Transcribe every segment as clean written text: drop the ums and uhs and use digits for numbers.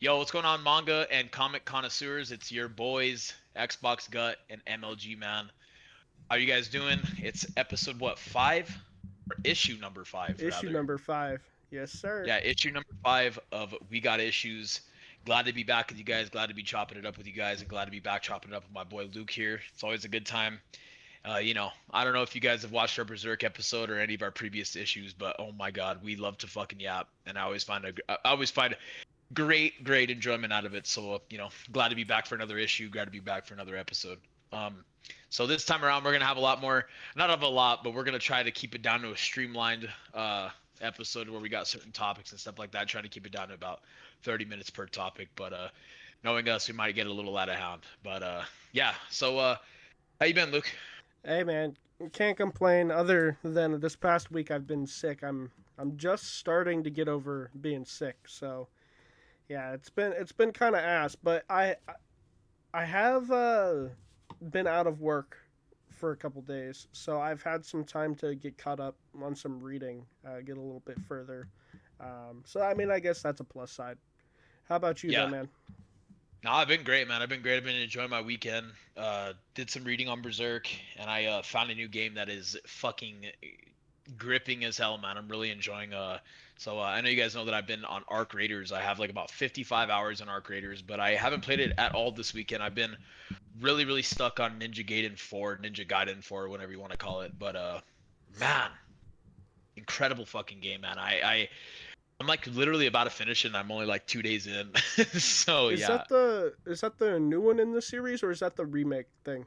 Yo, what's going on, manga and comic connoisseurs? It's your boys, Xboxgut and MLGman. How you guys doing? It's episode what, 5? Or issue number 5, Issue rather. number 5. Yes, sir. Yeah, issue number 5 of We Got Issues. Glad to be back with you guys. Glad to be chopping it up with you guys, and glad to be back chopping it up with my boy Luke here. It's always a good time. I don't know if you guys have watched our Berserk episode or any of our previous issues, but oh my God, we love to fucking yap, and I always find great enjoyment out of it. So glad to be back for another issue. Glad to be back for another episode. So this time around, we're gonna have a lot more, not of a lot, but we're gonna try to keep it down to a streamlined episode where we got certain topics and stuff like that. Trying to keep it down to about 30 minutes per topic. But knowing us, we might get a little out of hand. But yeah. So how you been, Luke? Hey, man, can't complain. Other than this past week, I've been sick. I'm just starting to get over being sick. So yeah, it's been kind of ass. But I have been out of work for a couple days, so I've had some time to get caught up on some reading, get a little bit further. So I mean, I guess that's a plus side. How about you, though, Yeah. man? No, I've been great, man. I've been great. I've been enjoying my weekend. Did some reading on Berserk, and I found a new game that is fucking gripping as hell, man. I'm really enjoying. So I know you guys know that I've been on Arc Raiders. I have like about 55 hours on Arc Raiders, but I haven't played it at all this weekend. I've been really stuck on Ninja Gaiden 4, whatever you want to call it. But man, incredible fucking game, man. I'm like literally about to finish it, and I'm only like 2 days in. So Is yeah, that the new one in the series, or is that the remake thing?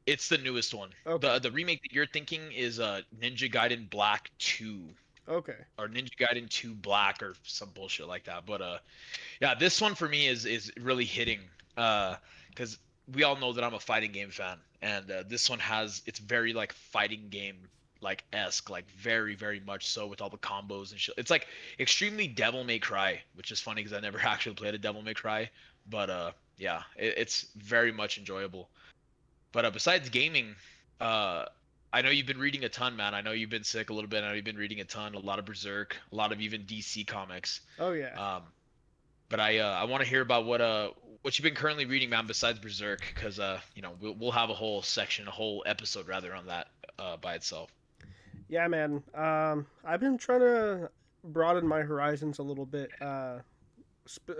it's the newest one. Okay, The remake that you're thinking is Ninja Gaiden Black 2 okay. or Ninja Gaiden 2 Black or some bullshit like that. But yeah, this one for me is really hitting cuz we all know that I'm a fighting game fan, and this one has it's very like fighting game like esque, like very much so, with all the combos and shit. It's like extremely Devil May Cry, which is funny because I never actually played a Devil May Cry, but yeah, it's very much enjoyable. But besides gaming, uh, I know you've been reading a ton, man. I know you've been sick a little bit. I know you've been reading a ton, a lot of Berserk, a lot of even DC comics. Oh yeah. Um, but I want to hear about what you've been currently reading, man. Besides Berserk, because we'll have a whole section, a whole episode rather on that by itself. Yeah, man. I've been trying to broaden my horizons a little bit,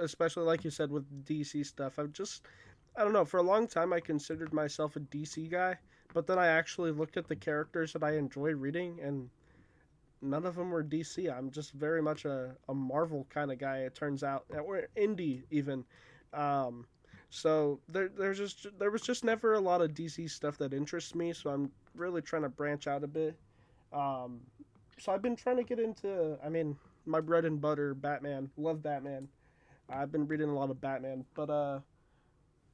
especially like you said with DC stuff. I don't know, for a long time I considered myself a DC guy, but then I actually looked at the characters that I enjoy reading, and none of them were DC. I'm just very much a Marvel kind of guy, it turns out, or indie even. Um, so there was just never a lot of DC stuff that interests me. So I'm really trying to branch out a bit. Um, so I've been trying to get into. I mean, my bread and butter, Batman. Love Batman. I've been reading a lot of Batman, but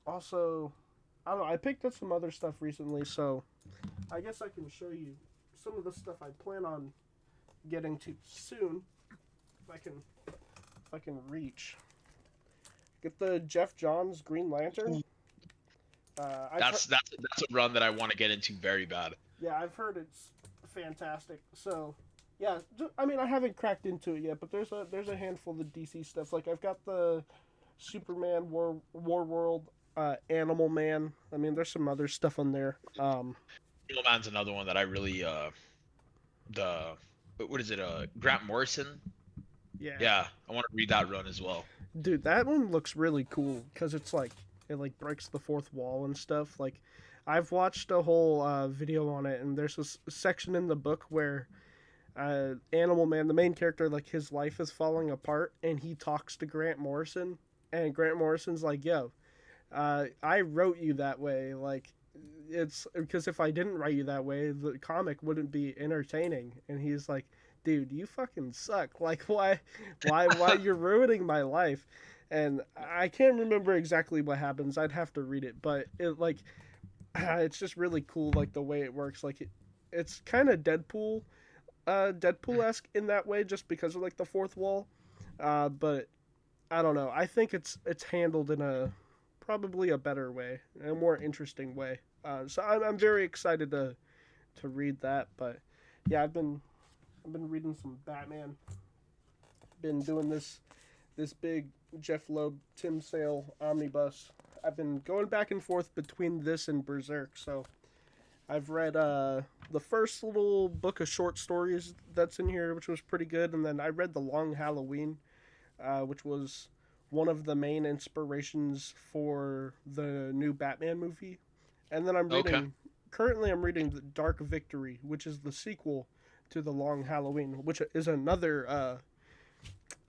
also, I don't know. I picked up some other stuff recently, so I guess I can show you some of the stuff I plan on getting to soon. If I can, if I can reach. Get the Jeff Johns Green Lantern. I've heard, That's a run that I want to get into very bad. yeah, I've heard it's fantastic. So, yeah, I mean, I haven't cracked into it yet, but there's a handful of the DC stuff. Like I've got the Superman War World, Animal Man. I mean, there's some other stuff on there. Man's another one that I really the what is it? Grant Morrison. Yeah, Yeah, I want to read that run as well. dude, that one looks really cool because it's like it like breaks the fourth wall and stuff. Like, I've watched a whole video on it, and there's a section in the book where Animal Man, the main character, like his life is falling apart, and he talks to Grant Morrison, and Grant Morrison's like, "Yo, I wrote you that way. Like, it's because if I didn't write you that way, the comic wouldn't be entertaining." And he's like, "Dude, you fucking suck. Like, why you're ruining my life?" And I can't remember exactly what happens. I'd have to read it, but it like it's just really cool, like the way it works. Like it's kind of Deadpool esque in that way, just because of like the fourth wall. But I don't know. I think it's handled in a probably a better way, a more interesting way. So I'm very excited to read that. But yeah, I've been reading some Batman. Been doing this big Jeff Loeb Tim Sale omnibus. I've been going back and forth between this and Berserk, so I've read the first little book of short stories that's in here, which was pretty good, and then I read The Long Halloween, which was one of the main inspirations for the new Batman movie. And then Okay. currently I'm reading The Dark Victory, which is the sequel to The Long Halloween, which is another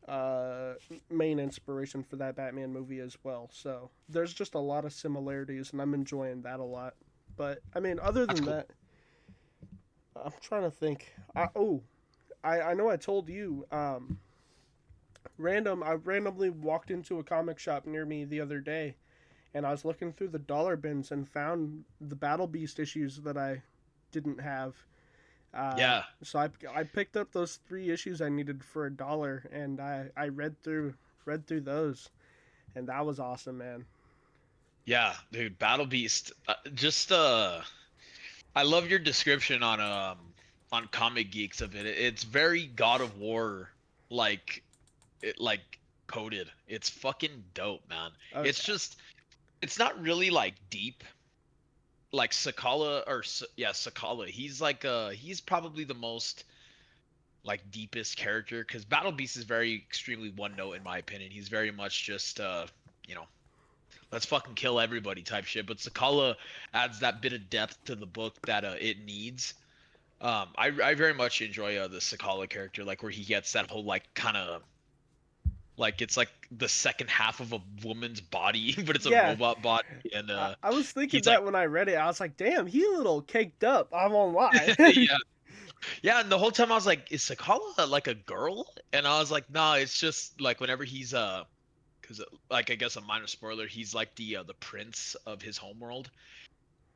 uh, main inspiration for that Batman movie as well. So there's just a lot of similarities, and I'm enjoying that a lot. But I mean, other That's than cool. that, I'm trying to think. I know I told you. I randomly walked into a comic shop near me the other day, and I was looking through the dollar bins and found the Battle Beast issues that I didn't have. Yeah. I picked up those 3 issues I needed for $1, and I read through those, and that was awesome, man. Yeah, dude, Battle Beast. Just I love your description on Comic Geeks of it. It's very God of War like like coded. It's fucking dope, man. Oh It's yeah, just it's not really like deep like Sakala yeah, Sakala. He's probably the most like deepest character because Battle Beast is very extremely one note in my opinion. He's very much just you know, let's fucking kill everybody type shit. But Sakala adds that bit of depth to the book that it needs. I very much enjoy the Sakala character, like where he gets that whole like kind of like it's like the second half of a woman's body, but it's a yeah. robot body, and I was thinking he's like, that when I read it. I was like, damn, he a little caked up. I won't lie. yeah, yeah. And the whole time I was like, is Sakala like a girl? And I was like, nah, it's just like whenever he's because like I guess a minor spoiler, he's like the prince of his homeworld.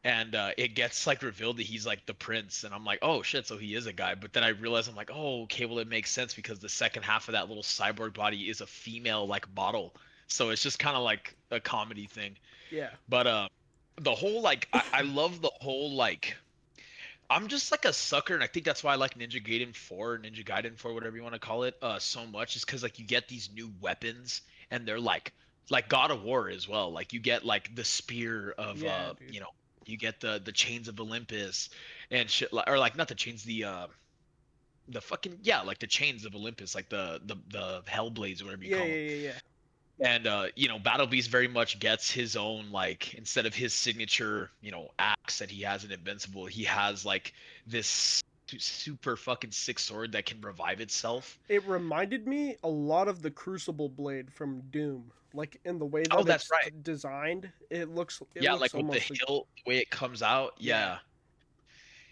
And it gets like revealed that he's like the prince, and I'm like, oh shit, so he is a guy. But then I realize I'm like, oh okay, well it makes sense because the second half of that little cyborg body is a female like model, so it's just kind of like a comedy thing. Yeah, But the whole like I love the whole like I'm just like a sucker, and I think that's why I like Ninja Gaiden 4, whatever you want to call it, so much, is because like you get these new weapons, and they're like God of War as well. Like you get like the spear of yeah, dude. you know, you get the chains of Olympus and shit, or like not the chains, the fucking yeah, like the chains of Olympus, like the Hellblades or whatever you Yeah, call them. yeah, yeah, yeah. And you know, Battle Beast very much gets his own like instead of his signature, you know, axe that he has in Invincible, he has like this super fucking sick sword that can revive itself. It reminded me a lot of the Crucible blade from Doom. Like in the way Oh, that that's it's right. designed, it Yeah, looks like with the almost like hilt, the way it comes out. yeah. Yeah.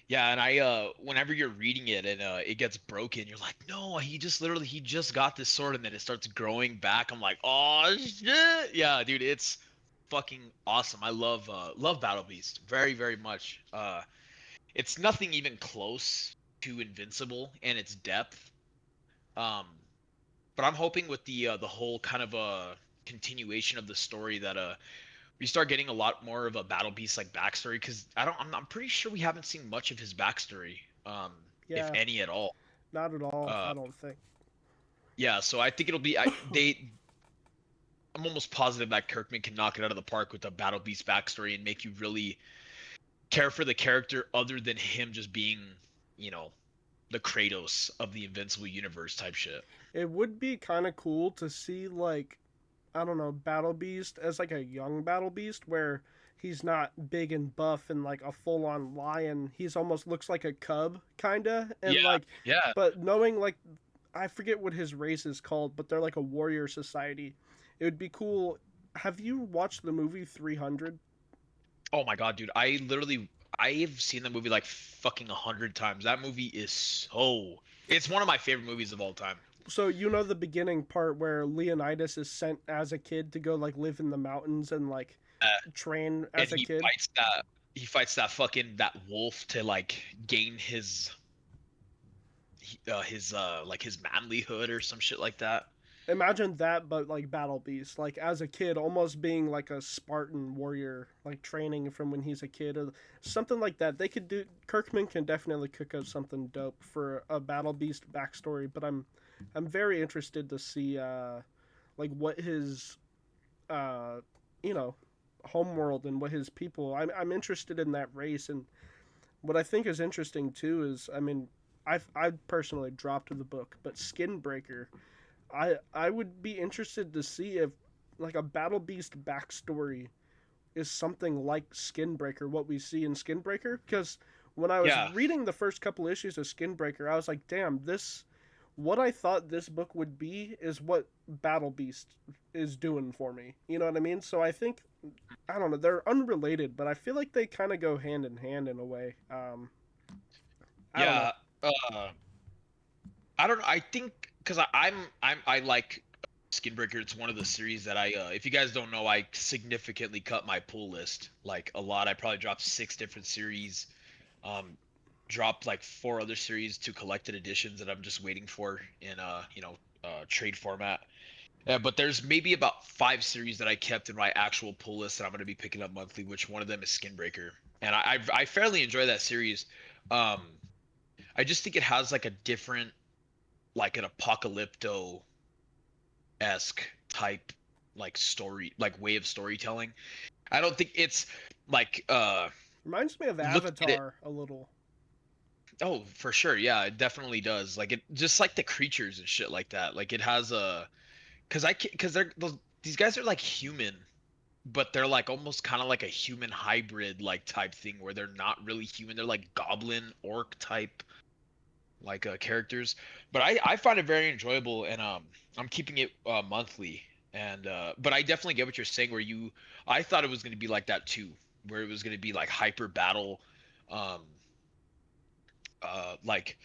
Yeah, and whenever you're reading it and it gets broken, you're like, no, he just got this sword and then it starts growing back. I'm like, oh shit. Yeah, dude, it's fucking awesome. I love Battle Beast very, very much. It's nothing even close to Invincible in its depth. Um, but I'm hoping with the whole kind of continuation of the story that we start getting a lot more of a Battle Beast like backstory because I'm pretty sure we haven't seen much of his backstory, if Yeah, any at all. not at all, Uh, I don't think. yeah, so I think it'll be I'm almost positive that Kirkman can knock it out of the park with a Battle Beast backstory and make you really care for the character other than him just being, you know, the Kratos of the Invincible universe type shit. It would be kind of cool to see like I don't know, Battle Beast as like a young Battle Beast where he's not big and buff and like a full on lion. He's almost looks like a cub kinda and Yeah, like yeah. but knowing like I forget what his race is called, but they're like a warrior society. It would be cool. Have you watched the movie 300? Oh my god, dude. I've seen the movie like fucking 100 times. That movie is it's one of my favorite movies of all time. So you know the beginning part where Leonidas is sent as a kid to go like live in the mountains and like train And as a kid. he fights that fucking that wolf to like gain his like his manlyhood or some shit like that. Imagine that, but like Battle Beast, like as a kid, almost being like a Spartan warrior, like training from when he's a kid, or something like that. They could do. Kirkman can definitely cook up something dope for a Battle Beast backstory. But I'm very interested to see like what his uh, you know, homeworld and what his people. I'm interested in that race, and what I think is interesting too is, I mean, I personally dropped the book, but Skinbreaker, I would be interested to see if like a Battle Beast backstory is something like Skinbreaker, what we see in Skinbreaker, because when I was Yeah, reading the first couple issues of Skinbreaker, I was like, damn, this what I thought this book would be is what Battle Beast is doing for me. You know what I mean? So I think, I don't know, they're unrelated, but I feel like they kind of go hand in hand in a way. I don't know. yeah. Uh, I don't know. I think because I like Skinbreaker. It's one of the series that if you guys don't know, I significantly cut my pull list like a lot. I probably dropped 6 different series. Um, dropped like 4 other series to collected editions that I'm just waiting for in trade format. Yeah, but there's maybe about 5 series that I kept in my actual pull list that I'm going to be picking up monthly, which one of them is Skinbreaker, and I fairly enjoy that series. Um, I just think it has like a different, like an apocalypto esque type like story, like way of storytelling. I don't think it's like Reminds me of look at it. Avatar a little. Oh, for sure. Yeah, it definitely does. Like it just like the creatures and shit like that. Like it has a because these guys are like human, but they're like almost kind of like a human hybrid like type thing where they're not really human. They're like goblin orc type like characters. But I find it very enjoyable, and I'm keeping it monthly. And but I definitely get what you're saying. Where I thought it was going to be like that too, where it was going to be like hyper battle, um, like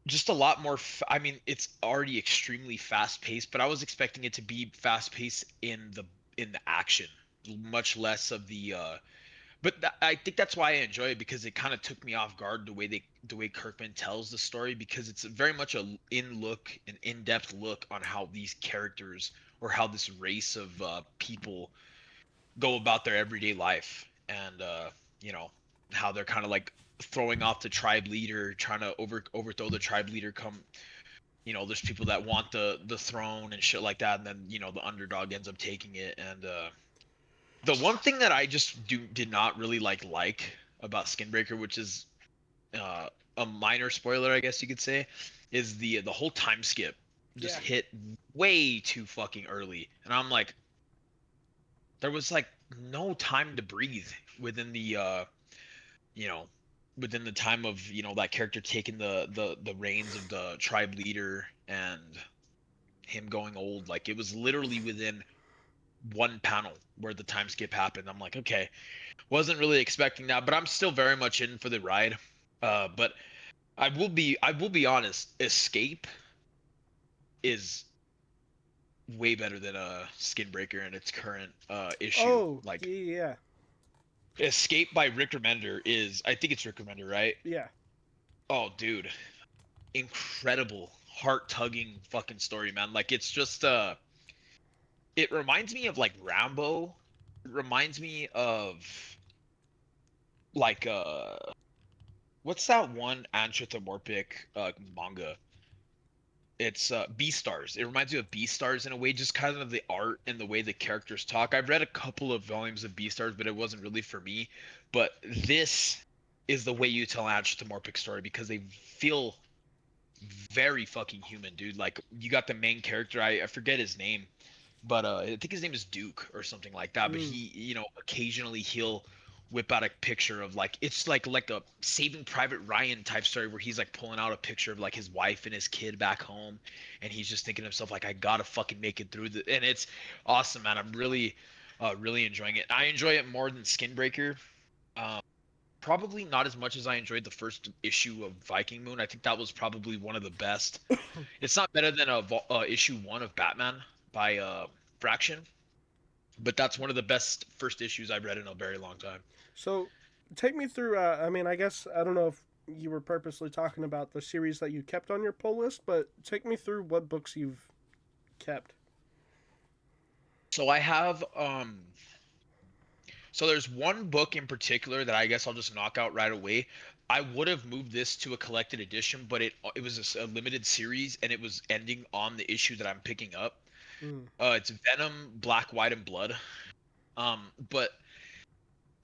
just a lot more. I mean, it's already extremely fast paced, but I was expecting it to be fast paced in the action, much less of the. I think that's why I enjoy it because it kind of took me off guard the way Kirkman tells the story because it's very much an in-depth look on how these characters or how this race of people go about their everyday life and you know how they're kind of like throwing off the tribe leader, trying to overthrow the tribe leader. There's people that want the throne and shit like that, and then the underdog ends up taking it. And the one thing that I just did not really like about Skinbreaker, which is uh, a minor spoiler, I guess you could say, is the whole time skip just Yeah. hit way too fucking early, and I'm like, there was like no time to breathe within you know, within the time of that character taking the reins of the tribe leader and him going old. Like it was literally within one panel where the time skip happened. I'm like, okay, wasn't really expecting that, but I'm still very much in for the ride. But I will be honest, Escape is way better than a Skinbreaker in its current issue. Oh, Like yeah, yeah, Escape by Rick Remender I think it's Rick Remender, right? yeah. Oh, dude, incredible, heart-tugging fucking story, man. Like it's just it reminds me of like Rambo. It reminds me of like what's that one anthropomorphic manga? It's Beastars. It reminds me of Beastars in a way, just kind of the art and the way the characters talk. I've read a couple of volumes of Beastars, but it wasn't really for me. But this is the way you tell an anthropomorphic story because they feel very fucking human, dude. Like you got the main character, I forget his name, but I think his name is Duke or something like that. But Mm. he, occasionally he'll whip out a picture of like it's like a Saving Private Ryan type story where he's like pulling out a picture of like his wife and his kid back home, and he's just thinking to himself like I gotta fucking make it through the. And it's awesome, man. I'm really enjoying it. I enjoy it more than Skinbreaker. Um, Probably not as much as I enjoyed the first issue of Viking Moon. I think that was probably one of the best. It's not better than issue 1 of Batman by Fraction, but that's one of the best first issues I've read in a very long time. So, take me through. I mean, I guess I don't know if you were purposely talking about the series that you kept on your pull list, but take me through what books you've kept. So I have so there's one book in particular that I guess I'll just knock out right away. I would have moved this to a collected edition, but it was a limited series and it was ending on the issue that I'm picking up. Mm. It's Venom, Black, White, and Blood. But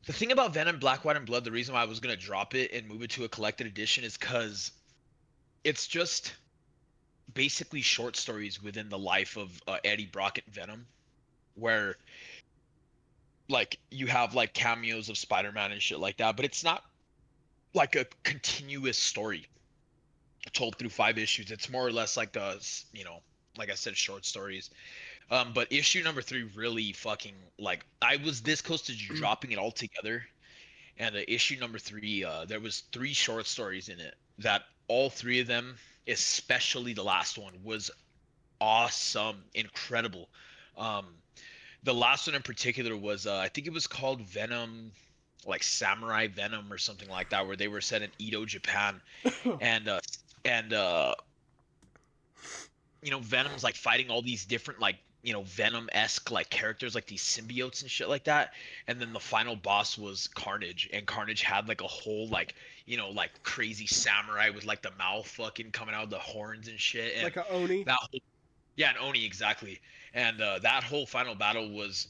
the thing about Venom, Black, White, and Blood, the reason why I was gonna drop it and move it to a collected edition is because it's just basically short stories within the life of Eddie Brock and Venom, where like you have like cameos of Spider-Man and shit like that, but it's not like a continuous story told through 5 issues. It's more or less like like I said, short stories. But issue number 3 really fucking like I was this close to dropping it all together. And issue number 3, there was 3 short stories in it that all 3 of them, especially the last one, was awesome, incredible. Um, the last one in particular was I think it was called Venom, like Samurai Venom or something like that, where they were set in Edo, Japan, and and Venom's like fighting all these different like Venom-esque like characters, like these symbiotes and shit like that. And then the final boss was Carnage, and Carnage had like a whole like like crazy samurai with like the mouth fucking coming out of the horns and shit. And Like a Oni. that whole yeah, an Oni exactly. And that whole final battle was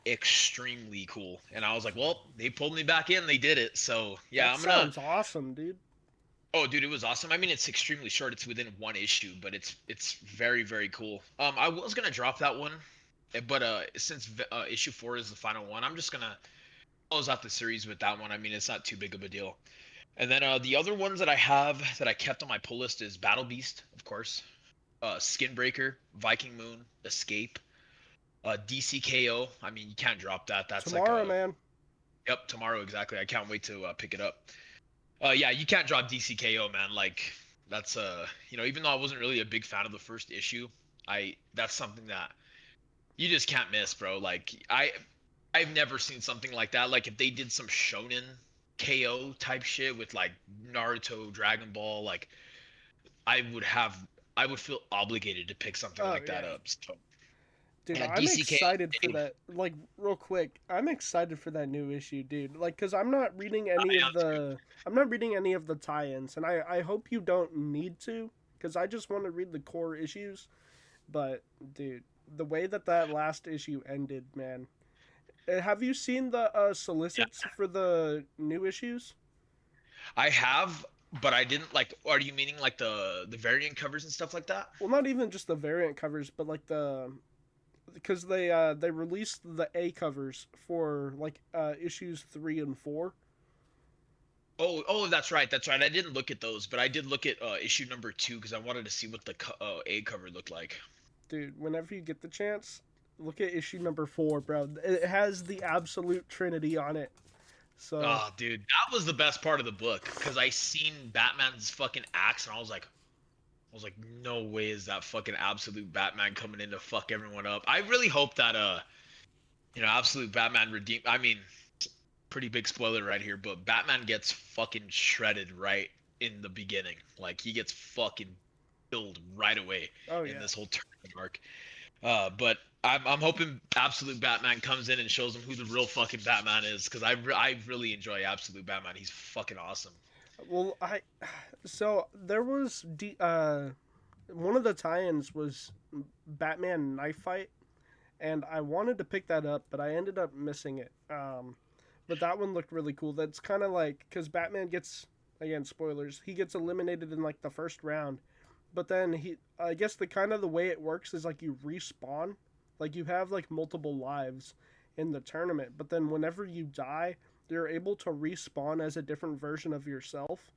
extremely cool. And I was like, well, they pulled me back in, they did it. So yeah, That I'm gonna. sounds awesome, dude. Oh, dude, it was awesome. I mean, it's extremely short. It's within 1 issue, but it's very very cool. I was gonna drop that one, but since issue 4 is the final one, I'm just gonna close out the series with that one. I mean, it's not too big of a deal. And then the other ones that I have that I kept on my pull list is Battle Beast, of course, Skinbreaker, Viking Moon, Escape, DCKO. I mean, you can't drop that. That's like Tomorrow, a man. yep, tomorrow exactly. I can't wait to pick it up. Yeah, you can't drop DCKO, man. Like that's even though I wasn't really a big fan of the first issue, that's something that you just can't miss, bro. Like I've never seen something like that. Like if they did some shonen KO type shit with like Naruto, Dragon Ball, like I would have I would feel obligated to pick something Oh like that yeah. up. So Dude, yeah, I'm DCKO. excited for that. Like, real quick, I'm excited for that new issue, dude. Like, cause I'm not reading any I of am too. the tie-ins, and I hope you don't need to, cause I just want to read the core issues. But, dude, the way that that last issue ended, man. Have you seen the Yeah, solicits for the new issues? I have, but I didn't like. Are you meaning like the variant covers and stuff like that? Well, not even just the variant covers, but like because they released the A covers for like issues 3 and 4. Oh, that's right, that's right. I didn't look at those, but I did look at issue number 2 because I wanted to see what the A cover looked like. Dude, whenever you get the chance, look at issue number 4, bro. It has the absolute trinity on it. So, Oh, dude, that was the best part of the book because I seen Batman's fucking axe and I was like, no way is that fucking absolute Batman coming in to fuck everyone up. I really hope that absolute Batman redeem. I mean, pretty big spoiler right here, but Batman gets fucking shredded right in the beginning. Like he gets fucking killed right away oh in yeah. this whole tournament arc. But I'm hoping Absolute Batman comes in and shows him who the real fucking Batman is, because I really enjoy Absolute Batman. He's fucking awesome. Well, so there was one of the tie-ins was Batman Knife Fight, and I wanted to pick that up, but I ended up missing it. But that one looked really cool. That's kind of like because Batman gets, again, spoilers, he gets eliminated in like the first round, but then I guess the kind of the way it works is like you respawn, like you have like multiple lives in the tournament, but then whenever you die, you're able to respawn as a different version of yourself.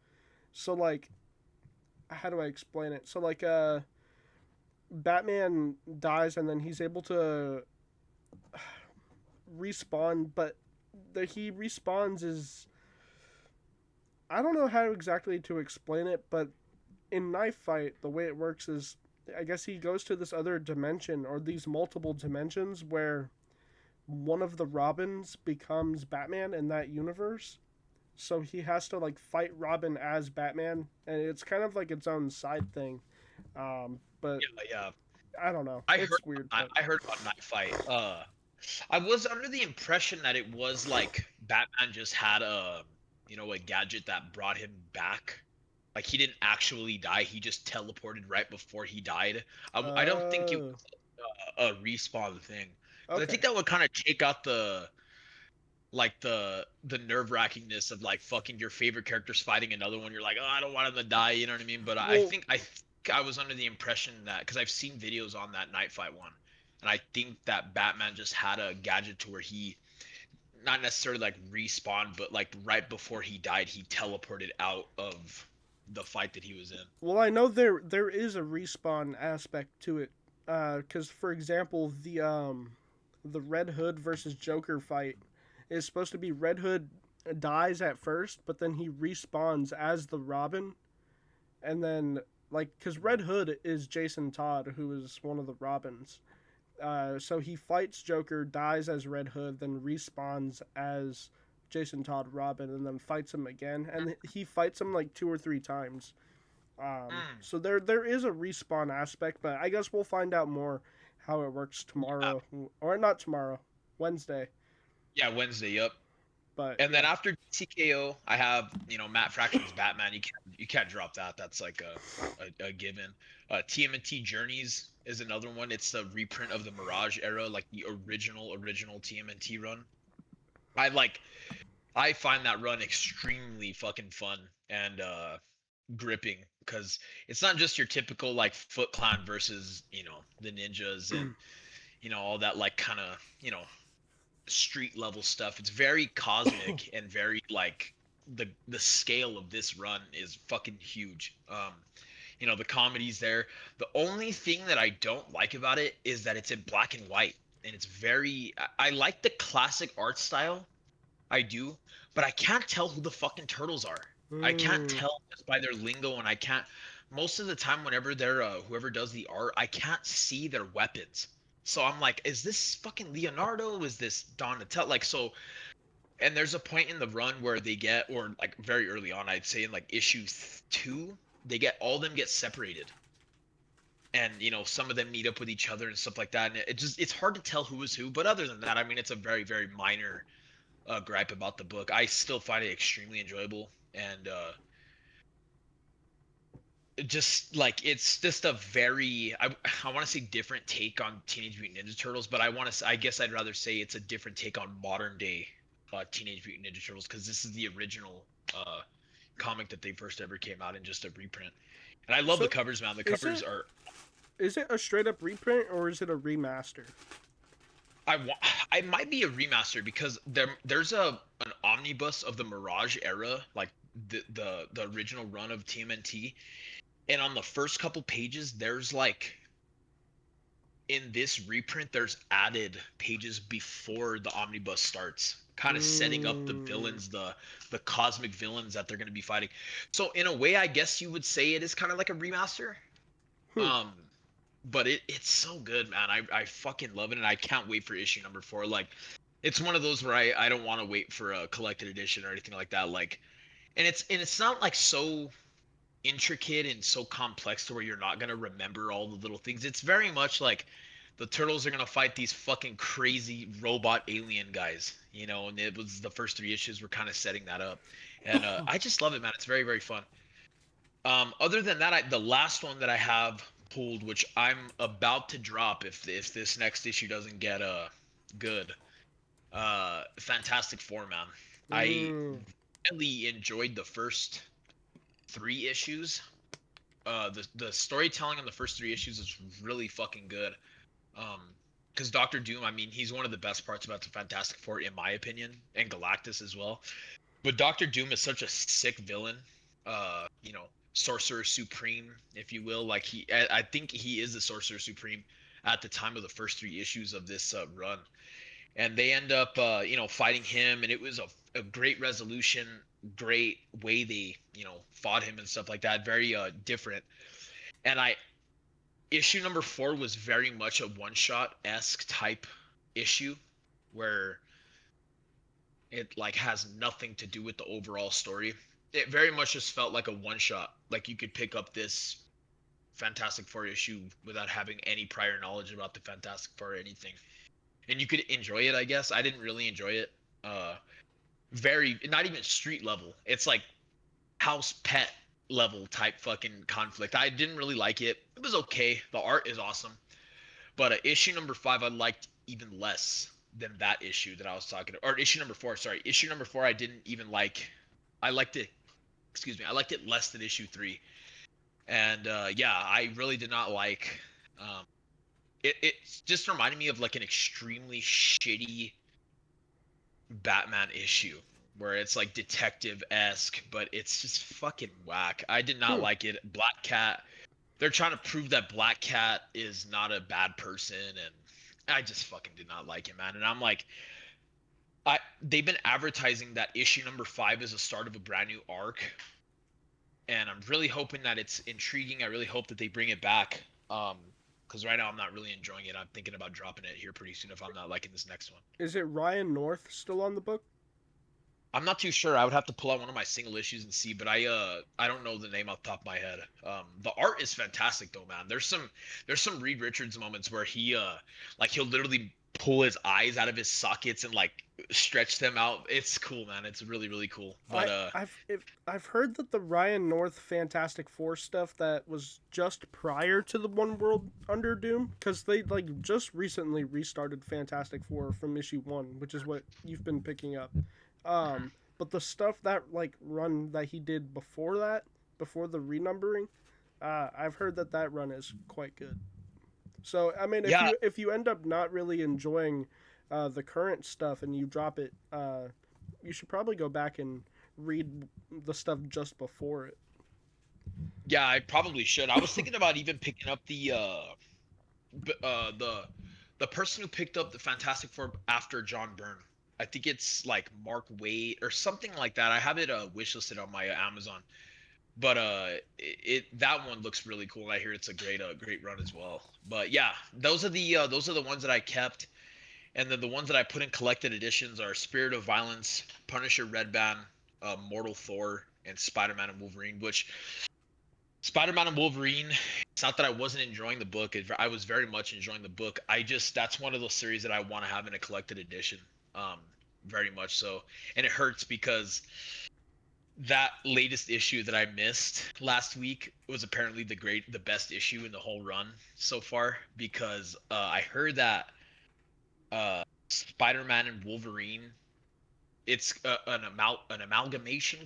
So like, how do I explain it? So like, Batman dies and then he's able to respawn, but the he respawns is, I don't know how exactly to explain it, but in Knife Fight, the way it works is, I guess he goes to this other dimension or these multiple dimensions where one of the Robins becomes Batman in that universe. So he has to like fight Robin as Batman, and it's kind of like its own side thing. But Yeah, yeah. I don't know. I heard It's weird, I but I heard about Night Fight. I was under the impression that it was like Batman just had a gadget that brought him back. Like he didn't actually die. He just teleported right before he died. I don't think it uh, was a respawn thing. Because I Okay. think that would kind of take out the nerve wrackingness of like fucking your favorite characters fighting another one. You're like, oh, I don't want him to die. You know what I mean? But Well, I think I was under the impression that because I've seen videos on that night fight one, and I think that Batman just had a gadget to where he not necessarily like respawned, but like right before he died, he teleported out of the fight that he was in. well, I know there is a respawn aspect to it. Because for example, the Red Hood versus Joker fight is supposed to be Red Hood dies at first, but then he respawns as the Robin, and then like because Red Hood is Jason Todd, who is one of the Robins. So he fights Joker, dies as Red Hood, then respawns as Jason Todd Robin, and then fights him again. And he fights him like 2 or 3 times. Mm. So there is a respawn aspect, but I guess we'll find out more how it works Yeah, tomorrow, or not tomorrow, Wednesday. yeah, Wednesday. Yep. But And then yeah, after TKO, I have Matt Fraction's Batman. You can't drop that. That's like a given. TMNT Journeys is another one. It's a reprint of the Mirage era, like the original TMNT run. I like I find that run extremely fucking fun and gripping because it's not just your typical like Foot Clan versus the ninjas and all that like kind of street level stuff. It's very cosmic and very like the scale of this run is fucking huge. The comedy's there. The only thing that I don't like about it is that it's in black and white and it's very I like the classic art style. I do, but I can't tell who the fucking turtles are. I can't mm. tell just by their lingo and I can't most of the time whenever they're whoever does the art, I can't see their weapons. So I'm like, is this fucking Leonardo? Is this Donatello? Like so, and there's a point in the run where they get, or like very early on, I'd say in like issue 2, they get all of them get separated, and some of them meet up with each other and stuff like that. And it just it's hard to tell who is who. But other than that, I mean, it's a very minor gripe about the book. I still find it extremely enjoyable, and just like it's just a very I want to say different take on Teenage Mutant Ninja Turtles, but I guess I'd rather say it's a different take on modern day Teenage Mutant Ninja Turtles because this is the original comic that they first ever came out in just a reprint. And I love the So covers, man. The is covers it are is it a straight up reprint or is it a remaster? I want I might be a remaster because there's an omnibus of the Mirage era, like the original run of TMNT, and on the first couple pages there's like in this reprint there's added pages before the omnibus starts kind of setting up the Mm. villains, the cosmic villains that they're going to be fighting. So in a way I guess you would say it is kind of like a remaster. Hmm. um but it's so good, man. I fucking love it and I can't wait for issue number 4. Like it's one of those where I don't want to wait for a collected edition or anything like that. Like and it's not like so intricate and so complex to where you're not gonna remember all the little things. It's very much like the turtles are gonna fight these fucking crazy robot alien guys, and it was the first 3 issues were kind of setting that up, and I just love it, man. It's very fun. Other than that, the last one that I have pulled, which I'm about to drop if this next issue doesn't get good, Fantastic Four, man. I Mm. really enjoyed the first 3 issues. The storytelling in the first 3 issues is really fucking good. Um, because Doctor Doom, I mean, he's one of the best parts about the Fantastic Four, in my opinion, and Galactus as well. But Doctor Doom is such a sick villain. Sorcerer Supreme, if you will. Like I think he is the Sorcerer Supreme at the time of the first 3 issues of this run, and they end up, fighting him, and it was a great resolution, great way they, fought him and stuff like that. Very different. And issue number 4 was very much a one shot esque type issue where it like has nothing to do with the overall story. It very much just felt like a one shot. Like you could pick up this Fantastic Four issue without having any prior knowledge about the Fantastic Four or anything, and you could enjoy it. I guess I didn't really enjoy it. Very not even street level. It's like house pet level type fucking conflict. I didn't really like it. It was okay. The art is awesome. But issue number 5 I liked even less than that issue that I was talking or issue number 4, sorry. Issue number 4 I didn't even like. I liked it, excuse me, I liked it less than issue 3. And yeah, I really did not like it just reminded me of like an extremely shitty Batman issue where it's like detective-esque, but it's just fucking whack. I did not Hmm. like it. Black Cat, they're trying to prove that Black Cat is not a bad person, and I just fucking did not like it, man. And I'm like, they've been advertising that issue number 5 is the start of a brand new arc, and I'm really hoping that it's intriguing. I really hope that they bring it back. Because right now I'm not really enjoying it. I'm thinking about dropping it here pretty soon if I'm not liking this next one. Is it Ryan North still on the book? I'm not too sure. I would have to pull out one of my single issues and see, but I don't know the name off the top of my head. The art is fantastic though, man. There's some Reed Richards moments where he like he'll literally pull his eyes out of his sockets and like stretch them out. It's cool, man. It's really really cool. But I've heard that the Ryan North Fantastic Four stuff that was just prior to the One World Under Doom, because they like just recently restarted Fantastic Four from issue 1, which is what you've been picking up. mhm. But the stuff that like run that he did before that, before the renumbering, I've heard that that run is quite good. So I mean, Yeah, if you end up not really enjoying the current stuff and you drop it, you should probably go back and read the stuff just before it. yeah, I probably should. I was thinking about even picking up b- uh the the person who picked up the Fantastic Four after John Byrne. I think it's like Mark Waid or something like that. I have it wishlisted on my Amazon. But that one looks really cool. I hear it's a great run as well. But yeah, those are the ones that I kept, and then the ones that I put in collected editions are Spirit of Violence, Punisher Red Band, Mortal Thor, and Spider-Man and Wolverine. Which Spider-Man and Wolverine, it's not that I wasn't enjoying the book. I was very much enjoying the book. I just that's one of those series that I want to have in a collected edition, um, very much so. And it hurts because that latest issue that I missed last week was apparently the best issue in the whole run so far because I heard that Spider-Man and Wolverine it's an amalgamation.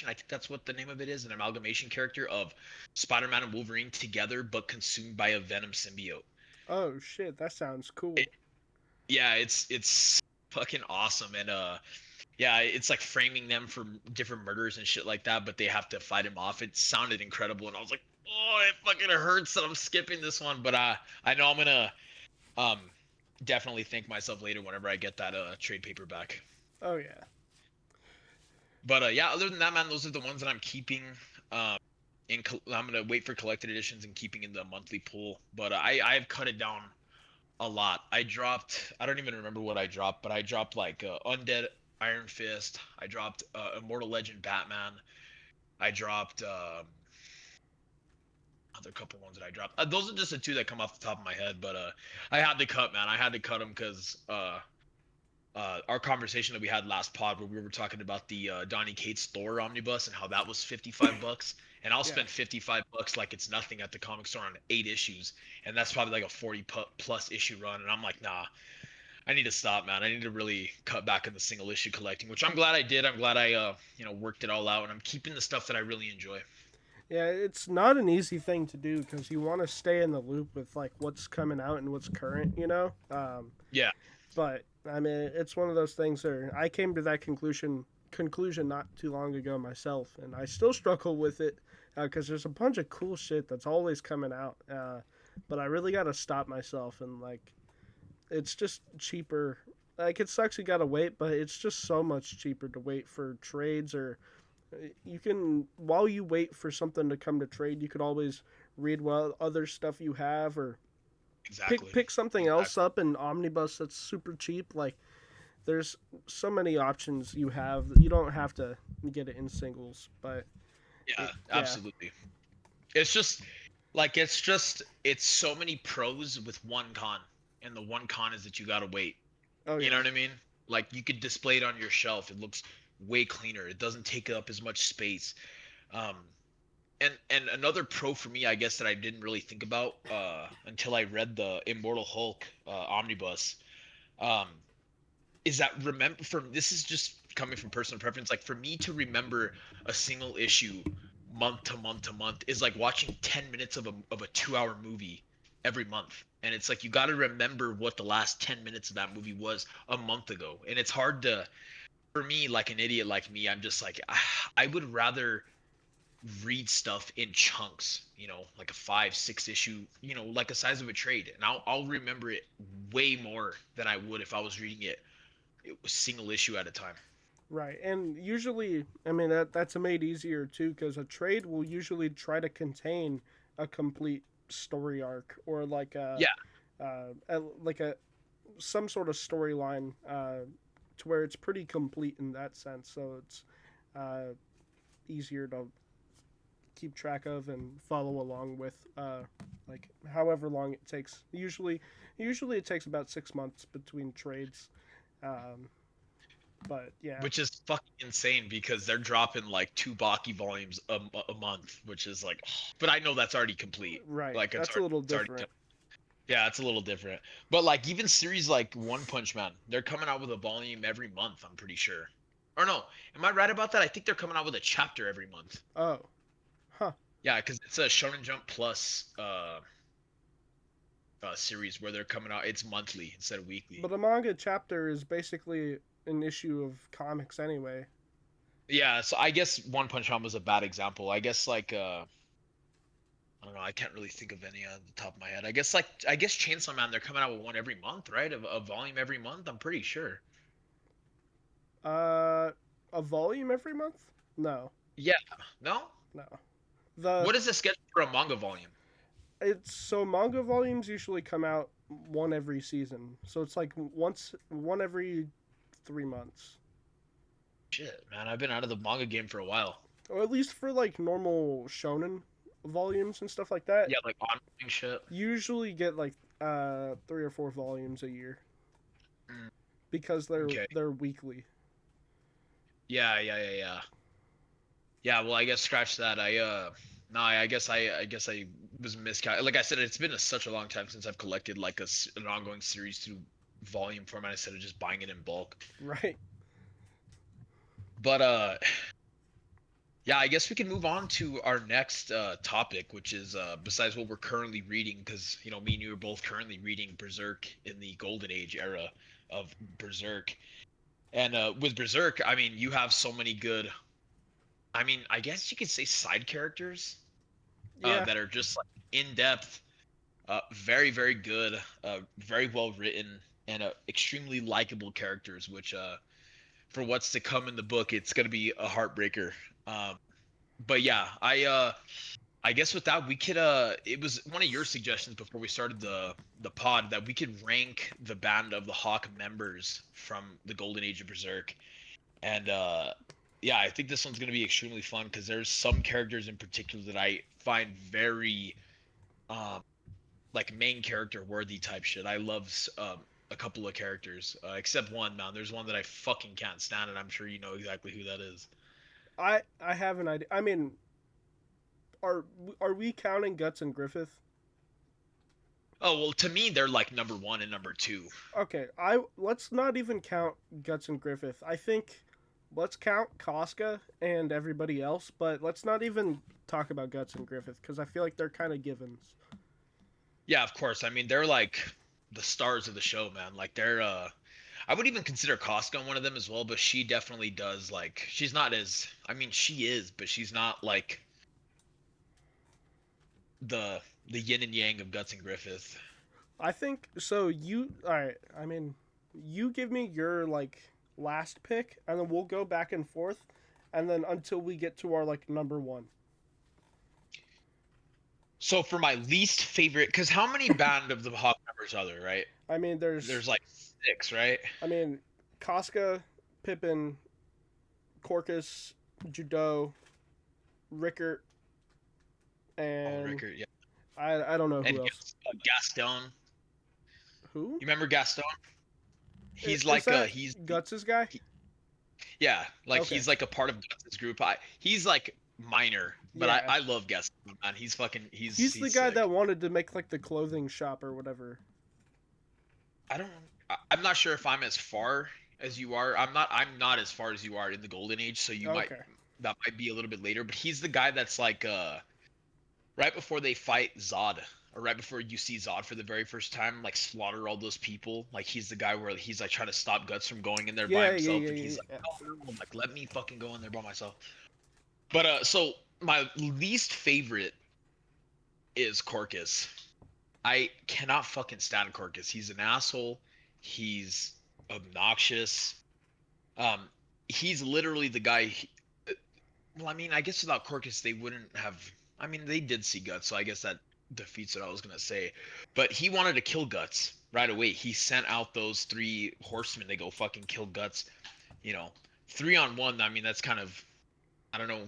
I think that's what the name of it is, an amalgamation character of Spider-Man and Wolverine together but consumed by a Venom symbiote. Oh shit, that sounds It, cool. yeah, it's fucking awesome and yeah, it's like framing them for different murders and shit like that, but they have to fight him off. It sounded incredible, and I was like, oh, it fucking hurts that I'm skipping this one, but I know I'm gonna um definitely thank myself later whenever I get that trade paperback. Oh yeah. But yeah, other than that, man, those are the ones that I'm keeping. Um, I'm gonna wait for collected editions and keeping in the monthly pool. But I've cut it down a lot. I don't even remember what I dropped, but I dropped like Undead Iron Fist. I dropped Immortal Legend Batman. I dropped other couple ones that I dropped. Those are just the two that come off the top of my head, but I had to cut, man. I had to cut them because our conversation that we had last pod where we were talking about the Donny Cates Thor omnibus and how that was $55, and I'll Yeah. spend $55 like it's nothing at the comic store on 8 issues, and that's probably like a 40 plus issue run, and I'm like, nah, I need to stop, man. I need to really cut back on the single issue collecting, which I'm glad I did. I'm glad I worked it all out, and I'm keeping the stuff that I really enjoy. Yeah, it's not an easy thing to do because you want to stay in the loop with like what's coming out and what's current, you know. Yeah, But I mean, it's one of those things where I came to that conclusion not too long ago myself, and I still struggle with it because there's a bunch of cool shit that's always coming out. But I really got to stop myself and like it's just cheaper. Like it sucks you gotta wait, but it's just so much cheaper to wait for trades or you can while you wait for something to come to trade, you could always read what other stuff you have or pick exactly, pick something else exactly. up in omnibus that's super cheap. Like there's so many options you have that you don't have to get it in singles, but Yeah, yeah. absolutely. It's so many pros with one con, and the one con is that you gotta wait. Oh You know yeah. what I mean? Like you could display it on your shelf. It looks way cleaner. It doesn't take up as much space. Um, and another pro for me, I guess, that I didn't really think about until I read the Immortal Hulk omnibus, um, is that remember from this is just coming from personal preference. Like for me to remember a single issue month to month to month is like watching 10 minutes of a 2 hour movie every month. And it's like you got to remember what the last 10 minutes of that movie was a month ago. And it's hard to for me, like an idiot like me, I'm just like I would rather read stuff in chunks, like a 5, 6 issue, like the size of a trade, and I'll remember it way more than I would if I was reading it was single issue at a time. Right, and usually, I mean that's made easier too because a trade will usually try to contain a complete story arc or Yeah, like a some sort of storyline to where it's pretty complete in that sense. So it's uh, easier to keep track of and follow along with, like however long it takes. Usually it takes about 6 months between trades. Um, but yeah, which is fucking insane because they're dropping like two Baki volumes a month, which is like, but I know that's already complete. right. Like That's a little it's already done. different. Yeah, it's a little different. But like even series like One Punch Man, they're coming out with a volume every month, I'm pretty sure. Or no, am I right about that? I think they're coming out with a chapter every month. Oh, huh. Yeah, because it's a Shonen Jump Plus series where they're coming out. It's monthly instead of weekly. But a manga chapter is basically an issue of comics anyway. Yeah, so I guess One Punch Man was a bad example. I guess like I don't know. I can't really think of any on the top of my head. I guess Chainsaw Man, they're coming out with one every month, right? A volume every month. I'm pretty sure. Uh, a volume every month? No, Yeah. No. no. The What is the schedule for a manga volume? it's so manga volumes usually come out one every season. So it's like one every 3 months, Shit, man, I've been out of the manga game for a while. or at least for like normal shonen volumes and stuff like that. Yeah, like ongoing shit. Usually get like 3 or 4 volumes a year Mm, because they're okay. they're weekly. Yeah, yeah, yeah, yeah. Yeah, well, I guess scratch that. No, I guess I was miscal. Like I said, it's been such a long time since I've collected like an ongoing series through volume format instead of just buying it in bulk. Right. But yeah, I guess we can move on to our next topic, which is besides what we're currently reading, because me and you are both currently reading Berserk in the Golden Age era of Berserk. And with Berserk, I mean, you have so many good. I mean, I guess you could say side characters Yeah. that are just like in depth, very very good, very well written, and extremely likable characters. Which for what's to come in the book, it's gonna be a heartbreaker. Um, but yeah, I guess with that we could it was one of your suggestions before we started the pod that we could rank the Band of the Hawk members from the Golden Age of Berserk. And yeah, I think this one's going to be extremely fun because there's some characters in particular that I find very um like main character worthy type shit. I love a couple of characters, except one, man. There's one that I fucking can't stand, and I'm sure you know exactly who that is. I have an idea. I mean, are are we counting Guts and Griffith? Oh, well, to me they're like number 1 and number 2. Okay, I let's not even count Guts and Griffith. I think let's count Casca and everybody else, but let's not even talk about Guts and Griffith because I feel like they're kind of givens. Yeah, of course. I mean, they're like the stars of the show, man. Like they're I would even consider Costco one of them as well, but she definitely does like she's not as I mean, she is, but she's not like the yin and yang of Guts and Griffith. I think so. You all right? I mean, you give me your like last pick, and then we'll go back and forth, and then until we get to our like number one. So for my least favorite, because how many Band of the Hawk members are there, right? I mean, There's like 6, right? I mean, Casca, Pippin, Corcus, Judo, Rickert, Oh, and Rickard, yeah, I don't know and who else. Gaston. Who You remember Gaston? He's is like that? Guts's guy? he, yeah, like Okay. he's like a part of Guts' group. He's like minor, but Yeah, I love Gaston, man. He's fucking he's the he's guy sick. that wanted to make like the clothing shop or whatever. I don't. I'm not sure if I'm as far as you are. I'm not as far as you are in the golden age, so you might Okay. that might be a little bit later. But he's the guy that's like right before they fight Zod, or right before you see Zod for the very first time, like slaughter all those people. Like he's the guy where he's like trying to stop Guts from going in there by Yeah, yeah, himself, yeah, and yeah, he's like, yeah. no, no, no, like let me fucking go in there by myself. But so my least favorite is Corcus. I cannot fucking stand Corcus. He's an asshole. He's obnoxious. Um, he's literally the guy. Well, I mean, I guess without Corcus, they wouldn't have. I mean, they did see Guts, so I guess that defeats what I was gonna say. But he wanted to kill Guts right away. He sent out those three horsemen to go fucking kill Guts. You know, 3-on-1. I mean, that's kind of. I don't know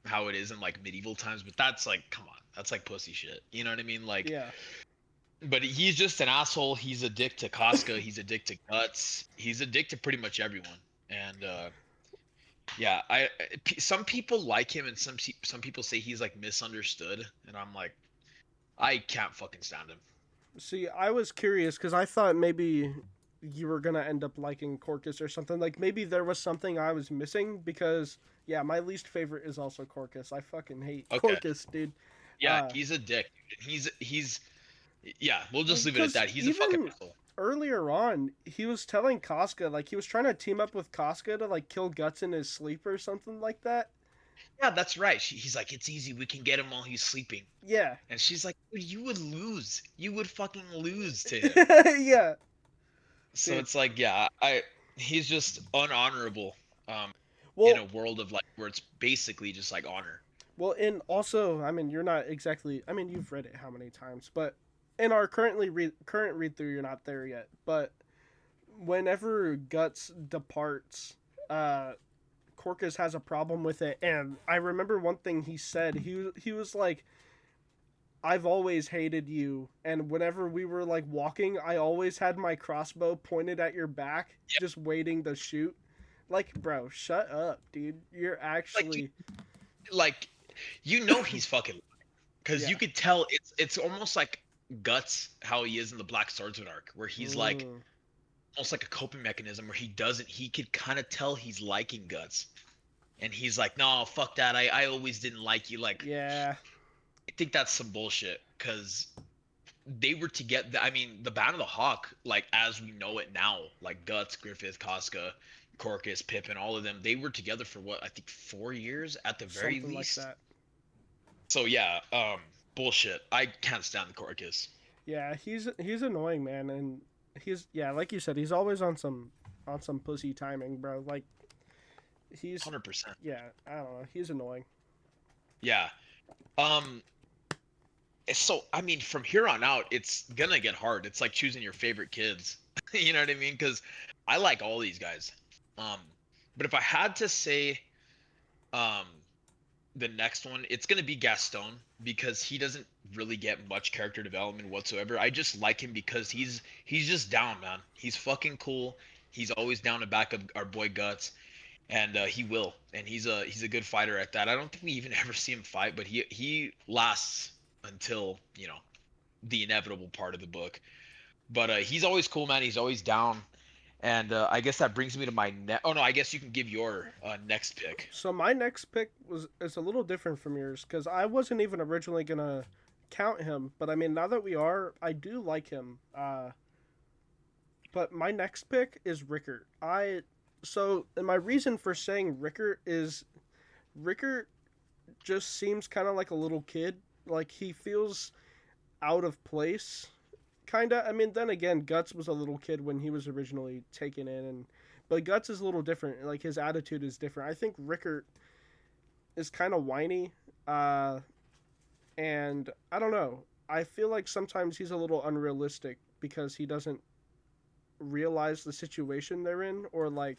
how it is in like medieval times, but that's like, come on, that's like pussy shit. You know what I mean? Like, Yeah. but he's just an asshole. He's a dick to Casca. He's a dick to Guts. He's a dick to pretty much everyone. And yeah, some people like him, and some people say he's like misunderstood. And I'm like, I can't fucking stand him. See, I was curious because I thought maybe you were gonna end up liking Corcus or something. Like maybe there was something I was missing because yeah, my least favorite is also Corcus. I fucking hate Okay, Corcus, dude. yeah, Uh, he's a dick. He's yeah. We'll well, just leave it at because that. He's a fucking even asshole. earlier on, he was telling Casca like he was trying to team up with Casca to like kill Guts in his sleep or something like that. Yeah, that's right. He's like, it's easy. We can get him while he's sleeping. Yeah, And she's like, dude, you would lose. You would fucking lose to him. yeah, So dude. it's like, yeah, I he's just unhonorable. In Well, a world of like where it's basically just like honor. well, and also, I mean, you're not exactly. I mean, you've read it how many times, but in our current read through, you're not there yet. But whenever Guts departs, uh, Corcus has a problem with it, and I remember one thing he said. He was like, "I've always hated you," and whenever we were like walking, I always had my crossbow pointed at your back, Yeah, just waiting to shoot. Like, bro, shut up, dude. You're like actually like you know he's fucking because yeah. you could tell it's almost like Guts how he is in the Black Swordsman arc where he's like Mm, almost like a coping mechanism where he could kind of tell he's liking Guts and he's like no fuck that I always didn't like you like yeah. I think that's some bullshit because they were together. I mean, the Band of the Hawk, like as we know it now, like Guts, Griffith, Casca, Corcus, Pippin, all of them, they were together for what I think 4 years at the very Something like least. that. So yeah, bullshit. I can't stand Corcus. Yeah, he's annoying, man, and he's yeah, like you said, he's always on some pussy timing, bro. Like he's 100%. yeah, I don't know, he's annoying. Yeah. Um. So I mean, from here on out, it's gonna get hard. It's like choosing your favorite kids. You know what I mean? Because I like all these guys. Um. But if I had to say, um, the next one, it's gonna be Gaston because he doesn't really get much character development whatsoever. I just like him because he's just down, man. He's fucking cool. He's always down to back up our boy Guts, and he will. And he's a good fighter at that. I don't think we even ever see him fight, but he lasts until the inevitable part of the book. But he's always cool, man. He's always down. And I guess that brings me to my next. Oh no, I guess you can give your next pick. So my next pick was is a little different from yours because I wasn't even originally gonna count him, but I mean now that we are, I do like him. But my next pick is Rickert. And my reason for saying Rickert is Rickert just seems kind of like a little kid. Like he feels out of place, kind of. I mean, then again, Guts was a little kid when he was originally taken in, and but Guts is a little different. Like his attitude is different. I think Rickert is kind of whiny, uh, and I don't know. I feel like sometimes he's a little unrealistic because he doesn't realize the situation they're in, or like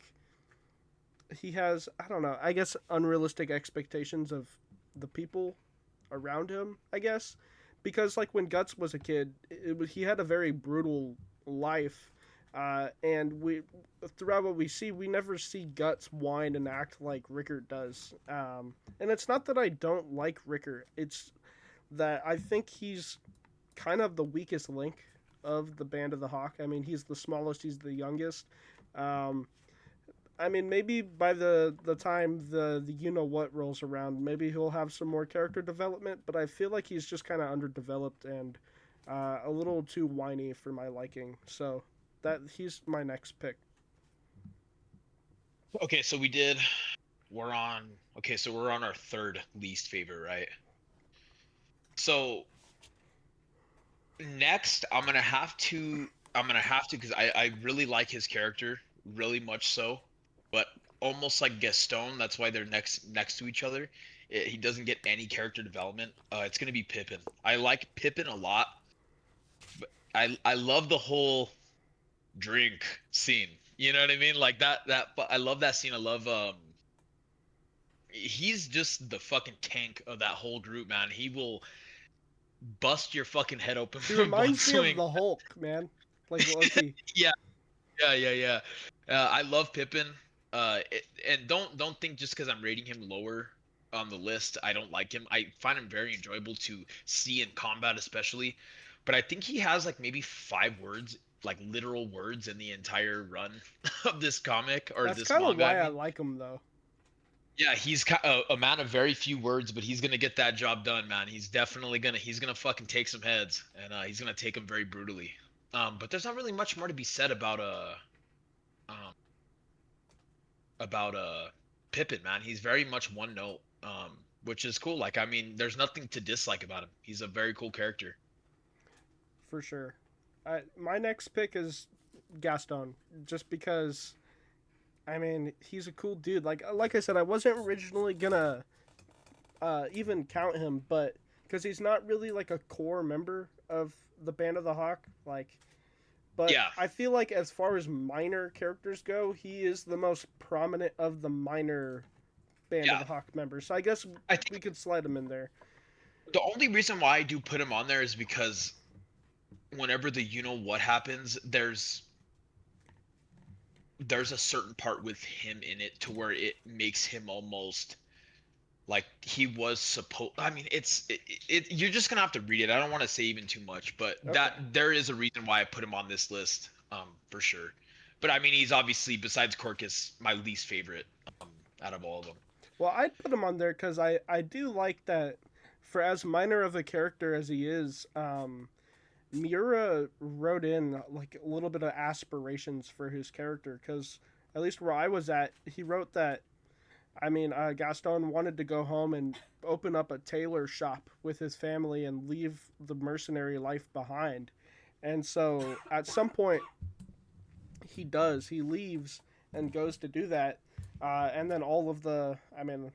he has I don't know. I guess unrealistic expectations of the people around him. I guess because like when Guts was a kid, he had a very brutal life, And we throughout what we see, we never see Guts whine and act like Rickert does. And it's not that I don't like Rickert; it's that I think he's kind of the weakest link of the Band of the Hawk. I mean, he's the smallest, he's the youngest. Um, I mean, maybe by the time the you know what rolls around, maybe he'll have some more character development. But I feel like he's just kind of underdeveloped and a little too whiny for my liking. So that he's my next pick. Okay, so we're on. Okay, so we're on our third least favorite, right? So next, I'm gonna have to because I really like his character, really much so, but almost like Gaston, that's why they're next to each other. He doesn't get any character development. It's gonna be Pippin. I like Pippin a lot. But I love the whole drink scene. You know what I mean? Like but I love that scene. I love he's just the fucking tank of that whole group, man. He will bust your fucking head open He from one reminds me of swing. the Hulk, man. Like Loki. Yeah, yeah. I love Pippin. And don't think just because I'm rating him lower on the list, I don't like him. I find him very enjoyable to see in combat, especially. But I think he has like maybe 5 words, like literal words, in the entire run of this comic or That's this kind of manga. I why I mean, like him though. yeah, he's a man of very few words, but he's gonna get that job done, man. He's gonna fucking take some heads, and he's gonna take them very brutally. But there's not really much more to be said um about Pippin, man. He's very much one note, which is cool. Like, I mean, there's nothing to dislike about him. He's a very cool character. For sure. My next pick is Gaston, just because I mean he's a cool dude. Like I said, I wasn't originally gonna even count him, but because he's not really like a core member of the Band of the Hawk, but Yeah, I feel like as far as minor characters go, he is the most prominent of the minor Band of yeah. the Hawk members. So I guess I we think could slide him in there. the only reason why I do put him on there is because whenever the you know what happens, there's a certain part with him in it to where it makes him almost like he was supposed. I mean, you're just gonna have to read it. I don't want to say even too much, but Okay. that there is a reason why I put him on this list, for sure. But I mean, he's obviously, besides Corcus, my least favorite, out of all of them. Well, I'd put him on there because I do like that for as minor of a character as he is, Miura wrote in like a little bit of aspirations for his character because at least where I was at, he wrote that. I mean, Gaston wanted to go home and open up a tailor shop with his family and leave the mercenary life behind. And so at some point, he does. He leaves and goes to do that. And then all of the, I mean,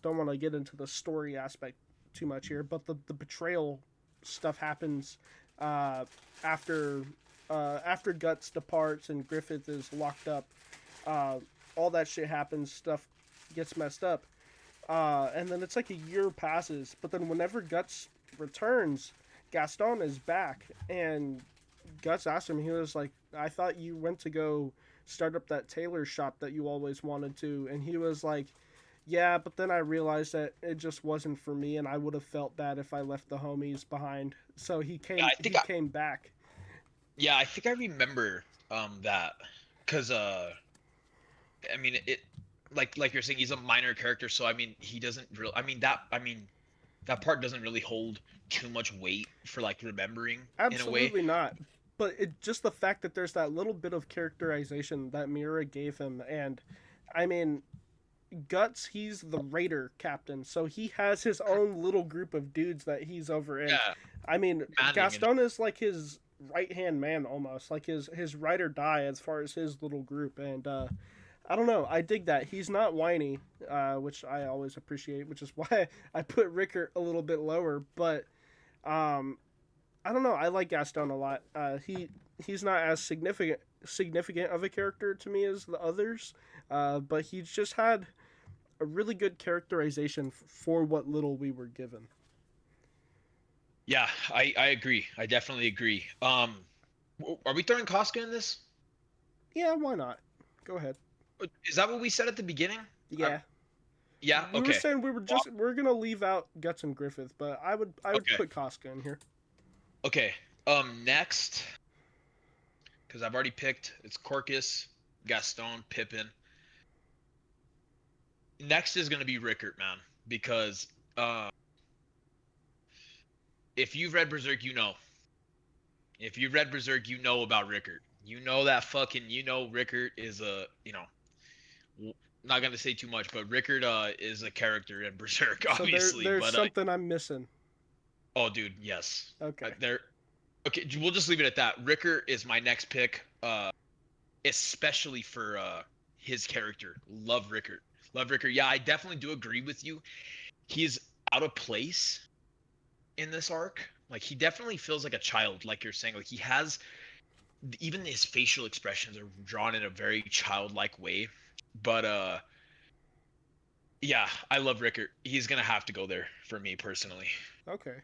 don't want to get into the story aspect too much here, but the betrayal stuff happens uh, after after Guts departs and Griffith is locked up. Uh, all that shit happens. Stuff gets messed up, and then it's like a year passes. But then whenever Guts returns, Gaston is back, and Guts asked him. He was like, "I thought you went to go start up that tailor shop that you always wanted to," and he was like, yeah, but then I realized that it just wasn't for me, and I would have felt bad if I left the homies behind. So he Yeah, came. He came back. I think I remember that because I mean like you're saying, he's a minor character, so I mean he doesn't really. I mean that part doesn't really hold too much weight for like remembering in a way. Absolutely not. But it just the fact that there's that little bit of characterization that Mira gave him, and I mean, Guts, he's the raider captain, so he has his own little group of dudes that he's over in. Yeah, I mean, manning and Gaston is like his right hand man almost, like his ride or die as far as his little group, and I don't know. I dig that he's not whiny, which I always appreciate, which is why I put Rickert a little bit lower. But um, I don't know. I like Gaston a lot. He's not as significant of a character to me as the others, but he's just had a really good characterization for what little we were given. yeah, I agree. I definitely agree. Are we throwing Casca in this? Yeah, why not? Go ahead. Is that what we said at the beginning? Yeah. Yeah. We were Okay. saying Well, we're gonna leave out Guts and Griffith, but I would okay. put Casca in here. Okay. Next, because I've already picked. It's Corcus, Gaston, Pippin. Next is gonna be Rickert, man, because uh, if you've read Berserk, you know. If you've read Berserk, you know about Rickert. You know that fucking. You know Rickert is a. Not gonna say too much, but Rickert is a character in Berserk, So obviously. there's But something I'm missing. oh, dude, yes. Okay. There. Okay, we'll just leave it at that. Rickert is my next pick. Especially for his character. Love Rickert. Love Rickert. Yeah, I definitely do agree with you. He's out of place in this arc. Like he definitely feels like a child, like you're saying. Like he has even his facial expressions are drawn in a very childlike way. But yeah, I love Rickert. He's gonna have to go there for me personally. Okay.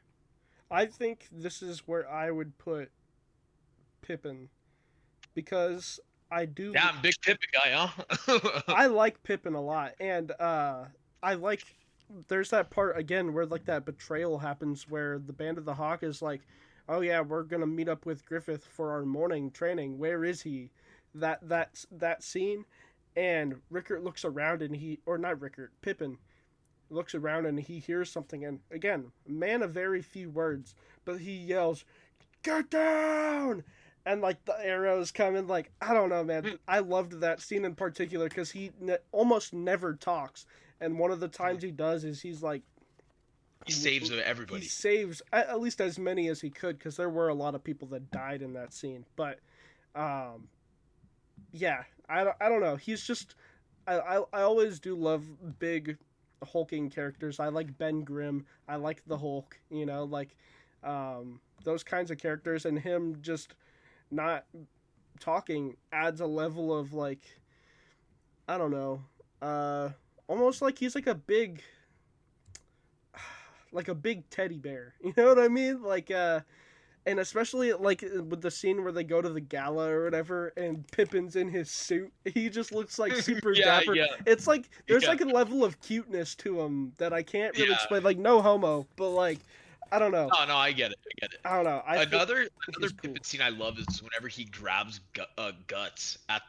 I think this is where I would put Pippin because I do Damn, big Pippin guy, huh? I like Pippin a lot, and I like. There's that part again where like that betrayal happens, where the Band of the Hawk is like, "Oh yeah, we're gonna meet up with Griffith for our morning training. Where is he?" That scene, and Rickert looks around and or not Rickert, Pippin looks around and he hears something, and again, man of very few words, but he yells, "Get down!" And like the arrows coming, like I don't know, man. I loved that scene in particular because he almost never talks, and one of the times he does is he's like He saves he everybody. saves at least as many as he could because there were a lot of people that died in that scene. But um, yeah, I don't know. He's just I always do love big hulking characters. I like Ben Grimm. I like the Hulk. Like those kinds of characters, and him just not talking adds a level of like I don't know, uh, almost like he's like a big teddy bear. You know what I mean? Like and especially like with the scene where they go to the gala or whatever, and Pippin's in his suit, he just looks like super Yeah, dapper. yeah, It's like there's yeah, like a level of cuteness to him that I can't really yeah. explain. Like no homo, but like I don't know. No, no, I get it. I get it. I don't know. I think Another he's cool. Pippin scene I love is whenever he grabs Guts at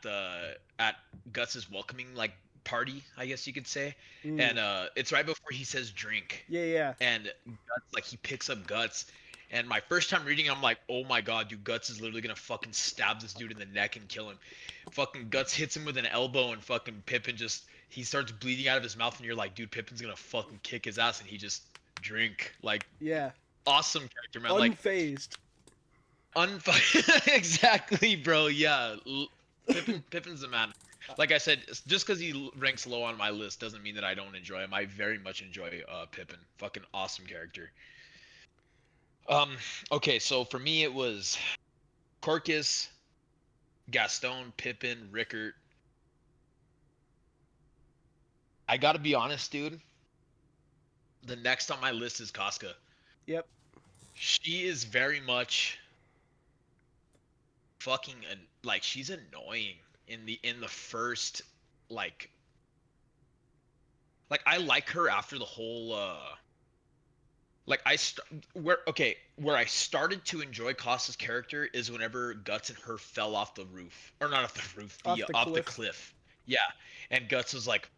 Guts's welcoming like party, I guess you could say, Mm. and it's right before he says drink, Yeah, yeah, and Guts like he picks up Guts, and my first time reading, I'm like, oh my god, dude, Guts is literally gonna fucking stab this dude in the neck and kill him. Fucking Guts hits him with an elbow, and fucking Pippin just he starts bleeding out of his mouth, and you're like, dude, Pippin's gonna fucking kick his ass, and he just drink like yeah. awesome character, man. Like Unfazed. exactly, bro. Yeah, Pippin's the man. Like I said, just because he ranks low on my list doesn't mean that I don't enjoy him. I very much enjoy Pippin. Fucking awesome character. Um. Okay, so for me it was Corcus, Gaston, Pippin, Rickert. I gotta be honest, dude. The next on my list is Casca. Yep. She is very much fucking like she's annoying in the first like I like her after the whole like where I started to enjoy Costa's character is whenever Guts and her fell off the roof or not off the roof the Off the off the cliff. cliff. Yeah, and Guts was like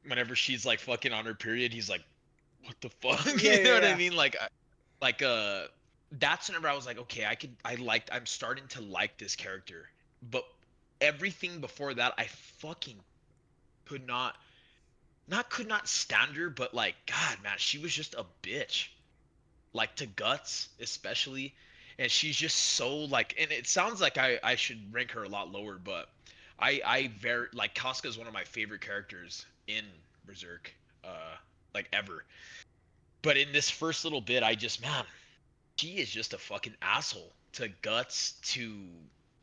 whenever she's like fucking on her period, he's like, what the fuck? Yeah, You know yeah, what I yeah. mean? Like that's whenever I was like, okay, I'm starting to like this character. But everything before that I fucking could not stand her, but like God man, she was just a bitch. Like to Guts, especially. And she's just so like and it sounds like I should rank her a lot lower, but I very like Casca is one of my favorite characters in Berserk, like ever. But in this first little bit, I just man, she is just a fucking asshole to Guts, to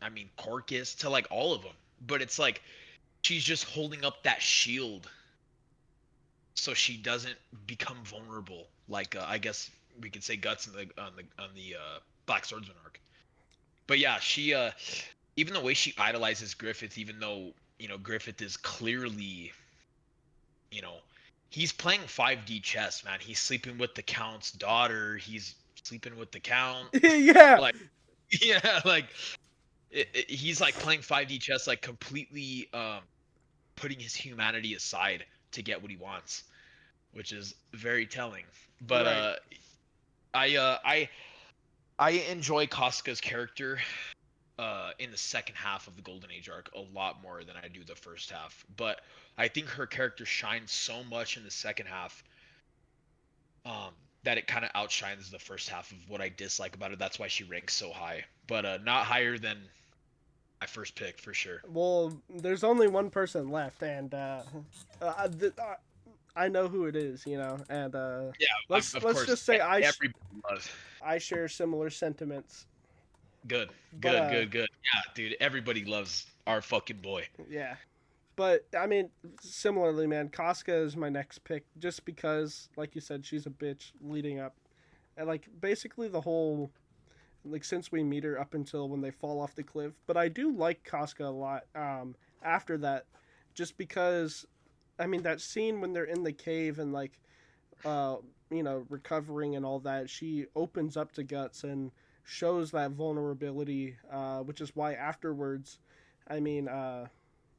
I mean Corcus, to like all of them. But it's like she's just holding up that shield so she doesn't become vulnerable. Like I guess we could say Guts in the on the Black Swordsman arc. But yeah, she even the way she idolizes Griffith, even though Griffith is clearly, you know, he's playing 5D chess, man. He's sleeping with the Count's daughter. He's sleeping with the Count. Yeah, Like, yeah, like he's like playing 5D chess, like completely putting his humanity aside to get what he wants, which is very telling. But right. I uh, I I enjoy Casca's character in the second half of the Golden Age arc a lot more than I do the first half. But I think her character shines so much in the second half um, that it kind of outshines the first half of what I dislike about it. That's why she ranks so high, but not higher than my first pick for sure. Well, there's only one person left, and I know who it is, and Yeah, let's of let's course, just say everybody loves. I share similar sentiments. Good, But good, good, good. Yeah, dude, everybody loves our fucking boy. yeah. But I mean, similarly, man, Casca is my next pick just because, like you said, she's a bitch leading up, and like basically the whole like since we meet her up until when they fall off the cliff. But I do like Casca a lot. After that, just because, I mean, that scene when they're in the cave and like, uh, recovering and all that, she opens up to Guts and shows that vulnerability, which is why afterwards, I mean,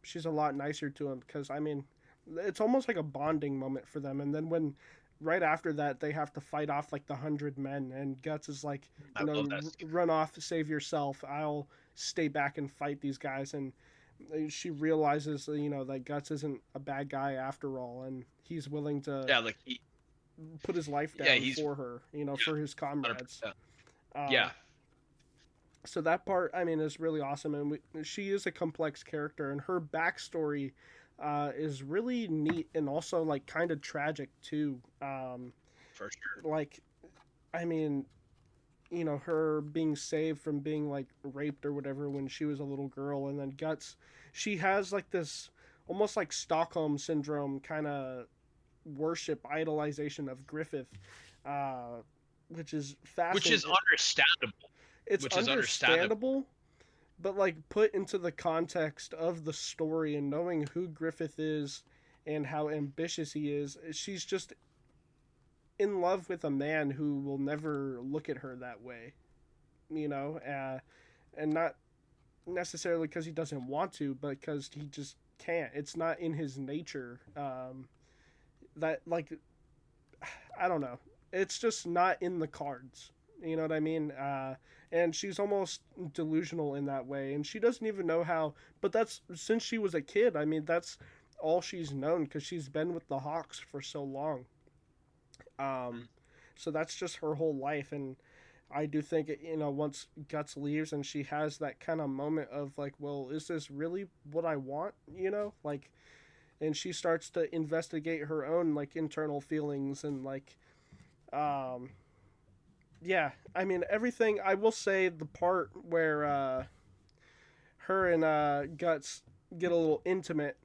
she's a lot nicer to him because I mean, it's almost like a bonding moment for them. And then when right after that they have to fight off like the 100 men, and Guts is like, I love that. run off, save yourself. I'll stay back and fight these guys. And she realizes, that Guts isn't a bad guy after all, and he's willing to Yeah, like put his life yeah, down he's for her, yeah, for his comrades. 100%. Uh, Yeah, so that part, I mean, is really awesome, and she is a complex character, and her backstory is really neat and also like kind of tragic too. for sure. Like, I mean, her being saved from being like raped or whatever when she was a little girl, and then Guts, she has like this almost like Stockholm syndrome kind of worship idolization of Griffith, uh, which is Which is fascinating. understandable. It's Which is understandable. understandable, but like put into the context of the story and knowing who Griffith is and how ambitious he is, she's just in love with a man who will never look at her that way, and not necessarily because he doesn't want to, but because he just can't. It's not in his nature. That like I don't know. It's just not in the cards. You know what I mean? And she's almost delusional in that way, and she doesn't even know how. But that's since she was a kid. I mean, that's all she's known because she's been with the Hawks for so long. Um, so that's just her whole life, and I do think once Guts leaves and she has that kind of moment of like, well, is this really what I want? Like, and she starts to investigate her own like internal feelings and like, um, yeah, I mean everything. I will say the part where her and Guts get a little intimate.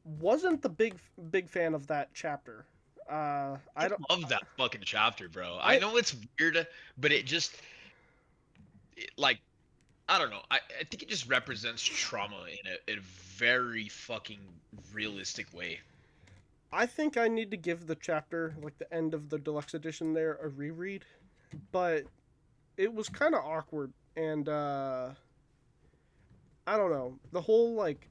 Wasn't the big fan of that chapter. I I don't. love that fucking chapter, bro. I I know it's weird, but like, I don't know. I think it just represents trauma in a very fucking realistic way. I think I need to give the chapter like the end of the deluxe edition there a reread, but it was kind of awkward and I don't know the whole like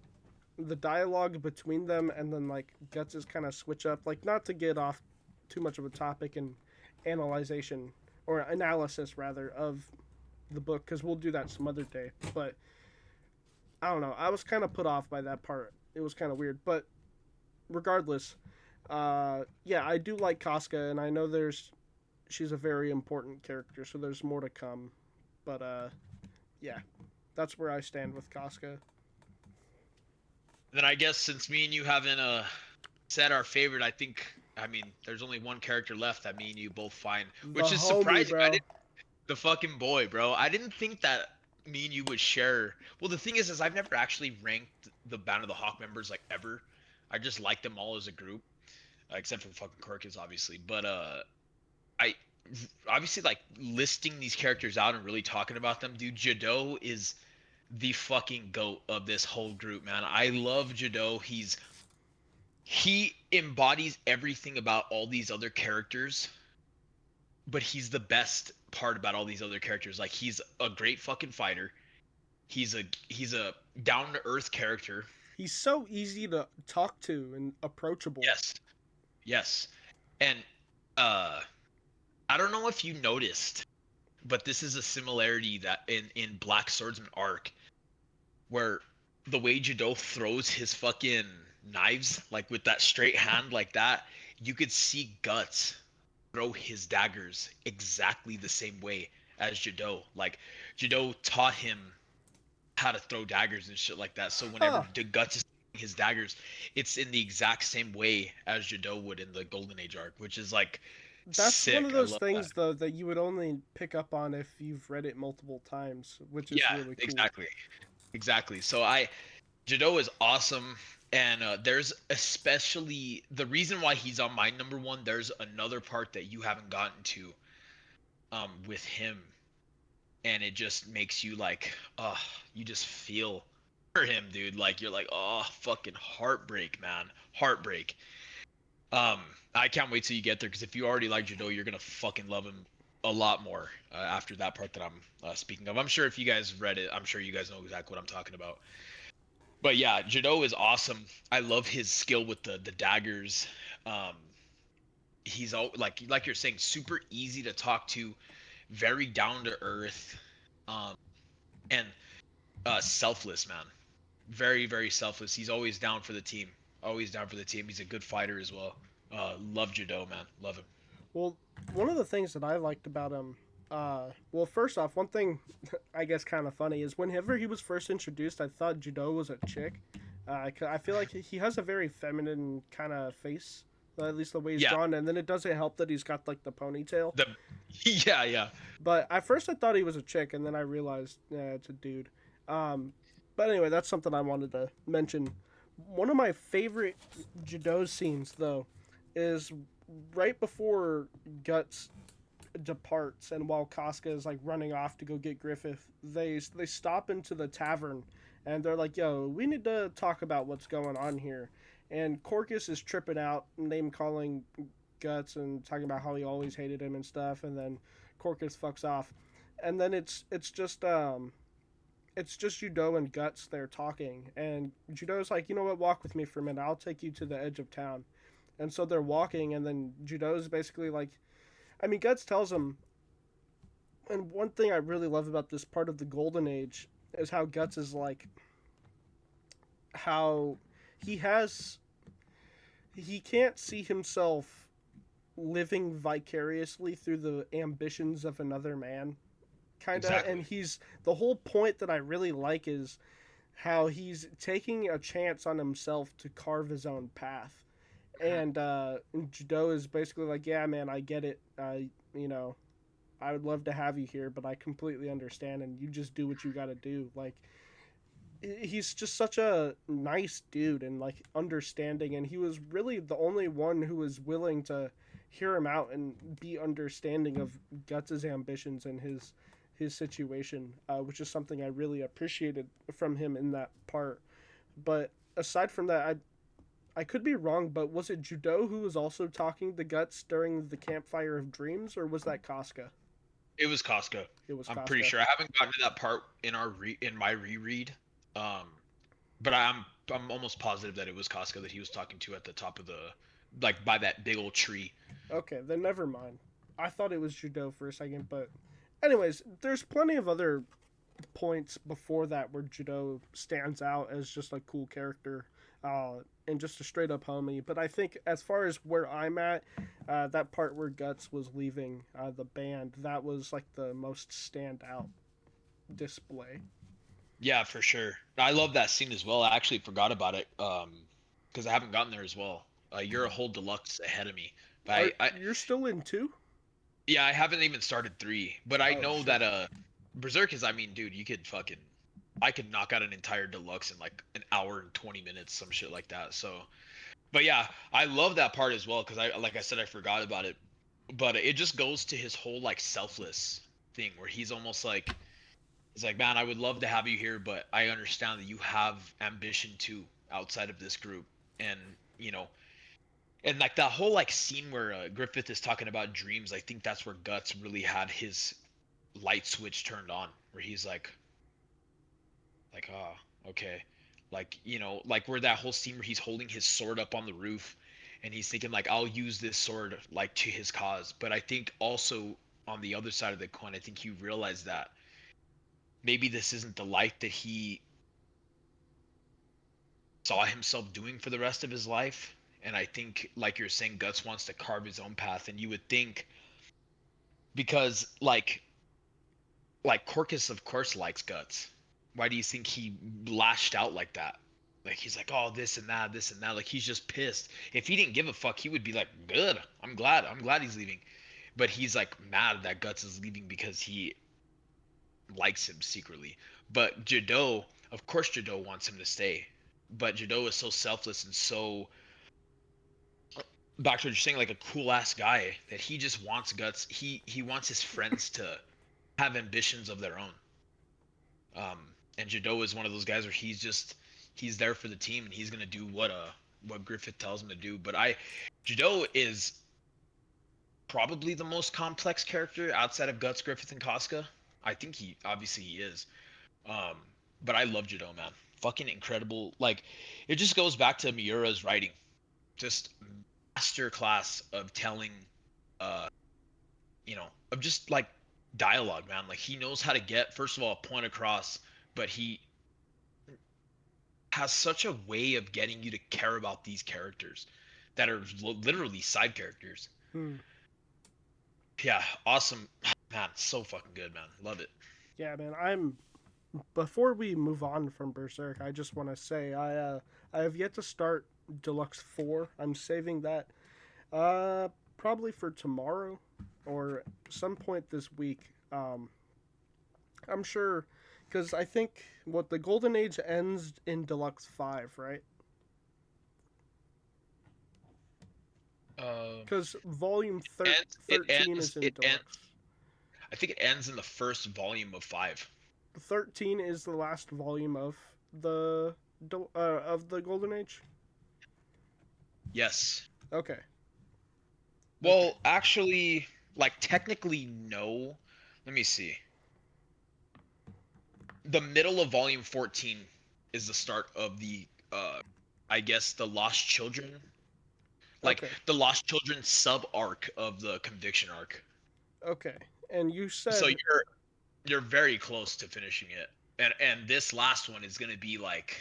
the dialogue between them and then like Guts's kind of switch up, like not to get off too much of a topic and analyzation or analysis rather of the book because we'll do that some other day. But I don't know. I was kind of put off by that part. It was kind of weird, but regardless, yeah, I do like Casca, and I know she's a very important character, so there's more to come. But yeah, that's where I stand with Casca. Then I guess since me and you haven't said our favorite, I mean there's only one character left that me and you both find, The which is homie, surprising. bro. The fucking boy, bro. I didn't think that me and you would share. Well, the thing is I've never actually ranked the Band of the Hawk members like ever. I just like them all as a group, except for the fucking Corkins, obviously. But I obviously like listing these characters out and really talking about them, dude, Jado is the fucking goat of this whole group, man. I love Jado. He embodies everything about all these other characters, but he's the best part about all these other characters. Like he's a great fucking fighter. He's a down to earth character. He's so easy to talk to and approachable. Yes. Yes. And uh I don't know if you noticed, but this is a similarity that in Black Swordsman arc where the way Jado throws his fucking knives like with that straight hand like that, you could see Guts throw his daggers exactly the same way as Jado. Like Jado taught him how to throw daggers and shit like that. So whenever Huh. Guts is throwing his daggers, it's in the exact same way as Jado would in the Golden Age arc, which is like That's one of sick. I those love that. things though that you would only pick up on if you've read it multiple times, which is Yeah, really cool. exactly. Exactly. So Jado is awesome, and there's especially the reason why he's on my number one. There's another part that you haven't gotten to, with him, and it just makes you like, you just feel for him, dude. Like you're like, oh, fucking heartbreak, man, heartbreak. Um, I can't wait till you get there because if you already like Jado, you're gonna fucking love him a lot more after that part that I'm speaking of. I'm sure if you guys read it, I'm sure you guys know exactly what I'm talking about. But yeah, Jado is awesome. I love his skill with the daggers. Um, he's all like you're saying, super easy to talk to, very down to earth, um, and selfless, man. Very very selfless. He's always down for the team. Always down for the team. He's a good fighter as well. Love Jado, man. Love him. Well, one of the things that I liked about him, well, first off, one thing I guess kind of funny is whenever he was first introduced, I thought Judo was a chick. I feel like he has a very feminine kind of face, at least the way he's Yeah. drawn, and then it doesn't help that he's got like the ponytail. The yeah yeah. But at first I thought he was a chick, and then I realized, yeah, it's a dude. Um, but anyway, that's something I wanted to mention. One of my favorite Judo scenes, though, is right before Guts departs, and while Casca is like running off to go get Griffith, they stop into the tavern, and they're like, "Yo, we need to talk about what's going on here." And Corcus is tripping out, name calling Guts and talking about how he always hated him and stuff, and then Corcus fucks off, and then it's just Judo and Guts there talking, and Judo's like, you know what, walk with me for a minute, I'll take you to the edge of town. And so they're walking, and then Judo's basically like, I mean, Guts tells him, and one thing I really love about this part of the Golden Age is how Guts is like, how he has, he can't see himself living vicariously through the ambitions of another man, kind of. Exactly. And he's, the whole point that I really like is how he's taking a chance on himself to carve his own path. And Judo is basically like, yeah, man, I get it. You know, I would love to have you here, but I completely understand, and you just do what you got to do. Like, he's just such a nice dude and like understanding, and he was really the only one who was willing to hear him out and be understanding of Guts's ambitions and his situation, which is something I really appreciated from him in that part. But aside from that, I could be wrong, but was it Judo who was also talking to Guts during the Campfire of Dreams, or was that Casca? It was Costco. It was I'm pretty Casca. sure. I haven't gotten to that part in in my reread. Um, but I'm almost positive that it was Costco that he was talking to at the top of the, like by that big old tree. Okay, then never mind. I thought it was Judo for a second, but anyways, there's plenty of other points before that where Judo stands out as just a cool character, and just a straight up homie. But I think as far as where I'm at, that part where Guts was leaving the band, that was like the most standout display. Yeah, for sure. I love that scene as well. I actually forgot about it because I haven't gotten there as well. You're a whole deluxe ahead of me. Are But I you're still in two? yeah, I haven't even started three. But I Oh know shit. that Berserk is. I mean, dude, you could fucking. I could knock out an entire deluxe in like an hour and 20 minutes, some shit like that. So, but yeah, I love that part as well because I, like I said, I forgot about it. but it just goes to his whole like selfless thing where he's almost like he's like, man, I would love to have you here, but I understand that you have ambition too outside of this group, and you know, and like that whole like scene where Griffith is talking about dreams. I think that's where Guts really had his light switch turned on, where he's like, ah, okay, like like where that whole scene where he's holding his sword up on the roof, and he's thinking like, I'll use this sword like to his cause. But I think also on the other side of the coin, I think he realized that maybe this isn't the life that he saw himself doing for the rest of his life. And I think, like you're saying, Guts wants to carve his own path. And you would think, because like Corcus, of course, likes Guts. Why do you think he lashed out like that? Like he's like, oh, this and that, this and that. Like he's just pissed. If he didn't give a fuck, he would be like, good. I'm glad. I'm glad he's leaving. But he's like mad that Guts is leaving because he likes him secretly. But Jado, of course, Jado wants him to stay. But Jado is so selfless and so, back to what you're saying, like a cool ass guy that he just wants Guts. He wants his friends to have ambitions of their own. Um, and Jado is one of those guys where he's there for the team and he's gonna do what Griffith tells him to do. But Jado is probably the most complex character outside of Guts, Griffith, and Casca. I think he obviously he is. Um, but I love Jado, man. Fucking incredible. Like it just goes back to Miura's writing. Just master class of telling uh of just like dialogue, man. Like he knows how to get first of all a point across, but he has such a way of getting you to care about these characters that are literally side characters. Hmm. Yeah, awesome. Man, so fucking good, man. Love it. Yeah, man. I'm. Before we move on from Berserk, I just want to say I have yet to start Deluxe 4. I'm saving that probably for tomorrow or some point this week. I'm sure because I think what the Golden Age ends in Deluxe 5, right? uh Because Volume it 13 ends is in it ends Deluxe. I think it ends in the first volume of 5. 13 is the last volume of the Golden Age. Yes. Okay. Okay. Well, actually, like technically no. Let me see. The middle of volume 14 is the start of the I guess the Lost Children, like Okay. the Lost Children sub arc of the Conviction arc. Okay. And you So said, you're very close to finishing it. And this last one is going to be like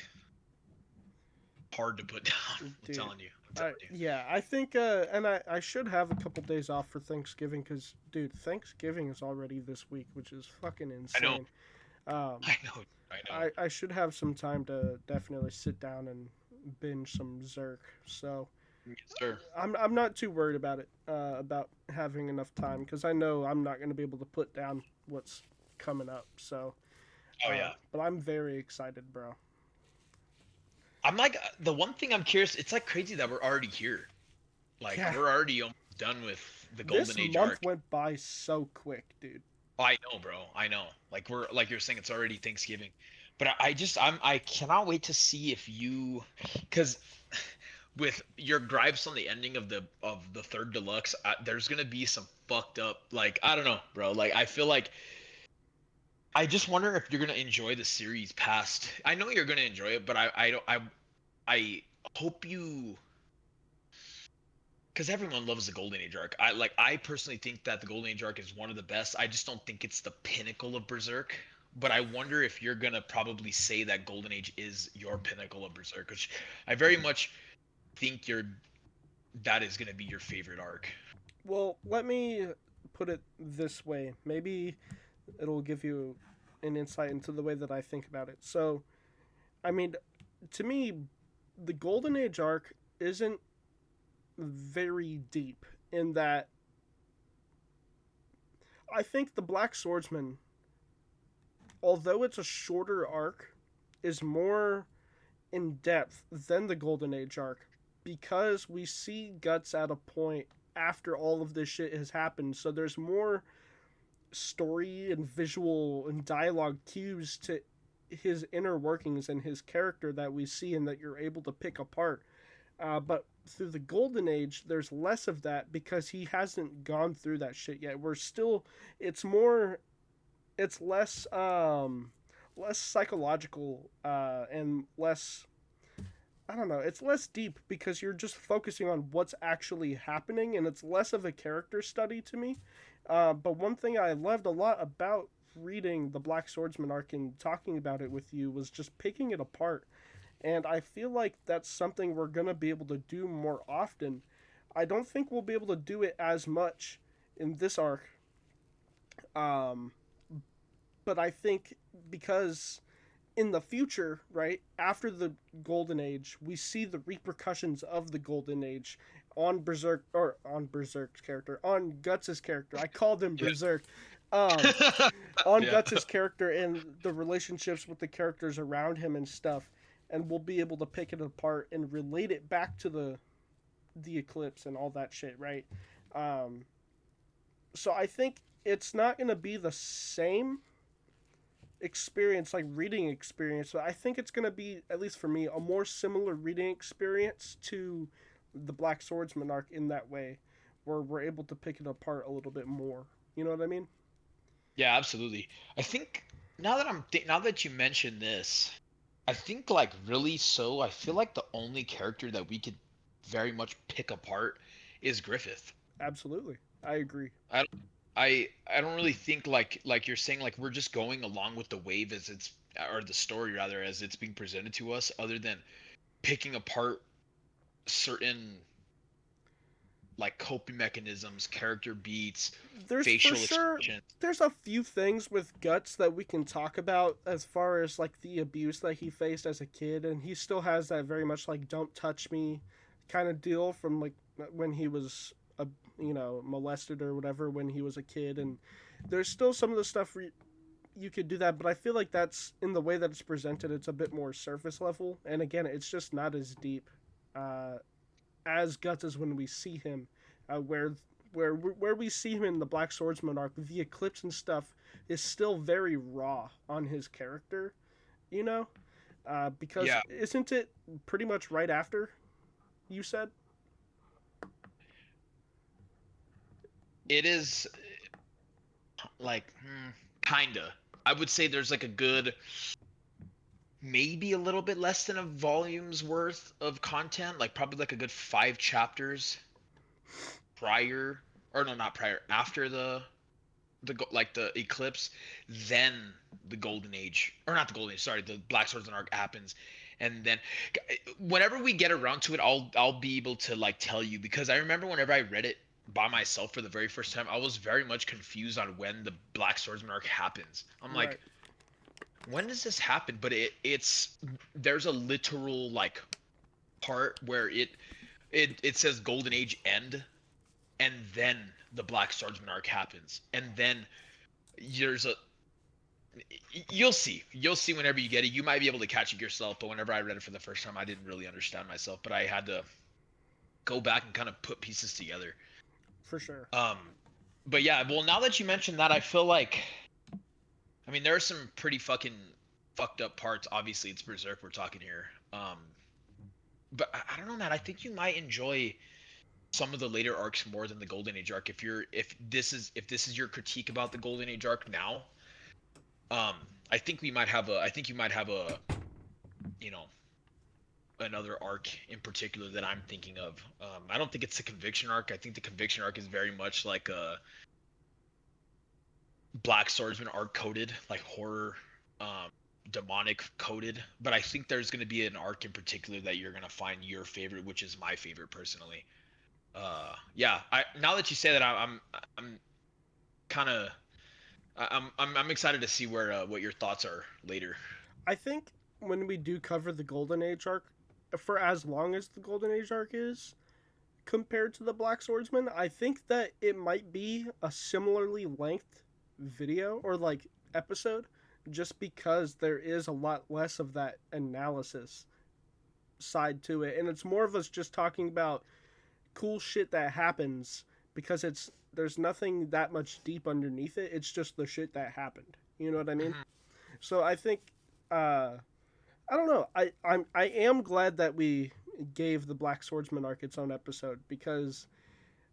hard to put down. I'm dude, telling you. I'm telling you. yeah, I think, and I should have a couple days off for Thanksgiving because, dude, Thanksgiving is already this week, which is fucking I know. insane. Um, I know. I know. I should have some time to definitely sit down and binge some Zerk. So Yes, sir. I'm not too worried about having enough time because I know I'm not going to be able to put down what's coming up. So, Oh yeah. but I'm very excited, bro. I'm like the one thing I'm curious. It's like crazy that we're already here. Like Yeah, we're already almost done with the this Golden Age month arc. went by so quick, dude. Oh, I know, bro. I know. Like we're like you're saying, it's already Thanksgiving, but I cannot wait to see if you, because with your gripes on the ending of the third deluxe, there's gonna be some fucked up like I don't know, bro. Like I feel like I just wonder if you're gonna enjoy the series past. I know you're gonna enjoy it, but I don't I hope you, because everyone loves the Golden Age arc. I personally think that the Golden Age arc is one of the best. I just don't think it's the pinnacle of Berserk. But I wonder if you're gonna probably say that Golden Age is your pinnacle of Berserk, which I very much think that is gonna be your favorite arc. Well, let me put it this way. Maybe it'll give you an insight into the way that I think about it. So, I mean, to me, the Golden Age arc isn't very deep in that I think the Black Swordsman, although it's a shorter arc, is more in depth than the Golden Age arc because we see Guts at a point after all of this shit has happened. So there's more story and visual and dialogue cues to his inner workings and his character that we see and that you're able to pick apart. But through the golden age, there's less of that because he hasn't gone through that shit yet. We're still, it's more, it's less psychological, and less, I don't know, it's less deep because you're just focusing on what's actually happening, and it's less of a character study to me. But one thing I loved a lot about reading the Black Swordsman arc and talking about it with you was just picking it apart. And I feel like that's something we're going to be able to do more often. I don't think we'll be able to do it as much in this arc. Um, but I think because in the future, right, after the Golden Age, we see the repercussions of the Golden Age on Berserk, or on Berserk's character, on Guts's character. I called him Yeah. Berserk. Um, on Yeah. Guts's character and the relationships with the characters around him and stuff, and we'll be able to pick it apart and relate it back to the eclipse and all that shit, right? Um, so I think it's not gonna be the same experience, like reading experience, but I think it's gonna be, at least for me, a more similar reading experience to the Black Swordsman arc in that way, where we're able to pick it apart a little bit more. You know what I mean? Yeah, absolutely. I think now that you mention this, I think like really so, I feel like the only character that we could very much pick apart is Griffith. Absolutely, I agree. I don't, I don't really think like you're saying like we're just going along with the wave as it's or the story rather as it's being presented to us, other than picking apart certain like coping mechanisms, character beats, There's for facial sure expressions. there's a few things with Guts that we can talk about as far as like the abuse that he faced as a kid, and he still has that very much like "don't touch me" kind of deal from like when he was a, molested or whatever when he was a kid. And there's still some of the stuff where you could do that, but I feel like that's in the way that it's presented, it's a bit more surface level, and again, it's just not as deep uh, as Guts as when we see him, where we see him in the Black Swordsman arc, the eclipse and stuff is still very raw on his character, you know, because Yeah, isn't it pretty much right after you said? it is like kinda. I would say there's like a good maybe a little bit less than a volume's worth of content, like probably like a good 5 chapters prior, or no, not prior, after like the eclipse, then the golden age, or not the golden age, sorry, the Black Swords and arc happens, and then whenever we get around to it, I'll be able to like tell you, because I remember whenever I read it by myself for the very first time, I was very much confused on when the Black Swordsman arc happens. I'm like, Right. when does this happen? But it's there's a literal like part where it says golden age end, and then the Black Swordsman arc happens, and then there's a you'll see whenever you get it. You might be able to catch it yourself, but whenever I read it for the first time, I didn't really understand myself, but I had to go back and kind of put pieces together. For sure. um but yeah, well, now that you mentioned that, I feel like, I mean, there are some pretty fucking fucked up parts. Obviously it's Berserk we're talking here. But I don't know, man, I think you might enjoy some of the later arcs more than the Golden Age arc. If this is your critique about the Golden Age arc now, um, I think you might have a, you know, another arc in particular that I'm thinking of. I don't think it's the Conviction arc. I think the Conviction arc is very much like a Black Swordsman arc coded, like horror, um, demonic coded. But I think there's going to be an arc in particular that you're going to find your favorite, which is my favorite personally. Yeah, I now that you say that, I'm kind of I'm excited to see where what your thoughts are later. I think when we do cover the Golden Age arc, for as long as the Golden Age arc is compared to the Black Swordsman, I think that it might be a similarly length video or like episode, just because there is a lot less of that analysis side to it, and it's more of us just talking about cool shit that happens because there's nothing that much deep underneath it. It's just the shit that happened. You know what I mean? Mhm. So I think I don't know. I am glad that we gave the Black Swordsman arc its own episode because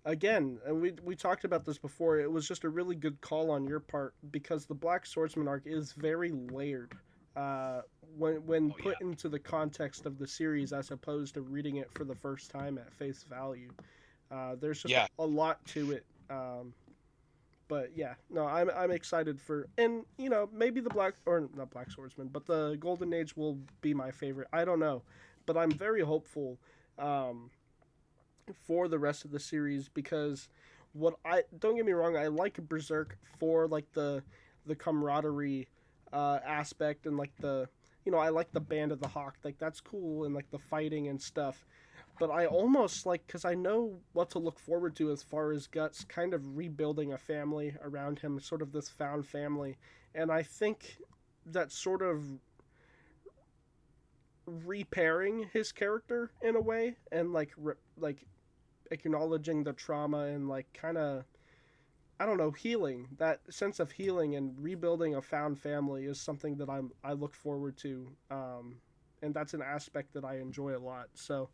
again, and we talked about this before. It was just a really good call on your part because the Black Swordsman arc is very layered. Uh, when Oh yeah. put into the context of the series, as opposed to reading it for the first time at face value, there's just Yeah. a lot to it. But yeah, no, I'm excited for, and you know, maybe the black, or not Black Swordsman, but the Golden Age will be my favorite. I don't know, but I'm very hopeful um, for the rest of the series because what I don't get me wrong, I like Berserk for like the camaraderie aspect and like the, you know, I like the Band of the Hawk, like that's cool, and like the fighting and stuff. But I almost like, because I know what to look forward to as far as Guts kind of rebuilding a family around him, sort of this found family. And I think that sort of repairing his character in a way and like acknowledging the trauma and like kind of, I don't know, healing, that sense of healing and rebuilding a found family is something that I look forward to, and that's an aspect that I enjoy a lot. So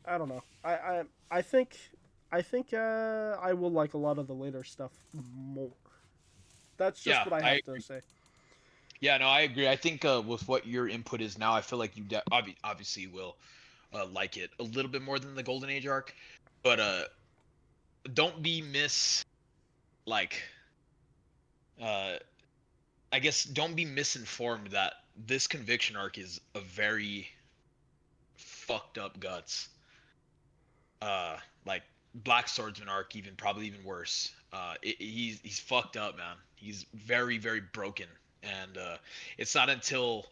I don't know. I think I will like a lot of the later stuff more. That's just Yeah. what I I have to agree. say. Yeah. No, I agree. I think with what your input is now, I feel like you obviously will like it a little bit more than the Golden Age arc, but don't be like uh I guess don't be misinformed that this conviction arc is a very fucked up guts. Uh, like Black Swordsman arc, even probably even worse. He's fucked up, man. He's very very broken, and it's not until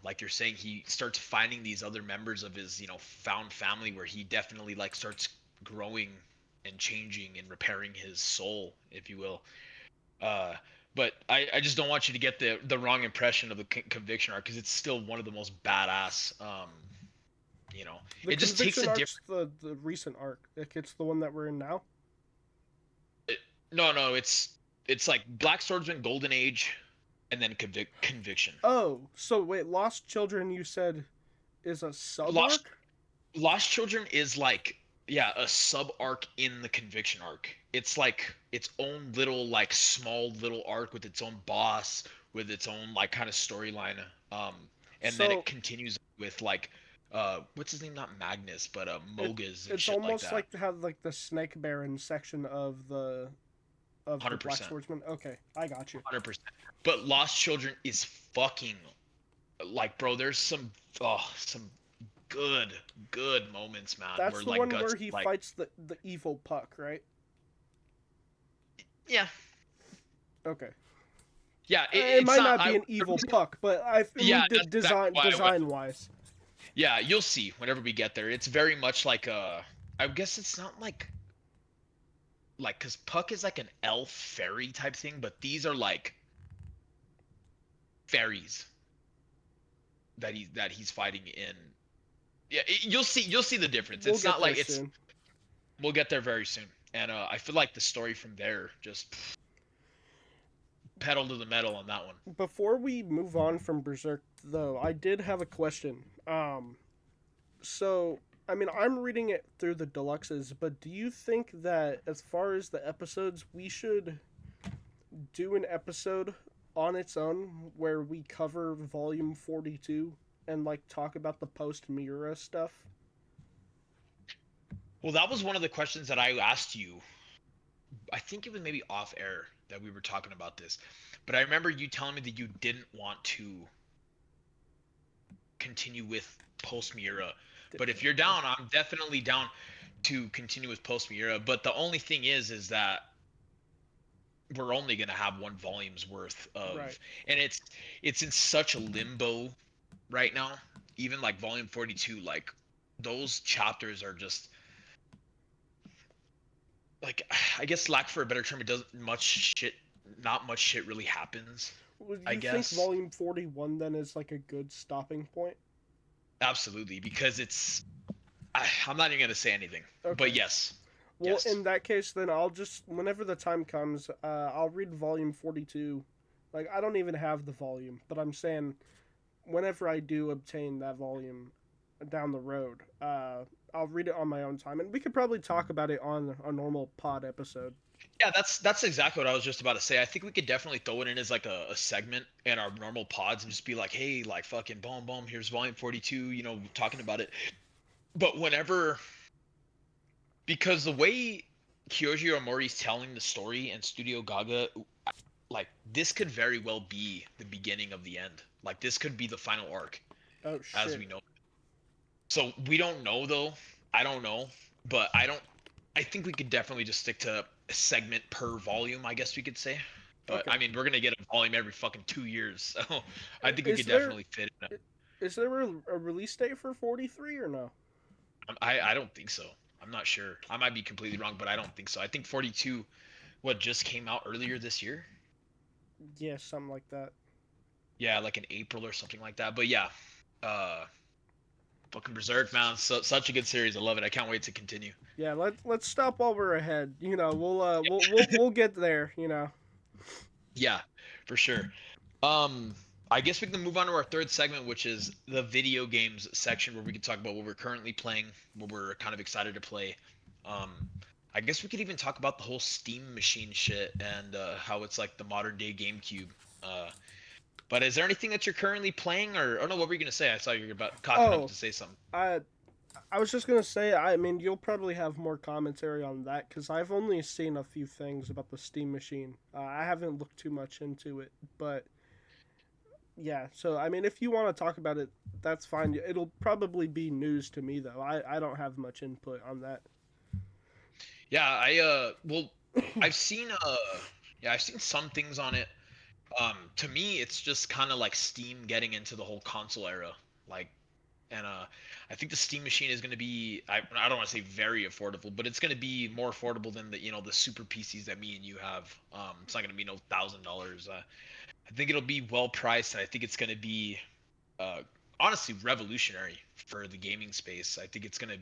like you're saying, he starts finding these other members of his found family where he definitely like starts growing and changing and repairing his soul, if you will. Uh, but I just don't want you to get the wrong impression of the conviction arc because it's still one of the most badass. You know, The it just takes conviction a arc's different. the recent arc. Like it's the one that we're in now. No, no, it's like Black Swordsman, Golden Age, and then conviction. Oh, so wait, Lost Children you said is a sub Lost arc? Lost Children is like, yeah, a sub arc in the conviction arc. It's like its own little like small little arc with its own boss, with its own like kind of storyline. Um, and then it So continues with like what's his name? Not Magnus, but it Mogas and it's shit like almost that. like to have like the Snake Baron section of the Black 100%. Swordsman. Okay, I got you. 100%. But Lost Children is fucking like, bro, there's some good good moments, man, That's where the like one guts where he like, fights the evil Puck, right? yeah. Okay. Yeah, It it's might not. not be an The evil reason, Puck, but I yeah, mean that's exactly why I went. design wise. Yeah, you'll see whenever we get there. It's very much like I guess it's not like because Puck is like an elf fairy type thing, but these are like fairies that he's fighting in. Yeah, you'll see the difference. We'll It's get not there like it's. soon. We'll get there very soon, and I feel like the story from there just pedal to the metal on that one. Before we move on from Berserk, though, I did have a question. So I mean, I'm reading it through the deluxes, but do you think that as far as the episodes, we should do an episode on its own where we cover volume 42 and like talk about the post Miura stuff? Well, that was one of the questions that I asked you. I think it was maybe off air that we were talking about this, but I remember you telling me that you didn't want to continue with post Miura. But if you're down, I'm definitely down to continue with post Miura. But the only thing is that we're only gonna have one volume's worth Right. of, and it's in such a limbo right now. Even like volume 42, like those chapters are just like, I guess lack for a better term, it doesn't much shit. Not much shit really happens. Would I you think guess volume 41 then is like a good stopping point? absolutely because I'm not even gonna say anything, but Okay. yes. Well, Yes. in that case, then I'll just whenever the time comes, I'll read volume 42. Like I don't even have the volume, but I'm saying whenever I do obtain that volume down the road, I'll read it on my own time, and we could probably talk about it on a normal pod episode. Yeah, that's exactly what I was just about to say. I think we could definitely throw it in as like a segment in our normal pods and just be like, hey, like fucking boom, boom, here's volume 42, talking about it. But whenever, because the way Kyoji Omori's telling the story and Studio Gaga, like this could very well be the beginning of the end. Like this could be the final arc Oh as shit. we know. So we don't know though. I don't know, but I think we could definitely just stick to a segment per volume, I guess we could say. But Okay. I mean, we're gonna get a volume every fucking 2 years, so I think we Is could there definitely fit it. is there a release date for 43 or no? I don't think so. I'm not sure. I might be completely wrong, but I don't think so. I think 42, what just came out earlier this year. Yeah, something like that. Yeah, like in April or something like that. But yeah, uh, fucking Berserk, man, such a good series. I love it. I can't wait to continue. Yeah, let's stop while we're ahead. We'll get there. Yeah, for sure. Um, I guess we can move on to our third segment, which is the video games section, where we can talk about what we're currently playing, what we're kind of excited to play. Um, I guess we could even talk about the whole Steam machine shit and how it's like the modern day GameCube. Uh, but is there anything that you're currently playing, or oh no, what were you gonna say? I saw you were about cocking up Oh, to say something. I I was just gonna say. I mean, you'll probably have more commentary on that because I've only seen a few things about the Steam machine. I haven't looked too much into it, but yeah. So I mean, if you want to talk about it, that's fine. It'll probably be news to me though. I don't have much input on that. Yeah, well, I've seen yeah, I've seen some things on it. To me, it's just kind of like Steam getting into the whole console era. Like, and I think the Steam machine is going to be I don't want to say very affordable, but it's going to be more affordable than the super PCs that me and you have. It's not going to be no $1,000. I think it'll be well priced, and I think it's going to be uh, honestly revolutionary for the gaming space. I think it's gonna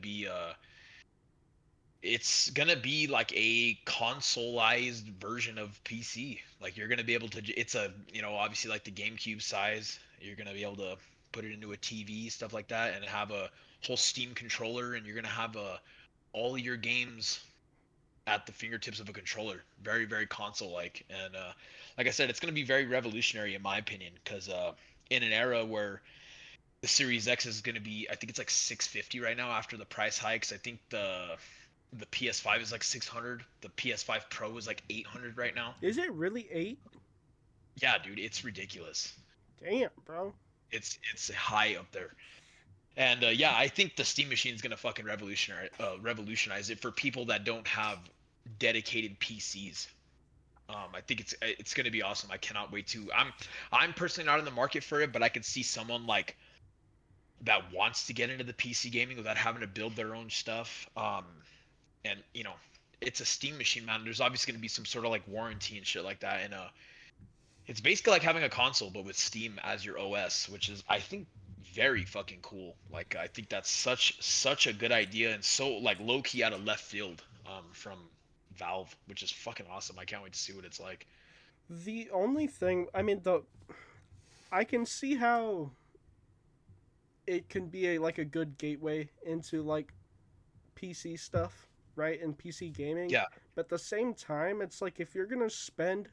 be like a consoleized version of PC. Like you're gonna be able to. It's obviously like the GameCube size. You're gonna be able to put it into a TV, stuff like that, and have a whole Steam controller, and you're gonna have all your games at the fingertips of a controller. Very, very console-like, and like I said, it's gonna be very revolutionary in my opinion, because in an era where the Series X is going to be, I think it's like 650 right now after the price hikes. I think the PS5 is like 600. The PS5 Pro is like 800 right now. Is it really 8? Yeah, dude, it's ridiculous. Damn, bro. It's high up there. And yeah, I think the Steam machine is gonna fucking revolutionize it for people that don't have dedicated PCs. I think it's gonna be awesome. I cannot wait to. I'm personally not in the market for it, but I could see someone like that wants to get into the PC gaming without having to build their own stuff. And it's a Steam machine, man. There's obviously gonna be some sort of like warranty and shit like that, and it's basically like having a console but with Steam as your OS, which is I think very fucking cool. Like I think that's such a good idea and so like low key out of left field from Valve, which is fucking awesome. I can't wait to see what it's like. The only thing, I mean, the I can see how it can be a good gateway into like PC stuff, right? And PC gaming. Yeah, But at the same time, it's like if you're going to spend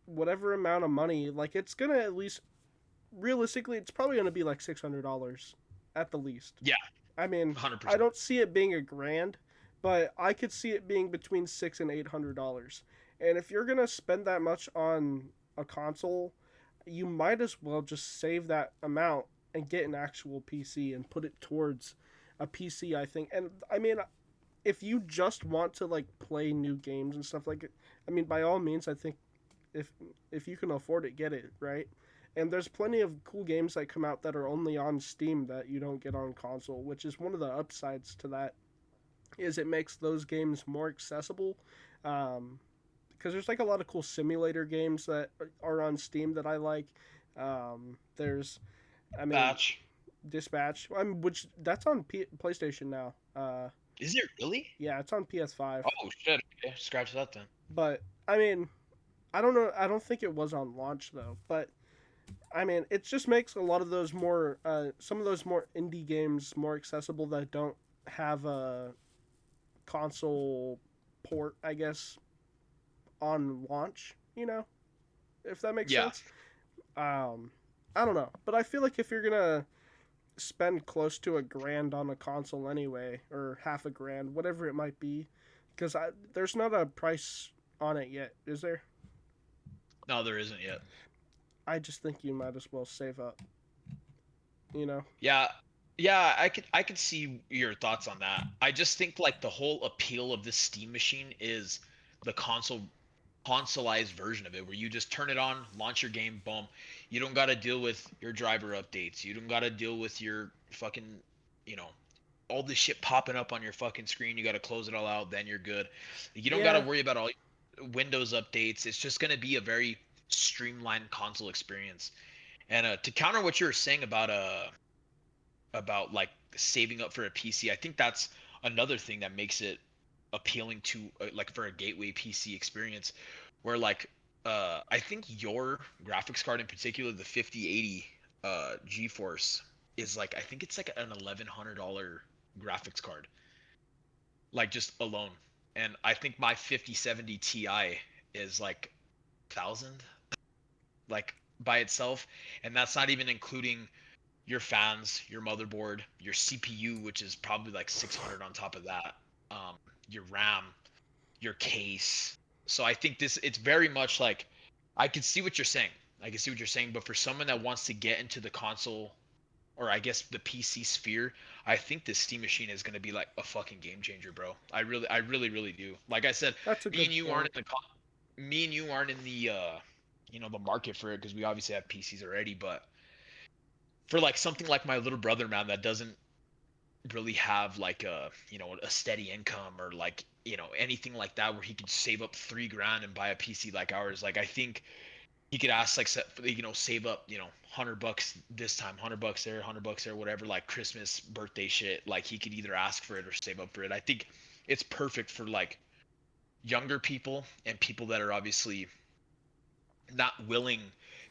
whatever amount of money, like it's going to at least realistically it's probably going to be like $600 at the least. yeah, I mean, I 100%. don't see it being a grand, but I could see it being between $600 and $800. And if you're going to spend that much on a console, you might as well just save that amount and get an actual PC and put it towards a PC, I think. And I mean, if you just want to like play new games and stuff like it, I mean, by all means, I think if if you can afford it, get it, right? And there's plenty of cool games that come out that are only on Steam that you don't get on console, which is one of the upsides to that. Is it makes those games more accessible? Um, because there's like a lot of cool simulator games that are on Steam that I like. There's, I mean, Batch. Dispatch, which that's on PlayStation now. Is it really? Yeah, it's on PS5. Oh shit. Okay, scratch that then. But I mean, I don't know. I don't think it was on launch though. But I mean, it just makes a lot of those more, some of those more indie games more accessible that don't have a console port, I guess, on launch. If that makes Yeah. sense. Um, I don't know, but I feel like if you're gonna spend close to $1,000 on a console anyway, or half a grand, whatever it might be, because there's not a price on it yet, is there? No, there isn't yet. I just think you might as well save up. You know? Yeah. Yeah, I could see your thoughts on that. I just think like the whole appeal of this Steam machine is the consoleized version of it where you just turn it on, launch your game, boom. You don't got to deal with your driver updates. You don't got to deal with your fucking, you know, all this shit popping up on your fucking screen. You got to close it all out, then you're good. You don't got to Yeah, worry about all Windows updates. It's just going to be a very streamlined console experience. And to counter what you were saying about like saving up for a PC, I think that's another thing that makes it appealing to like for a gateway PC experience where like I think your graphics card in particular, the 5080 GeForce is like I think it's like an $1,100 graphics card, like just alone. And I think my 5070 Ti is like 1,000 like by itself, and that's not even including your fans, your motherboard, your CPU, which is probably like 600 on top of that, your RAM, your case. So I think it's very much like I can see what you're saying. I can see what you're saying, but for someone that wants to get into the console or I guess the PC sphere, I think this Steam machine is going to be like a fucking game changer, bro. I really do. Like I said, that's a me good and you aren't point. in me and you aren't in the the market for it because we obviously have PCs already, but for like something like my little brother, man, that doesn't really have like a steady income or like anything like that where he could save up 3 grand and buy a PC like ours. Like I think he could ask like save up $100 this time, $100 there, $100 there, whatever, like Christmas birthday shit. Like he could either ask for it or save up for it. I think it's perfect for like younger people and people that are obviously not willing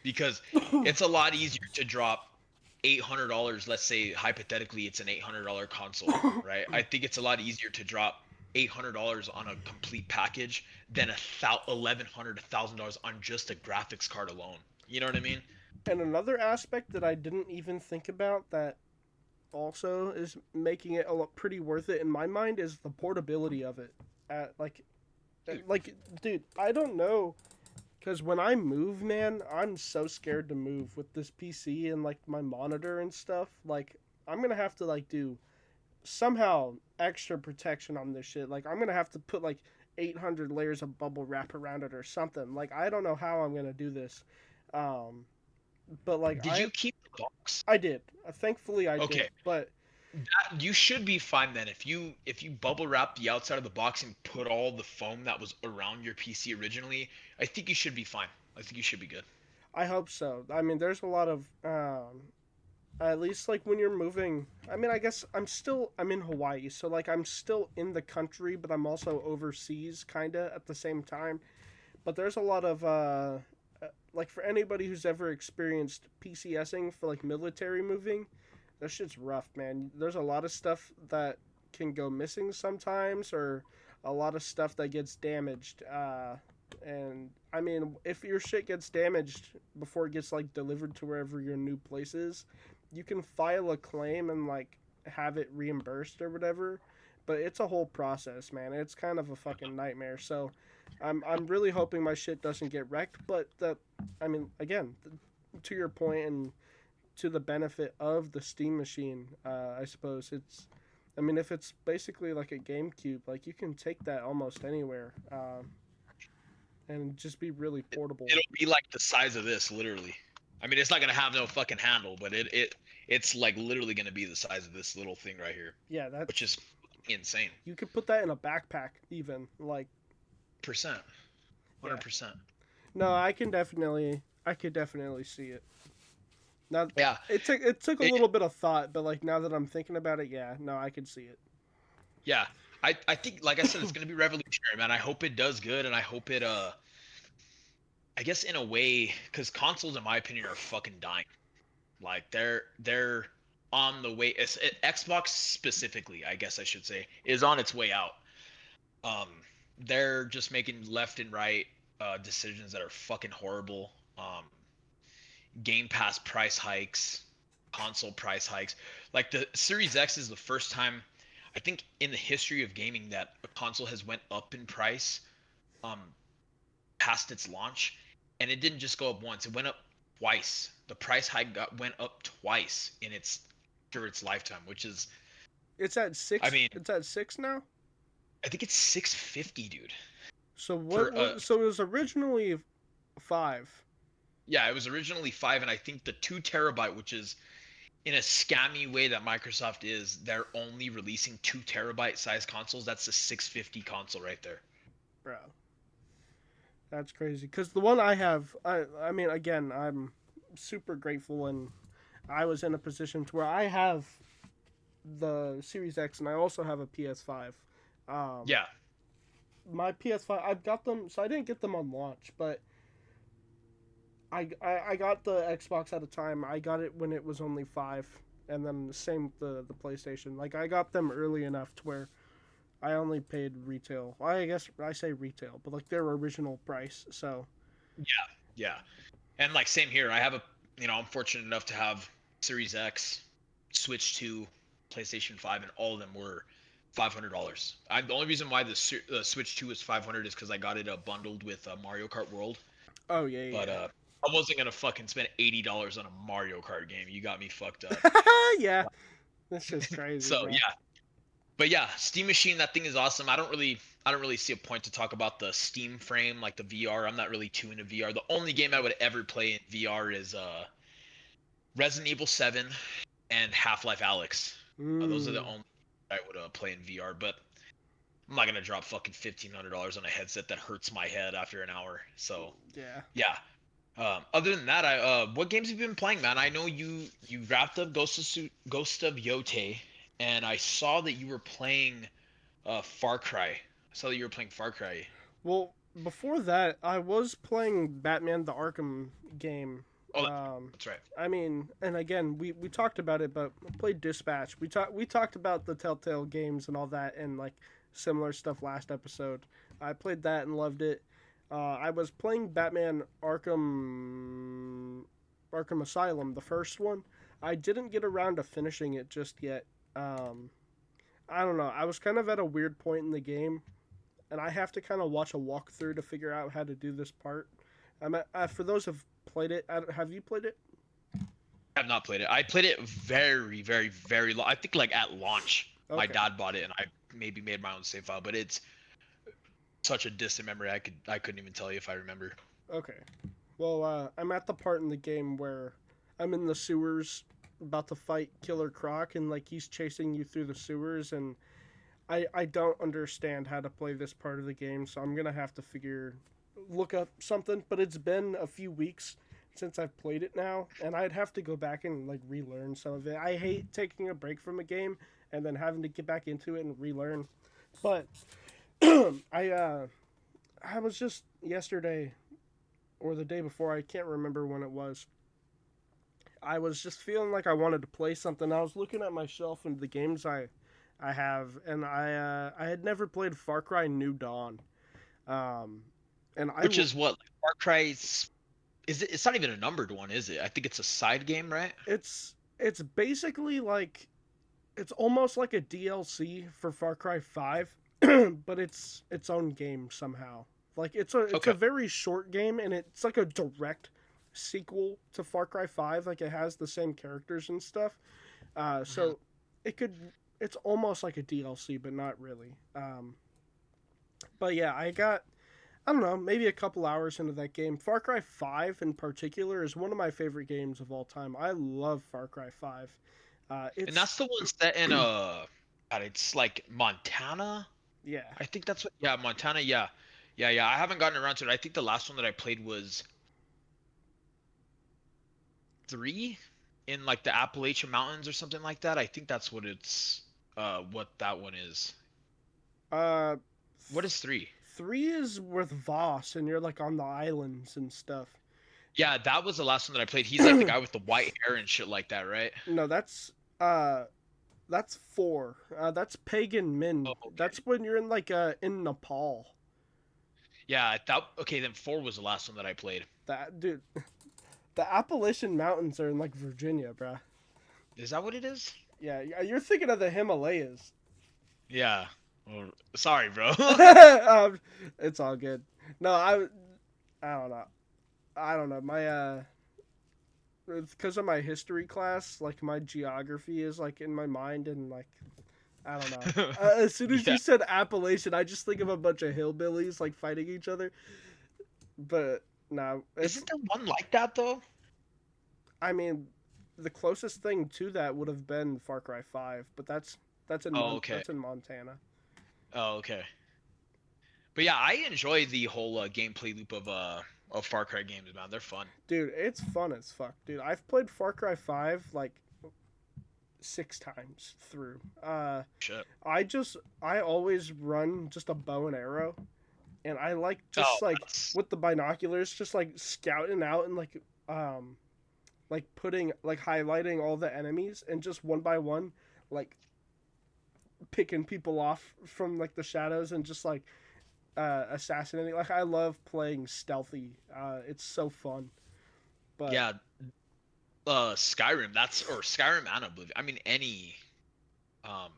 because it's a lot easier to drop $800. Let's say hypothetically it's an $800 console, right? I think it's a lot easier to drop $800 on a complete package than 1,100 $1,000 on just a graphics card alone. You know what I mean? And another aspect that I didn't even think about that also is making it a lot pretty worth it in my mind is the portability of it. Like, Dude, like, dude, I don't know. Because when I move, man, I'm so scared to move with this PC and like my monitor and stuff. Like, I'm gonna have to like do somehow extra protection on this shit. Like, I'm gonna have to put like 800 layers of bubble wrap around it or something. Like, I don't know how I'm gonna do this. Um, but like, did you keep the box? I did. Thankfully, I did. Okay, But you should be fine then. If you bubble wrap the outside of the box and put all the foam that was around your PC originally, I think you should be fine. I think you should be good. I hope so. I mean, there's a lot of at least like when you're moving. I mean, I guess I'm in Hawaii, so like I'm still in the country, but I'm also overseas kind of at the same time. But there's a lot of like for anybody who's ever experienced PCSing for like military moving, that shit's rough, man. There's a lot of stuff that can go missing sometimes, or a lot of stuff that gets damaged. And I mean, if your shit gets damaged before it gets like delivered to wherever your new place is, you can file a claim and like have it reimbursed or whatever. But it's a whole process, man. It's kind of a fucking nightmare. So, I'm really hoping my shit doesn't get wrecked. But I mean, again, to your point and to the benefit of the Steam machine, I suppose it's. I mean, if it's basically like a GameCube, like you can take that almost anywhere, and just be really portable. It'll be like the size of this, literally. I mean, it's not gonna have no fucking handle, but it's like literally gonna be the size of this little thing right here, Yeah, which is insane. you could put that in a backpack, even like. 100%, Yeah, 100%. no, I could definitely see it. Now, Yeah, it took a it, little bit of thought, but like now that I'm thinking about it, yeah, no, I could see it. Yeah. I think, like I said, it's gonna be revolutionary, man. I hope it does good, and I hope it I guess in a way, because consoles, in my opinion, are fucking dying. Like they're on the way. Xbox specifically, I guess I should say, is on its way out. Um, they're just making left and right decisions that are fucking horrible. Game Pass price hikes, console price hikes. Like the Series X is the first time, I think, in the history of gaming that a console has went up in price, um, past its launch, and it didn't just go up once; it went up twice. The price hike went up twice in its through its lifetime, which is, It's at I six. mean, It's at six now. I think it's 650, dude. So For so it was originally five. yeah, it was originally 5, and I think the 2 terabyte, which is in a scammy way that Microsoft is, they're only releasing 2 terabyte size consoles. That's the 650 console right there. Bro, that's crazy. Because the one I have, I mean, again, I'm super grateful, and I was in a position to where I have the Series X, and I also have a PS5. Um, Yeah. my PS5, I've got them, so I didn't get them on launch, but I got the Xbox at a time. I got it when it was only five, and then the same with the PlayStation. Like I got them early enough to where I only paid retail. Well, I guess I say retail, but like their original price. So Yeah. Yeah. And like same here. I have a, I'm fortunate enough to have Series X, Switch 2, PlayStation 5, and all of them were $500. The only reason why the Switch 2 is 500 is because I got it bundled with Mario Kart World. oh yeah, But yeah. I wasn't gonna fucking spend $80 on a Mario Kart game. You got me fucked up. Yeah, that's just crazy, So bro. yeah, but yeah, Steam Machine, that thing is awesome. I don't really see a point to talk about the Steam frame, like the VR. I'm not really too into VR. The only game I would ever play in VR is Resident Evil 7 and Half-Life Alyx. Those are the Mm, only I would play in VR, but I'm not gonna drop fucking $1,500 on a headset that hurts my head after an hour. So yeah. yeah. Other than that, I what games have you been playing, man? I know you wrapped up Ghost of Yote, and I saw that you were playing Far Cry. I saw that you were playing Far Cry. Well, before that, I was playing Batman the Arkham game. Oh, Um, that's right. I mean, and again, we talked about it, but I played Dispatch. We talked about the Telltale games and all that, and like similar stuff last episode. I played that and loved it. I was playing Batman Arkham Asylum, the first one. I didn't get around to finishing it just yet. Um, I don't know. I was kind of at a weird point in the game, and I have to kind of watch a walkthrough to figure out how to do this part. For those who've played it, have you played it? I have not played it. I played it very, very, very long. I think like at launch, my Okay, dad bought it, and I maybe made my own save file. But it's such a distant memory. I couldn't even tell you if I remember. okay. Well, I'm at the part in the game where I'm in the sewers about to fight Killer Croc, and like he's chasing you through the sewers, and I don't understand how to play this part of the game, so I'm gonna have to look up something. But it's been a few weeks since I've played it now, and I'd have to go back and like relearn some of it. I hate taking a break from a game and then having to get back into it and relearn. But I I was just yesterday or the day before, I can't remember when it was. I was just feeling like I wanted to play something. I was looking at my shelf and the games I have, and I had never played Far Cry New Dawn. Um, and Which is what, like, Far Cry's. Is it? It's not even a numbered one, is it? I think it's a side game, right? it's basically like it's almost like a DLC for Far Cry 5, but it's its own game somehow. Like it's a Okay. very short game, and it's like a direct sequel to Far Cry 5. Like it has the same characters and stuff. Hmm. So it could it's almost like a DLC, but not really. But yeah, I don't know, maybe a couple hours into that game. Far Cry 5 in particular is one of my favorite games of all time. I love Far Cry 5. And It's that's the one set in God, it's like Montana. yeah. I think that's what. Yeah, Montana. Yeah, yeah, yeah. I haven't gotten around to it. I think the last one that I played was 3 in like the Appalachian Mountains or something like that. I think that's what it's what that one is. Uh, What is 3? 3 is with Voss, and you're like on the islands and stuff. Yeah, that was the last one that I played. He's like the guy with the white hair and shit like that, right? No, uh that's 4. That's Pagan Oh, Min. okay. That's when you're in like in Nepal. Yeah, that okay. Then 4 was the last one that I played. That dude, the Appalachian Mountains are in like Virginia, bruh. Is that what it is? Yeah, you're thinking of the Himalayas. Yeah. Well, sorry, bro. It's all good. No, I don't know. I don't know. My because of my history class, like my geography is like in my mind, and like I don't know. As soon as you Yeah. said Appalachian, I just think of a bunch of hillbillies like fighting each other. But no, it's. Isn't there one like that though? I mean, the closest thing to that would have been Far Cry 5, but Oh, okay. that's in Montana. Oh, okay. But yeah, I enjoy the whole gameplay loop of Far Cry games, man. They're fun. Dude, it's fun as fuck, dude. I've played Far Cry 5 like 6 times through. Shit. I always run just a bow and arrow, and I like Oh, just like that's with the binoculars, just like scouting out and like putting like highlighting all the enemies and just one by one like picking people off from like the shadows and just like assassinating. Like I love playing stealthy. It's so fun. But yeah. Skyrim. That's or Skyrim and Oblivion. I mean, any um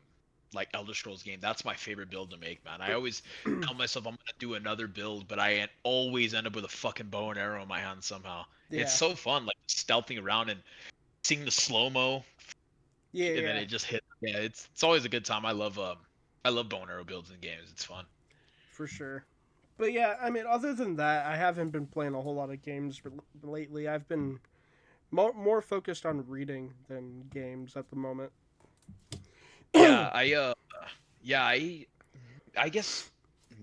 like Elder Scrolls game. That's my favorite build to make, man. I always tell myself I'm gonna do another build, but always end up with a fucking bow and arrow in my hand somehow. It's yeah, so fun, like stealthing around and seeing the slow mo, yeah, and then yeah, it just hit. Yeah, it's always a good time. I love bow and arrow builds in games. It's fun. for sure. But yeah, I mean, other than that, I haven't been playing a whole lot of games lately. I've been more focused on reading than games at the moment. Yeah, I guess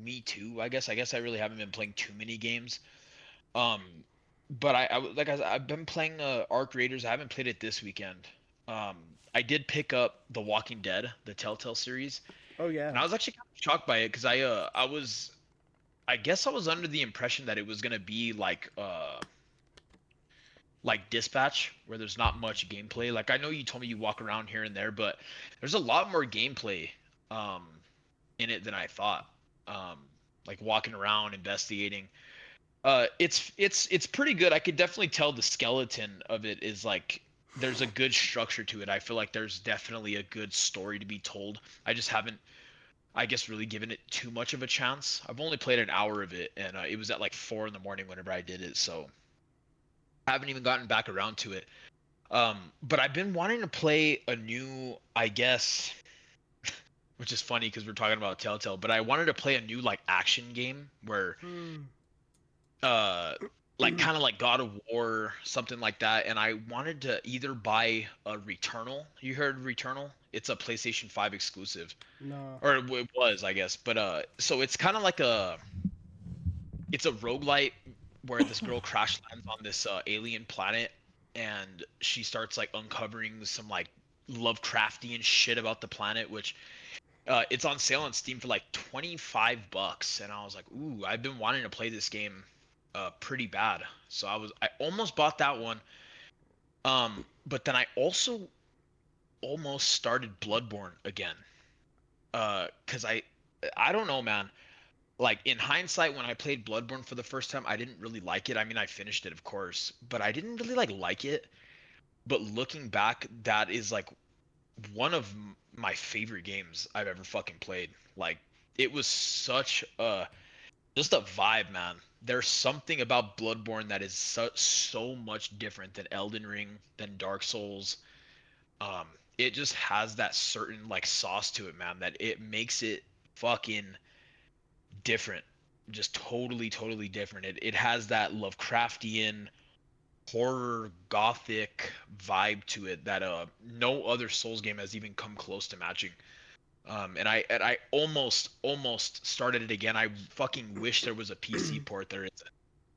me too. I guess I really haven't been playing too many games. Um, but like I've been playing Arc Raiders. I haven't played it this weekend. Um, I did pick up The Walking Dead, the Telltale series, Oh and yeah, I was actually kind of shocked by it because I guess I was under the impression that it was gonna be like Dispatch, where there's not much gameplay. Like I know you told me you walk around here and there, but there's a lot more gameplay um in it than I thought. Um, like walking around, investigating. It's pretty good. I could definitely tell the skeleton of it is like there's a good structure to it. I feel like there's definitely a good story to be told. I just haven't, I guess, really given it too much of a chance. I've only played an hour of it, and it was at like 4 in the morning whenever I did it, so I haven't even gotten back around to it. But I've been wanting to play a new, I guess, which is funny because we're talking about Telltale, but I wanted to play a new like action game where hmm. uh like kind of like God of War, something like that. And I wanted to either buy a Returnal. You heard Returnal? It's a PlayStation 5 exclusive, No. or it was, I guess. But so it's kind of like it's a roguelite where this girl crash lands on this alien planet, and she starts like uncovering some like Lovecraftian shit about the planet, which it's on sale on Steam for like $25, and I was like, ooh, I've been wanting to play this game pretty bad. So I almost bought that one. But then I also almost started Bloodborne again. 'Cause I don't know, man. Like in hindsight, when I played Bloodborne for the first time, I didn't really like it. I mean, I finished it, of course, but I didn't really like it. But looking back, that is like one of my favorite games I've ever fucking played. Like it was such a just a vibe, man. There's something about Bloodborne that is so much different than Elden Ring, than Dark Souls. Um, it just has that certain like sauce to it, man, that it makes it fucking different. Just totally different. It has that Lovecraftian horror gothic vibe to it that no other Souls game has even come close to matching. And I almost started it again. I fucking wish there was a PC port. There isn't,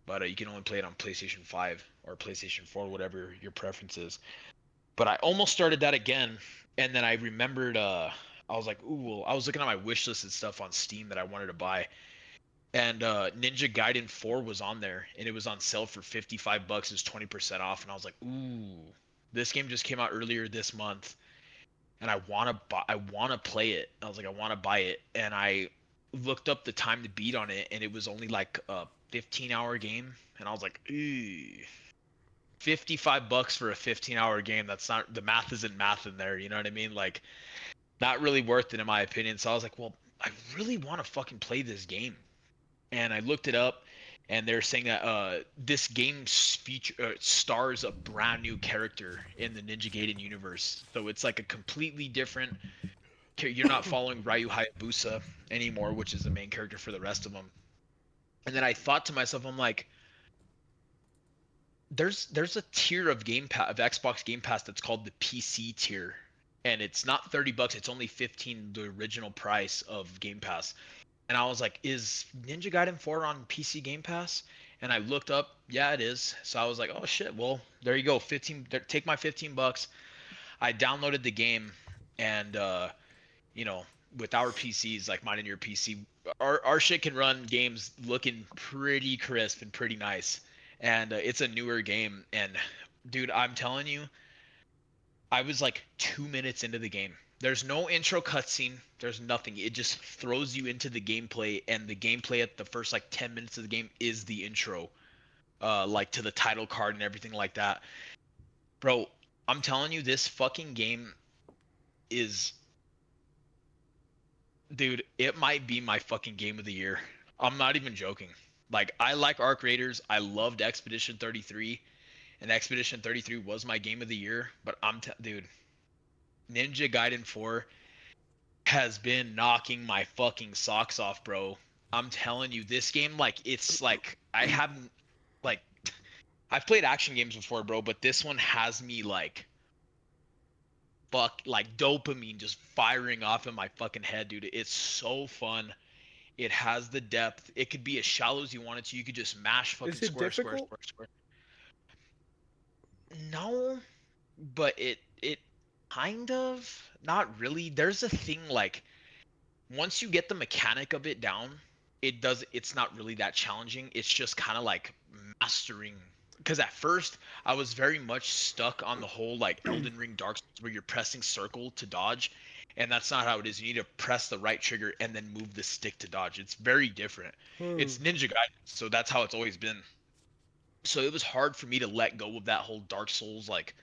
but you can only play it on PlayStation 5 or PlayStation 4, whatever your preference is. But I almost started that again, and then I remembered. I was like, ooh, well, I was looking at my wish list and stuff on Steam that I wanted to buy, and Ninja Gaiden 4 was on there, and it was on sale for $55. It's 20% off, and I was like, ooh, this game just came out earlier this month, and I want to play it. I was like, I want to buy it, and I looked up the time to beat on it, and it was only like a 15-hour game, and I was like, ooh, $55 for a 15-hour game. That's not, the math isn't math in there. You know what I mean? Like, not really worth it in my opinion. So I was like, well, I really want to fucking play this game. And I looked it up, and they're saying that this game stars a brand new character in the Ninja Gaiden universe. So it's like a completely different. You're not following Ryu Hayabusa anymore, which is the main character for the rest of them. And then I thought to myself, I'm like, there's a tier of Game Pass of Xbox Game Pass that's called the PC tier, and it's not $30. It's only 15, the original price of Game Pass. And I was like, is Ninja Gaiden 4 on PC Game Pass? And I looked up, yeah, it is. So I was like, oh shit, well, there you go, 15. Take my $15. I downloaded the game, and you know, with our PCs, like mine and your PC, our shit can run games looking pretty crisp and pretty nice. And it's a newer game, and dude, I'm telling you, I was like 2 minutes into the game. There's no intro cutscene. There's nothing. It just throws you into the gameplay, and the gameplay at the first like 10 minutes of the game is the intro, like to the title card and everything like that. Bro, I'm telling you, this fucking game is, dude, it might be my fucking game of the year. I'm not even joking. Like, I like Arc Raiders. I loved Expedition 33, and Expedition 33 was my game of the year. But dude, Ninja Gaiden 4 has been knocking my fucking socks off, bro. I'm telling you, this game, like, it's like I haven't, like, I've played action games before, bro, but this one has me like like dopamine just firing off in my fucking head, dude. It's so fun. It has the depth. It could be as shallow as you want it to. You could just mash Is fucking it square, square, difficult? square, square. No, but it kind of not really. There's a thing like once you get the mechanic of it down, it's not really that challenging. It's just kind of like mastering, because at first I was very much stuck on the whole like Elden Ring Dark Souls where you're pressing circle to dodge, and that's not how it is. You need to press the right trigger and then move the stick to dodge. It's very different. Hmm. It's Ninja Gaiden, so that's how it's always been. So it was hard for me to let go of that whole Dark Souls like,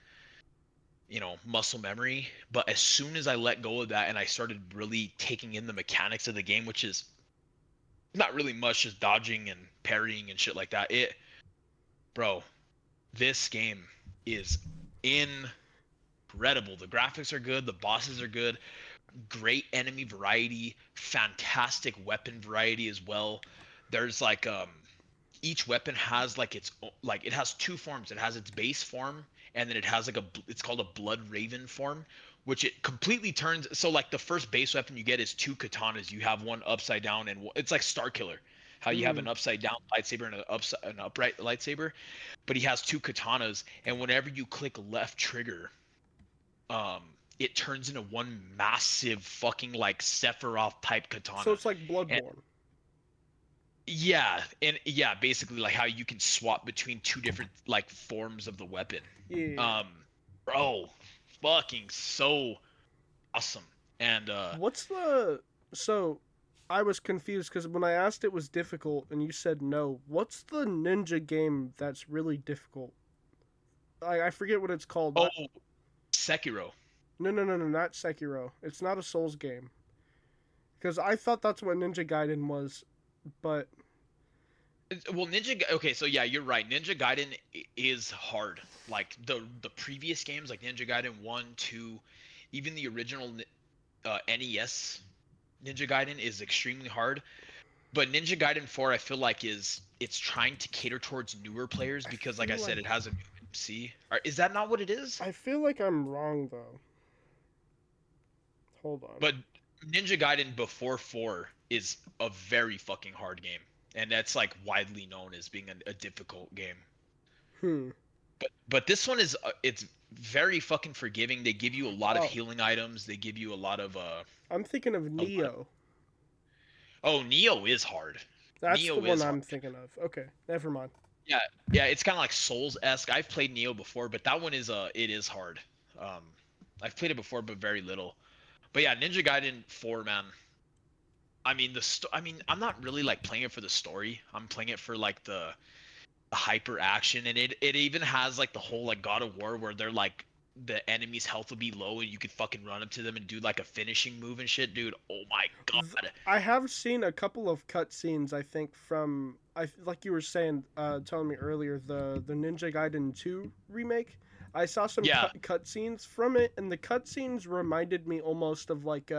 muscle memory. But as soon as I let go of that and I started really taking in the mechanics of the game, which is not really much, just dodging and parrying and shit like that, bro, this game is incredible. The graphics are good, the bosses are good, great enemy variety, fantastic weapon variety as well. There's like each weapon has like like it has two forms. It has its base form, and then it has like it's called a blood raven form, which it completely turns. So like the first base weapon you get is two katanas. You have one upside down, and it's like Star Killer, how you have Hmm. an upside down lightsaber and an upright lightsaber, but he has two katanas, and whenever you click left trigger, um it turns into one massive fucking like Sephiroth type So katana. it's like And Bloodborne. yeah, and yeah, basically like how you can swap between two different like forms of the weapon. Yeah. Um, bro, fucking so awesome. And What's the so? I was confused because when I asked it was difficult and you said no. What's the ninja game that's really difficult? I forget what it's called. oh, Sekiro. No, no, no, no, not Sekiro. It's not a Souls game. Because I thought that's what Ninja Gaiden was, but Well, Okay, so yeah, you're right. Ninja Gaiden is hard. Like the previous games, like Ninja Gaiden 1, 2, even the original NES Ninja Gaiden is extremely hard. But Ninja Gaiden 4, I feel like it's trying to cater towards newer players I because, like I feel said, like it has a new MC. Is that not what it is? I'm wrong though. Hold on. But Ninja Gaiden before 4 is a very fucking hard game, and that's like widely known as being a difficult game. Hmm. But this one is it's very fucking forgiving. They give you a lot of Oh, healing items. They give you I'm thinking of a lot of. Neo. Oh, Neo is hard. That's the Neo one is hard. I'm thinking of. Okay, never mind. Yeah, yeah, it's kind of like Souls-esque. I've played Neo before, but that one is it is hard. Um, I've played it before, but very little. But yeah, Ninja Gaiden 4, man. I mean I mean, I'm not really like playing it for the story. I'm playing it for like the hyper action, and it even has like the whole like God of War where they're like the enemy's health will be low and you could fucking run up to them and do like a finishing move and shit, dude. Oh my god. I have seen a couple of cutscenes. I think from like you were saying, telling me earlier, the Ninja Gaiden 2 remake. I saw some Yeah, cutscenes from it, and the cutscenes reminded me almost of like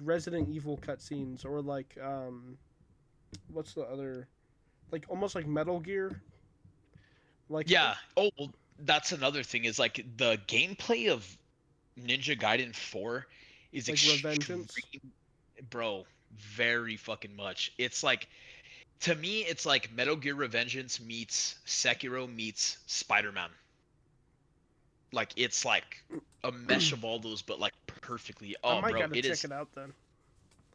Resident Evil cutscenes, or like what's the other, like almost like Metal Gear, like yeah. Oh, well, that's another thing is like the gameplay of Ninja Gaiden 4 is like extreme, Revengeance. bro, very fucking much. It's like to me it's like Metal Gear Revengeance meets Sekiro meets Spider-Man. Like it's like a mesh of all those but like perfectly. I Oh, might bro, gotta check it out then.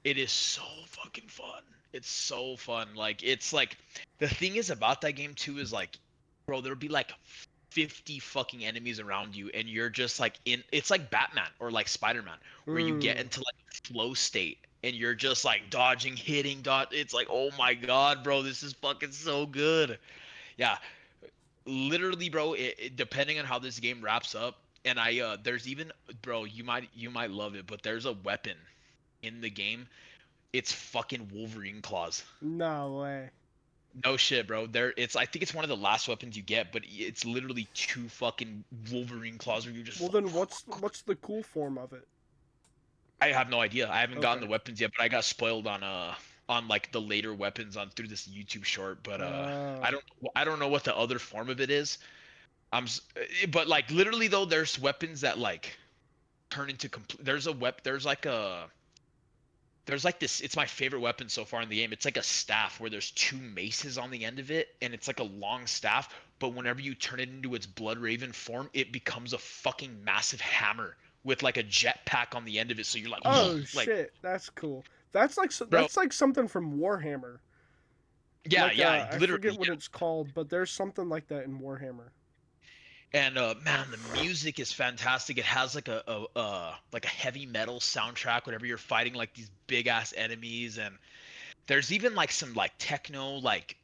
it is so fucking fun. It's so fun. Like it's like the thing is about that game too is like, bro, there'll be like 50 fucking enemies around you and you're just like in it's like Batman or like Spider-Man where you get Hmm. into like a flow state and you're just like dodging, hitting, dot. It's like, oh my god, bro, this is fucking so good. Yeah, literally, bro. Depending on how this game wraps up, and there's even, bro, you might love it, but there's a weapon in the game. It's fucking Wolverine claws. No way. No shit, bro. I think it's one of the last weapons you get, but it's literally two fucking Wolverine claws where you just Well like. then, what's the cool form of it? I have no idea. I haven't gotten Okay. the weapons yet, but I got spoiled on like the later weapons on through this YouTube short. But I Oh. don't I don't know what the other form of it is. But like literally though, there's weapons that like turn into complete. There's like this. It's my favorite weapon so far in the game. It's like a staff where there's two maces on the end of it, and it's like a long staff. But whenever you turn it into its Blood Raven form, it becomes a fucking massive hammer with like a jetpack on the end of it. So you're like, Oh like, shit, that's cool. That's like bro, that's like something from Warhammer. yeah, Like yeah, I forget literally, what it's called, but there's something like that in Warhammer. and man, the music is fantastic. It has like a heavy metal soundtrack whenever you're fighting like these big ass enemies, and there's even like some like techno like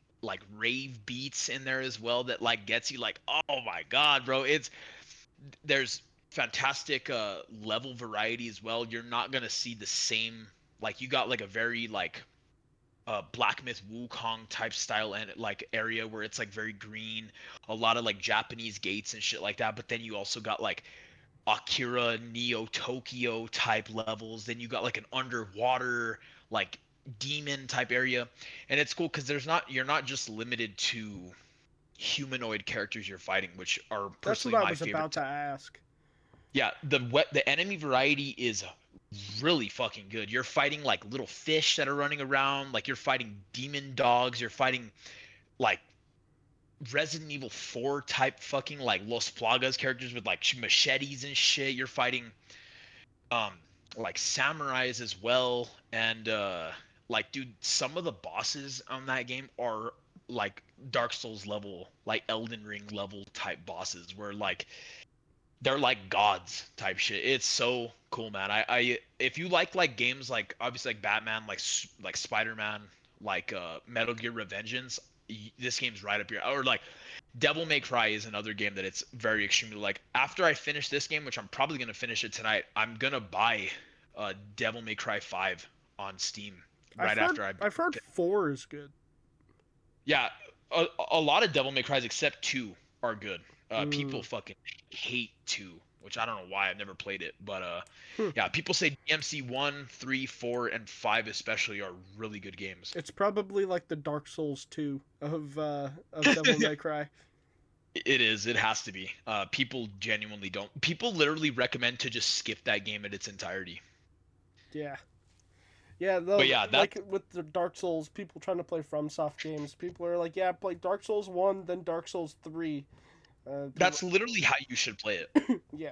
rave beats in there as well that like gets you like, oh my god, bro. There's fantastic level variety as well. You're not gonna see the same, like you got like a very like Black Myth Wukong type style and like area where it's like very green, a lot of like Japanese gates and shit like that. But then you also got like Akira, Neo Tokyo type levels. Then you got like an underwater like demon type area, and it's cool because you're not just limited to humanoid characters you're fighting, which are That's what personally I my was favorite. about to ask. Yeah, the enemy variety is really fucking good. You're fighting like little fish that are running around, like you're fighting demon dogs, you're fighting like Resident Evil 4 type fucking like Los Plagas characters with like machetes and shit. You're fighting um like samurais as well, and like dude, some of the bosses on that game are like Dark Souls level, like Elden Ring level type bosses where like they're like gods type shit. It's so cool, man. I if you like games like obviously like Batman, like Spider-Man, like Metal Gear Revengeance, this game's right up here. Or like Devil May Cry is another game that it's very extremely like. After I finish this game, which I'm probably gonna finish it tonight, I'm gonna buy Devil May Cry 5 on Steam right after I. I've heard 4 is good. Yeah, a lot of Devil May Cries except 2 are good. People Mm. fucking hate 2, which I don't know why. I've never played it, but Hmm. yeah, people say DMC 1, 3, 4, and 5 especially are really good games. It's probably like the Dark Souls 2 of Devil May Cry. It is. It has to be. People genuinely don't. People literally recommend to just skip that game in its entirety. Yeah. Yeah, But though, yeah, like with the Dark Souls, people trying to play FromSoft games, people are like, yeah, play Dark Souls 1, then Dark Souls 3. People, That's literally how you should play it. yeah.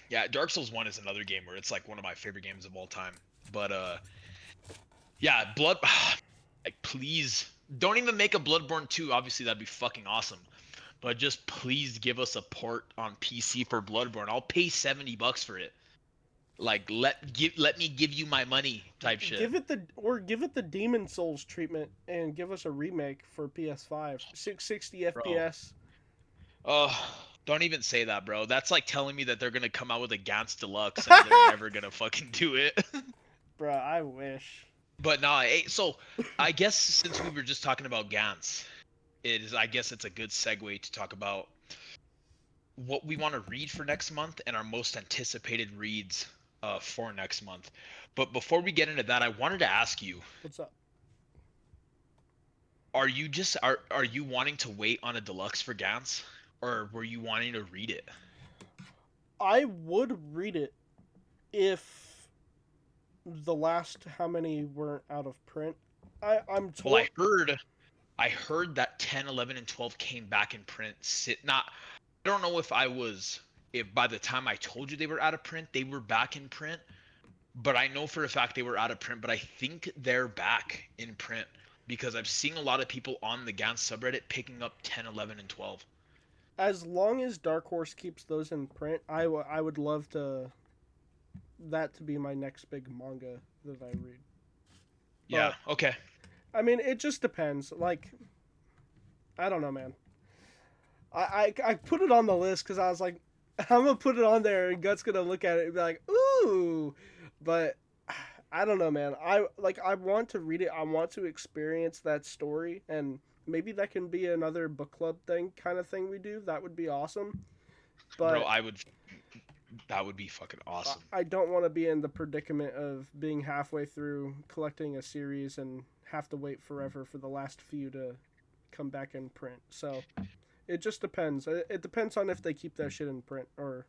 Yeah, Dark Souls 1 is another game where it's like one of my favorite games of all time. But yeah, Blood like please don't even make a Bloodborne 2. Obviously that'd be fucking awesome. But just please give us a port on PC for Bloodborne. I'll pay $70 for it. Like let me give you my money type shit. Give it the Demon Souls treatment and give us a remake for PS5, 660 Bro. FPS. Oh, don't even say that, bro. That's like telling me that they're gonna come out with a Gantz Deluxe and they're never gonna fucking do it. Bruh, I wish. But nah, so I guess since we were just talking about Gantz, I guess it's a good segue to talk about what we want to read for next month and our most anticipated reads for next month. But before we get into that, I wanted to ask you, What's up? are you wanting to wait on a deluxe for Gantz, or were you wanting to read it? I would read it if the last how many weren't out of print. I'm Well, told. I heard that 10, 11, and 12 came back in print. Not I don't know if by the time I told you they were out of print, they were back in print, but I know for a fact they were out of print, but I think they're back in print because I've seen a lot of people on the Gans subreddit picking up 10, 11, and 12. As long as Dark Horse keeps those in print, I would love that to be my next big manga that I read. Yeah, But okay. I mean, it just depends. Like, I don't know, man. I put it on the list because I was like, I'm gonna put it on there, and Gut's gonna look at it and be like, ooh. But I don't know, man. I want to read it. I want to experience that story, and maybe that can be another book club thing, kind of thing we do. That would be awesome. Bro, But that would be fucking awesome. I don't want to be in the predicament of being halfway through collecting a series and have to wait forever for the last few to come back in print. So it just depends. It depends on if they keep that shit in print or.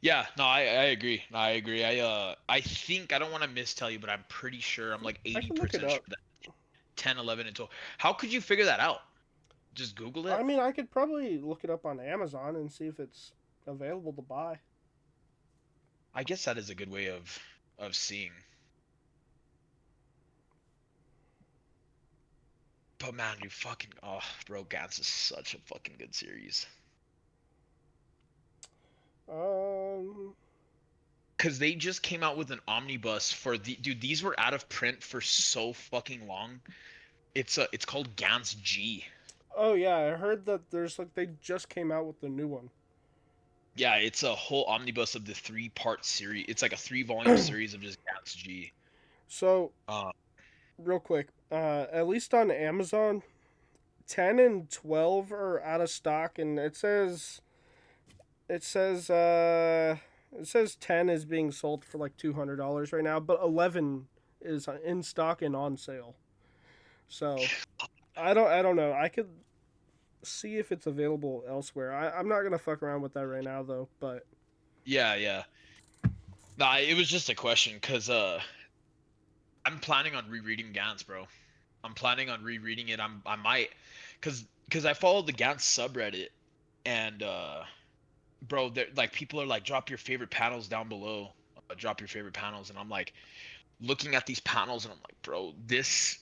Yeah, no, I agree. No, I agree. I think I don't want to mistell you, but I'm pretty sure I'm like I can look it 80% sure up. that 10, 11, and 12. How could you figure that out? Just Google I it? mean, I could probably look it up on Amazon and see if it's available to buy. I guess that is a good way of seeing. But man, you fucking bro, Gantz is such a fucking good series. Um, Cause they just came out with an omnibus for the dude. These were out of print for so fucking long. It's called Gantz G. oh yeah, I heard that there's like they just came out with the new one. Yeah, it's a whole omnibus of the three-part series. It's like a three-volume series of just Gantz G. So Uh, real quick, at least on Amazon, 10 and 12 are out of stock, and it says it says 10 is being sold for like $200 right now, but 11 is in stock and on sale. So I don't know. I could see if it's available elsewhere. I'm not gonna fuck around with that right now though. But yeah, yeah. Nah, it was just a question, cause I'm planning on rereading Gantz, bro. I'm planning on rereading it. I might, cause I follow the Gantz subreddit, and bro, like people are like, drop your favorite panels down below. Drop your favorite panels, and I'm like looking at these panels, and I'm like, bro, this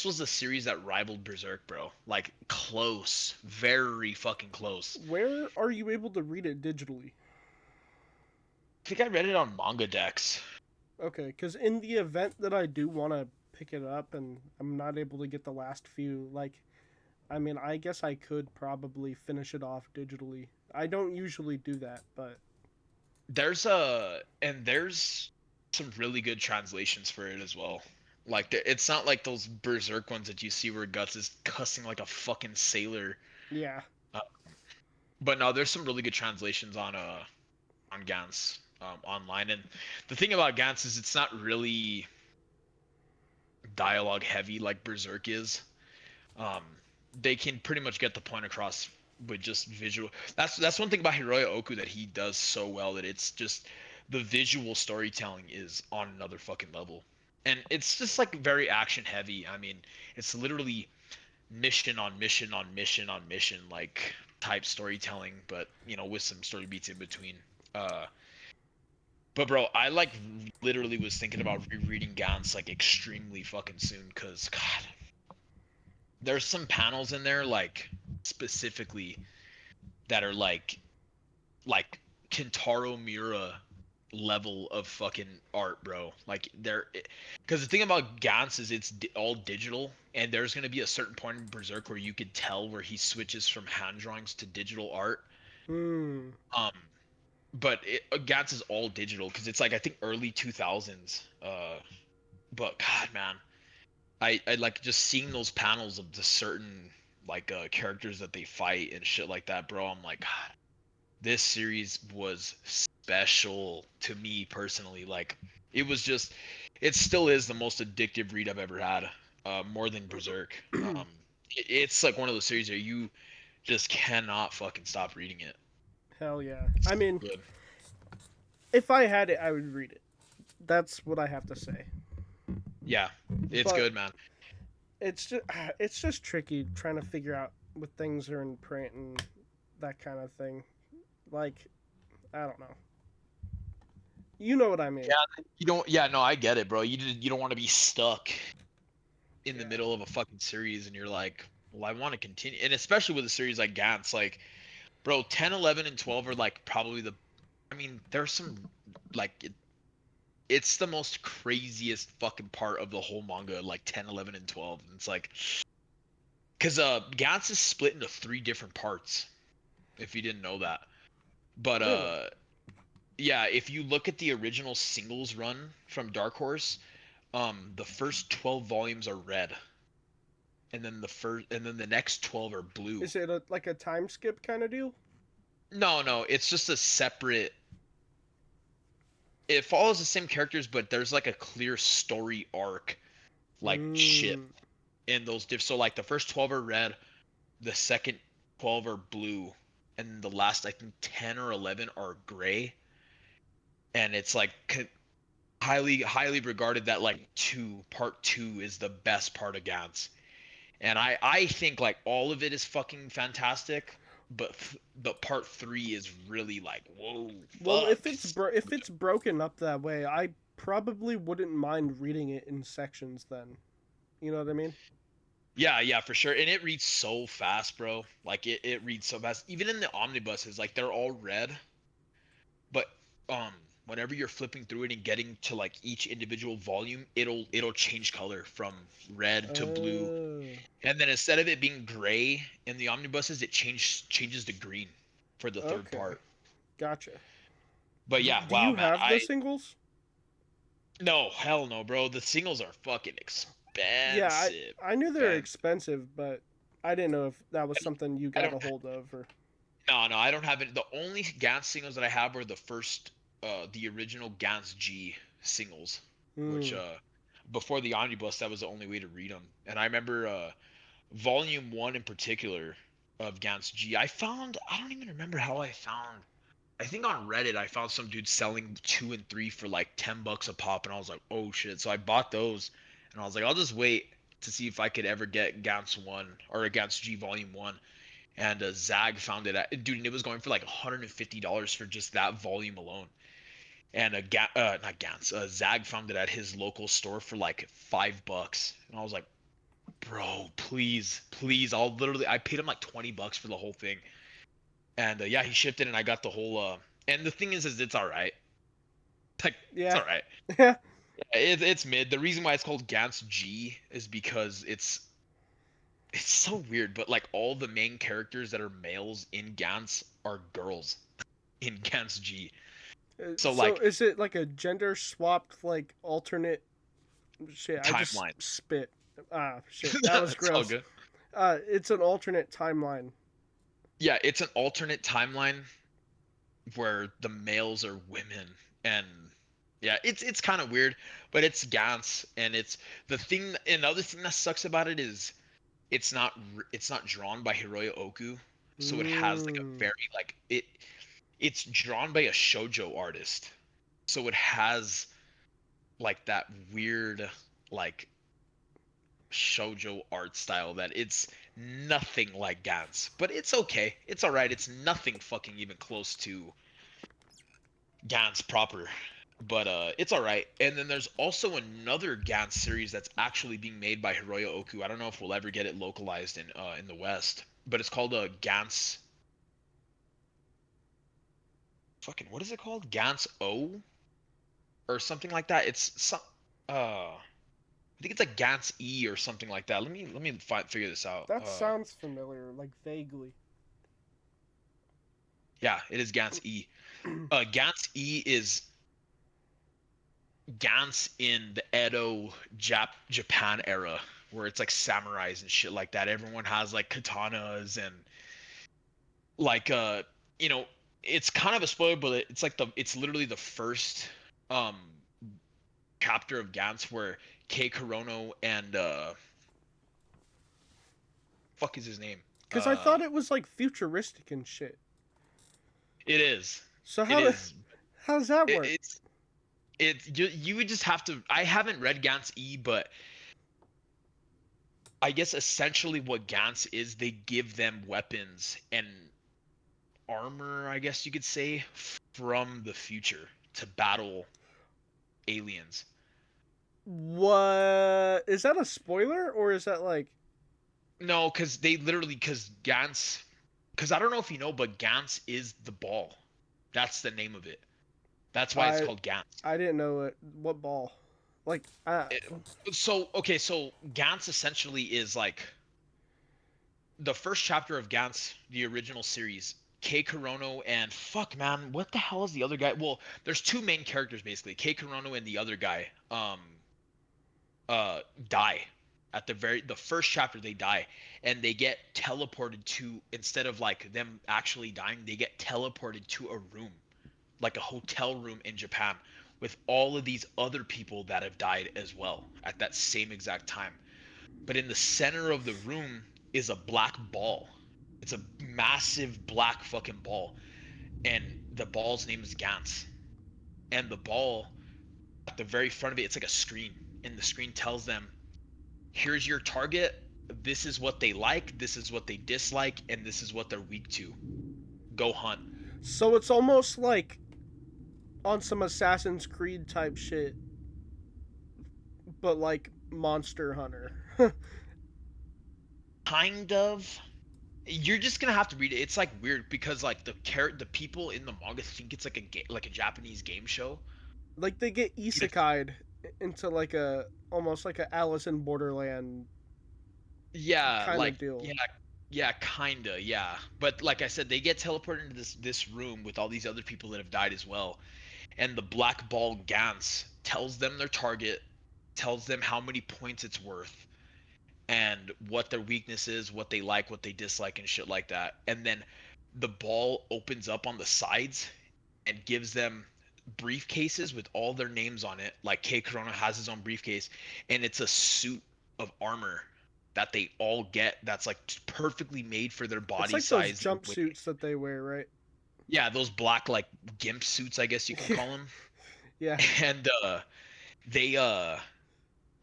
was a series that rivaled Berserk, bro. Like close, very fucking close. where are you able to read it digitally? I think I read it on Manga Dex. Okay, because in the event that I do want to pick it up and I'm not able to get the last few, like, I mean, I guess I could probably finish it off digitally. I don't usually do that, but There's some really good translations for it as well. Like it's not like those Berserk ones that you see where Guts is cussing like a fucking sailor. yeah. Uh, but no, there's some really good translations on Gans online. And the thing about Gans is it's not really dialogue heavy like Berserk is. Um, they can pretty much get the point across with just visual. That's one thing about Hiroya Oku that he does so well, that it's just the visual storytelling is on another fucking level. And it's just like very action heavy. I mean, it's literally mission on mission on mission on mission like type storytelling, but with some story beats in between. Uh, but bro, I like literally was thinking about rereading Gantz like extremely fucking soon, cause God, there's some panels in there like specifically that are like Kentaro Miura level of fucking art, bro. Like they're because the thing about Gantz is it's all digital, and there's gonna be a certain point in Berserk where you could tell where he switches from hand drawings to digital art. Hmm. Um, but Gantz is all digital because it's like I think early 2000s. But God, man, I like just seeing those panels of the certain like characters that they fight and shit like that, bro. I'm like, God, this series was special to me personally. Like it was just, it still is the most addictive read I've ever had, more than Berserk. It's like one of those series where you just cannot fucking stop reading it. Hell yeah. It's I so mean, good. if I had it, I would read it. That's what I have to say. Yeah, it's But good, man. it's just tricky trying to figure out what things are in print and that kind of thing. Like, I don't know. You know what I mean? Yeah, you don't. Yeah, no, I get it, bro. You don't want to be stuck in the Yeah. middle of a fucking series, and you're like, well, I want to continue, and especially with a series like Gantz, like, bro, 10, 11, and 12 are like probably the. I mean, there's some like it's the most craziest fucking part of the whole manga, like 10, 11, and 12. And it's like, because Gantz is split into three different parts, if you didn't know that. But Really? yeah, if you look at the original singles run from Dark Horse, the first 12 volumes are red, and then the next 12 are blue. Is it like a time skip kind of deal? No, no, it's just a separate. It follows the same characters, but there's like a clear story arc, like shit Mm. in those diff. So like the first 12 are red, the second 12 are blue, and the last I think 10 or 11 are gray. And it's like highly regarded that like part two is the best part of Gantz. And I think like all of it is fucking fantastic, but part three is really like whoa Well, fuck. if it's broken up that way, I probably wouldn't mind reading it in sections. Then, you know what I mean? Yeah, for sure. And it reads so fast, bro. Like it reads so fast. Even in the omnibuses, like they're all red, but um whenever you're flipping through it and getting to like each individual volume, it'll change color from red to blue. Oh, And then instead of it being gray in the omnibuses, it changes to green for the third okay, part. gotcha. But yeah, Do wow, you man. have the singles? No, hell no, bro. The singles are fucking Yeah, expensive. I knew they were Expensive. expensive, but I didn't know if that was something you I got don't a hold of or. No, I don't have it. The only Gantz singles that I have are the first, the original Gantz G singles, which Hmm. before the omnibus, that was the only way to read them. And I remember Volume One in particular of Gantz G. I don't even remember how I found. I think on Reddit I found some dude selling two and three for like $10 a pop, and I was like, oh shit. So I bought those, and I was like, I'll just wait to see if I could ever get Gantz One or Gantz G Volume One, and Zag found it at dude, and it was going for like $150 for just that volume alone. And not Gantz, Zag found it at his local store for like $5, and I was like, bro, please, I paid him like $20 for the whole thing, and yeah, he shipped it, and I got the whole. And the thing is it's all right. Like it's Yeah. all right. Yeah. It's mid. The reason why it's called Gantz G is because it's so weird, but like all the main characters that are males in Gantz are girls in Gantz G. So So like is it like a gender swapped like alternate shit? I just timeline. spit. Ah, shit. That was It's all gross. good. It's an alternate timeline. Yeah, it's an alternate timeline where the males are women, and yeah, it's kind of weird, but it's Gantz, and it's the thing. Another thing that sucks about it is it's not drawn by Hiroya Oku, so it has like a Mm. very like it's drawn by a shojo artist, so it has like that weird like shojo art style that Nothing like Gans, but it's okay. It's all right. It's nothing fucking even close to Gans proper, but it's all right. And then there's also another Gans series that's actually being made by Hiroya Oku. I don't know if we'll ever get it localized in the West, but it's called Gans. Fucking what is it called? Gans O or something like that. It's some. I think it's like Gans E or something like that. Let me figure this out. That sounds familiar, like vaguely. Yeah, it is Gans E. Gans E is Gans in the Edo Japan era, where it's like samurais and shit like that. Everyone has like katanas and like you know, it's kind of a spoiler, but it's literally the first um chapter of Gans where Kei Korono and fuck is his name? Because I thought it was like futuristic and shit. It is. So It is. how does that It, work? you would just have to. I haven't read Gans E, but I guess essentially what Gans is, they give them weapons and armor, I guess you could say, from the future to battle aliens. What is that a spoiler or is that like No, because Gans, because I don't know if you know, but Gans is the ball. That's the name of it. That's why it's I called Gans. I didn't know it. What ball? Like It, so okay, so Gans essentially is like the first chapter of Gantz, the original series, Kei Korono and fuck man, what the hell is the other guy? Well, there's two main characters basically. Kei Korono and the other guy die. At the first chapter they die and they get teleported to, instead of like them actually dying, they get teleported to a room, like a hotel room in Japan with all of these other people that have died as well at that same exact time. But in the center of the room is a black ball. It's a massive black fucking ball, and the ball's name is Gantz. And the ball at the very front of it, it's like a screen, and the screen tells them, "Here's your target. This is what they like. This is what they dislike, and this is what they're weak to. Go hunt." so it's almost like on some Assassin's Creed type shit, but like Monster Hunter. Kind of. You're just gonna have to read it. It's like weird because like the people in the manga think it's like like a Japanese game show. Like they get isekai'd into like a almost like a Alice in Borderland Yeah, kind like of deal. yeah, kinda, yeah. But like I said, they get teleported into this room with all these other people that have died as well. And the black ball Gans tells them their target, tells them how many points it's worth, and what their weakness is, what they like, what they dislike, and shit like that. And then the ball opens up on the sides and gives them briefcases with all their names on it. Like K Corona has his own briefcase, and it's a suit of armor that they all get that's like perfectly made for their It's body like those size. jumpsuits that they wear, right? Yeah, those black like gimp suits, I guess you can call them. Yeah. And they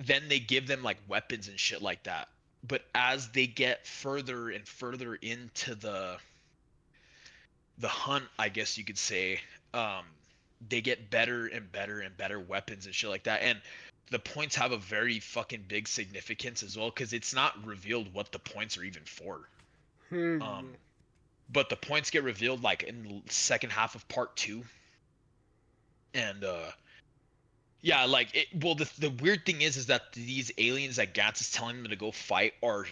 then they give them like weapons and shit like that. But as they get further and further into the hunt, I guess you could say, um, they get better and better and better weapons and shit like that. And the points have a very fucking big significance as well because it's not revealed what the points are even for. Um, Hmm. but the points get revealed like in the second half of part two, and yeah, like well, the weird thing is that these aliens that Gats is telling them to go fight are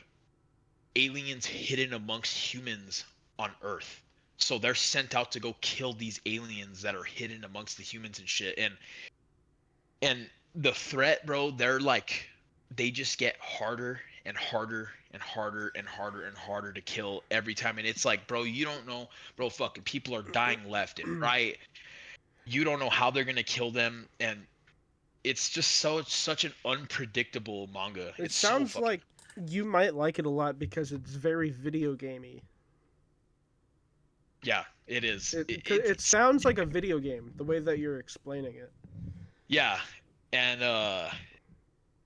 aliens hidden amongst humans on Earth. So they're sent out to go kill these aliens that are hidden amongst the humans and shit. And the threat, bro, they're like they just get harder and harder and harder and harder and harder to kill every time. And it's like, bro, you don't know, bro, fucking people are dying left and right. You don't know how they're gonna kill them, and it's just such an unpredictable manga. It It's so sounds fucking like you might like it a lot because it's very video gamey. yeah, it is. It sounds like a video game the way that you're explaining it. Yeah, and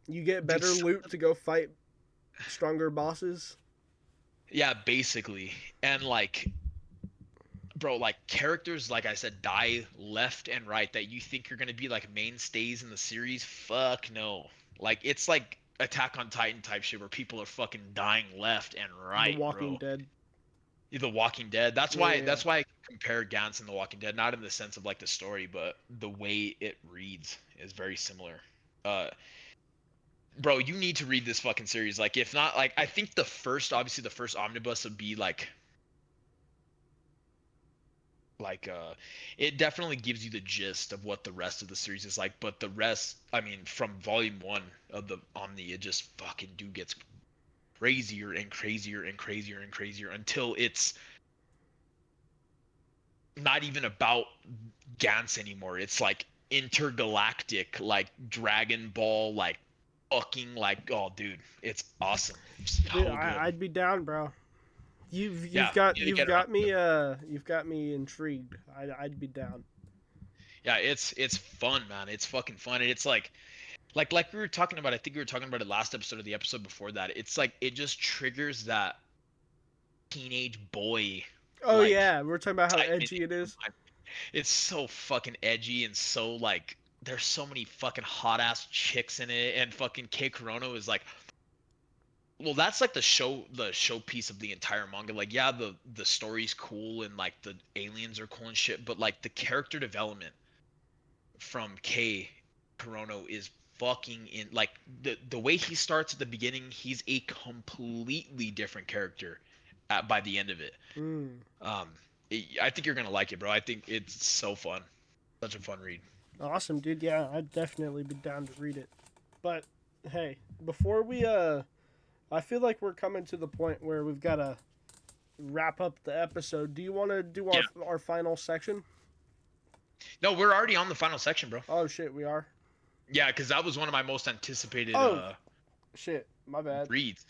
You get dude, better loot to go fight stronger bosses. Yeah, basically. And like, bro, like characters, like I said, die left and right that you think you're gonna be like mainstays in the series. Fuck no. Like it's like Attack on Titan type shit where people are fucking dying left and The right, Walking bro. Dead. The Walking Dead. That's Yeah, why yeah. that's why I compare Gantz and The Walking Dead, not in the sense of like the story, but the way it reads is very similar. Uh bro, you need to read this fucking series. Like if not, like I think the first, obviously the first omnibus would be like it definitely gives you the gist of what the rest of the series is like, but the rest, I mean, from volume 1 of the Omni, it just fucking dude gets crazier and crazier and crazier and crazier until it's not even about Gantz anymore. It's like intergalactic, like Dragon Ball, like fucking like, oh dude, it's awesome. Dude, So good. I'd be down, bro. You've Yeah, you've got you need to you've get around got to it. me you've got me intrigued. I'd be down. Yeah, it's fun, man. It's fucking fun. And it's like we were talking about, I think we were talking about it last episode or the episode before that. It's like it just triggers that teenage boy Oh like yeah, we're talking about how excitement edgy it in is. my mind. It's so fucking edgy and so like there's so many fucking hot ass chicks in it, and fucking K Corona is like, well, that's like the showpiece of the entire manga. Like yeah, the story's cool and like the aliens are cool and shit, but like the character development from K Corono is fucking in, like the way he starts at the beginning, he's a completely different character by the end of it. Mm, Um, I think you're gonna like it, bro. I think it's so fun, such a fun read. awesome, dude. Yeah, I'd definitely be down to read it. But hey, before we I feel like we're coming to the point where we've got to wrap up the episode. Do you want to do Yeah. our final section? No, we're already on the final section, bro. Oh shit, we are. Yeah, because that was one of my most anticipated Oh shit, my bad. reads.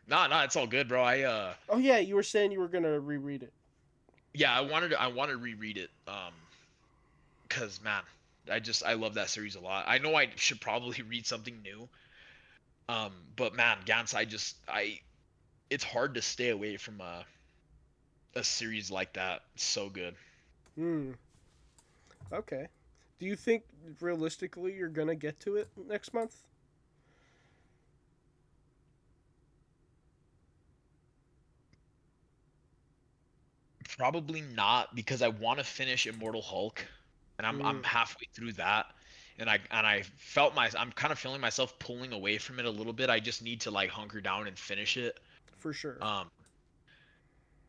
Nah, it's all good, bro. Oh yeah, you were saying you were gonna reread it. Yeah, I wanted to reread it. Cause man, I love that series a lot. I know I should probably read something new. But man, Gantz, I it's hard to stay away from a series like that. It's so good. Hmm. Okay. Do you think realistically you're gonna get to it next month? Probably not because I want to finish Immortal Hulk, and I'm Hmm. halfway through that, and I'm kind of feeling myself pulling away from it a little bit. I just need to like hunker down and finish it. For sure. Um,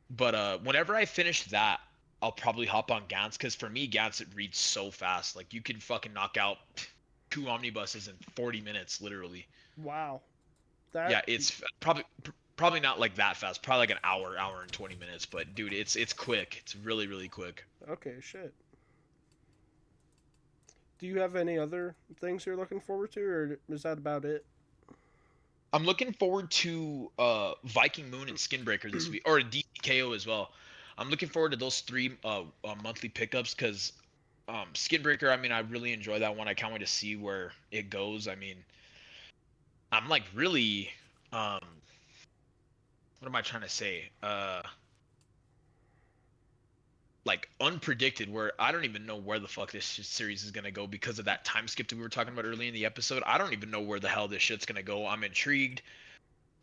but whenever I finish that, I'll probably hop on Gantz because for me, Gantz it reads so fast. Like you can fucking knock out two omnibuses in 40 minutes, literally. Wow. That. Yeah, it's probably not like that fast. Probably like an hour and 20 minutes. But dude, it's quick. It's really quick. Okay. Shit. Do you have any other things you're looking forward to, or is that about it? I'm looking forward to Viking Moon and Skinbreaker this week, or DCKO as well. I'm looking forward to those three monthly pickups because Skinbreaker. I mean, I really enjoy that one. I can't wait to see where it goes. I mean, I'm like really um, what am I trying to say? Like unpredicted, where I don't even know where the fuck this series is gonna go because of that time skip that we were talking about early in the episode. I don't even know where the hell this shit's gonna go. I'm intrigued,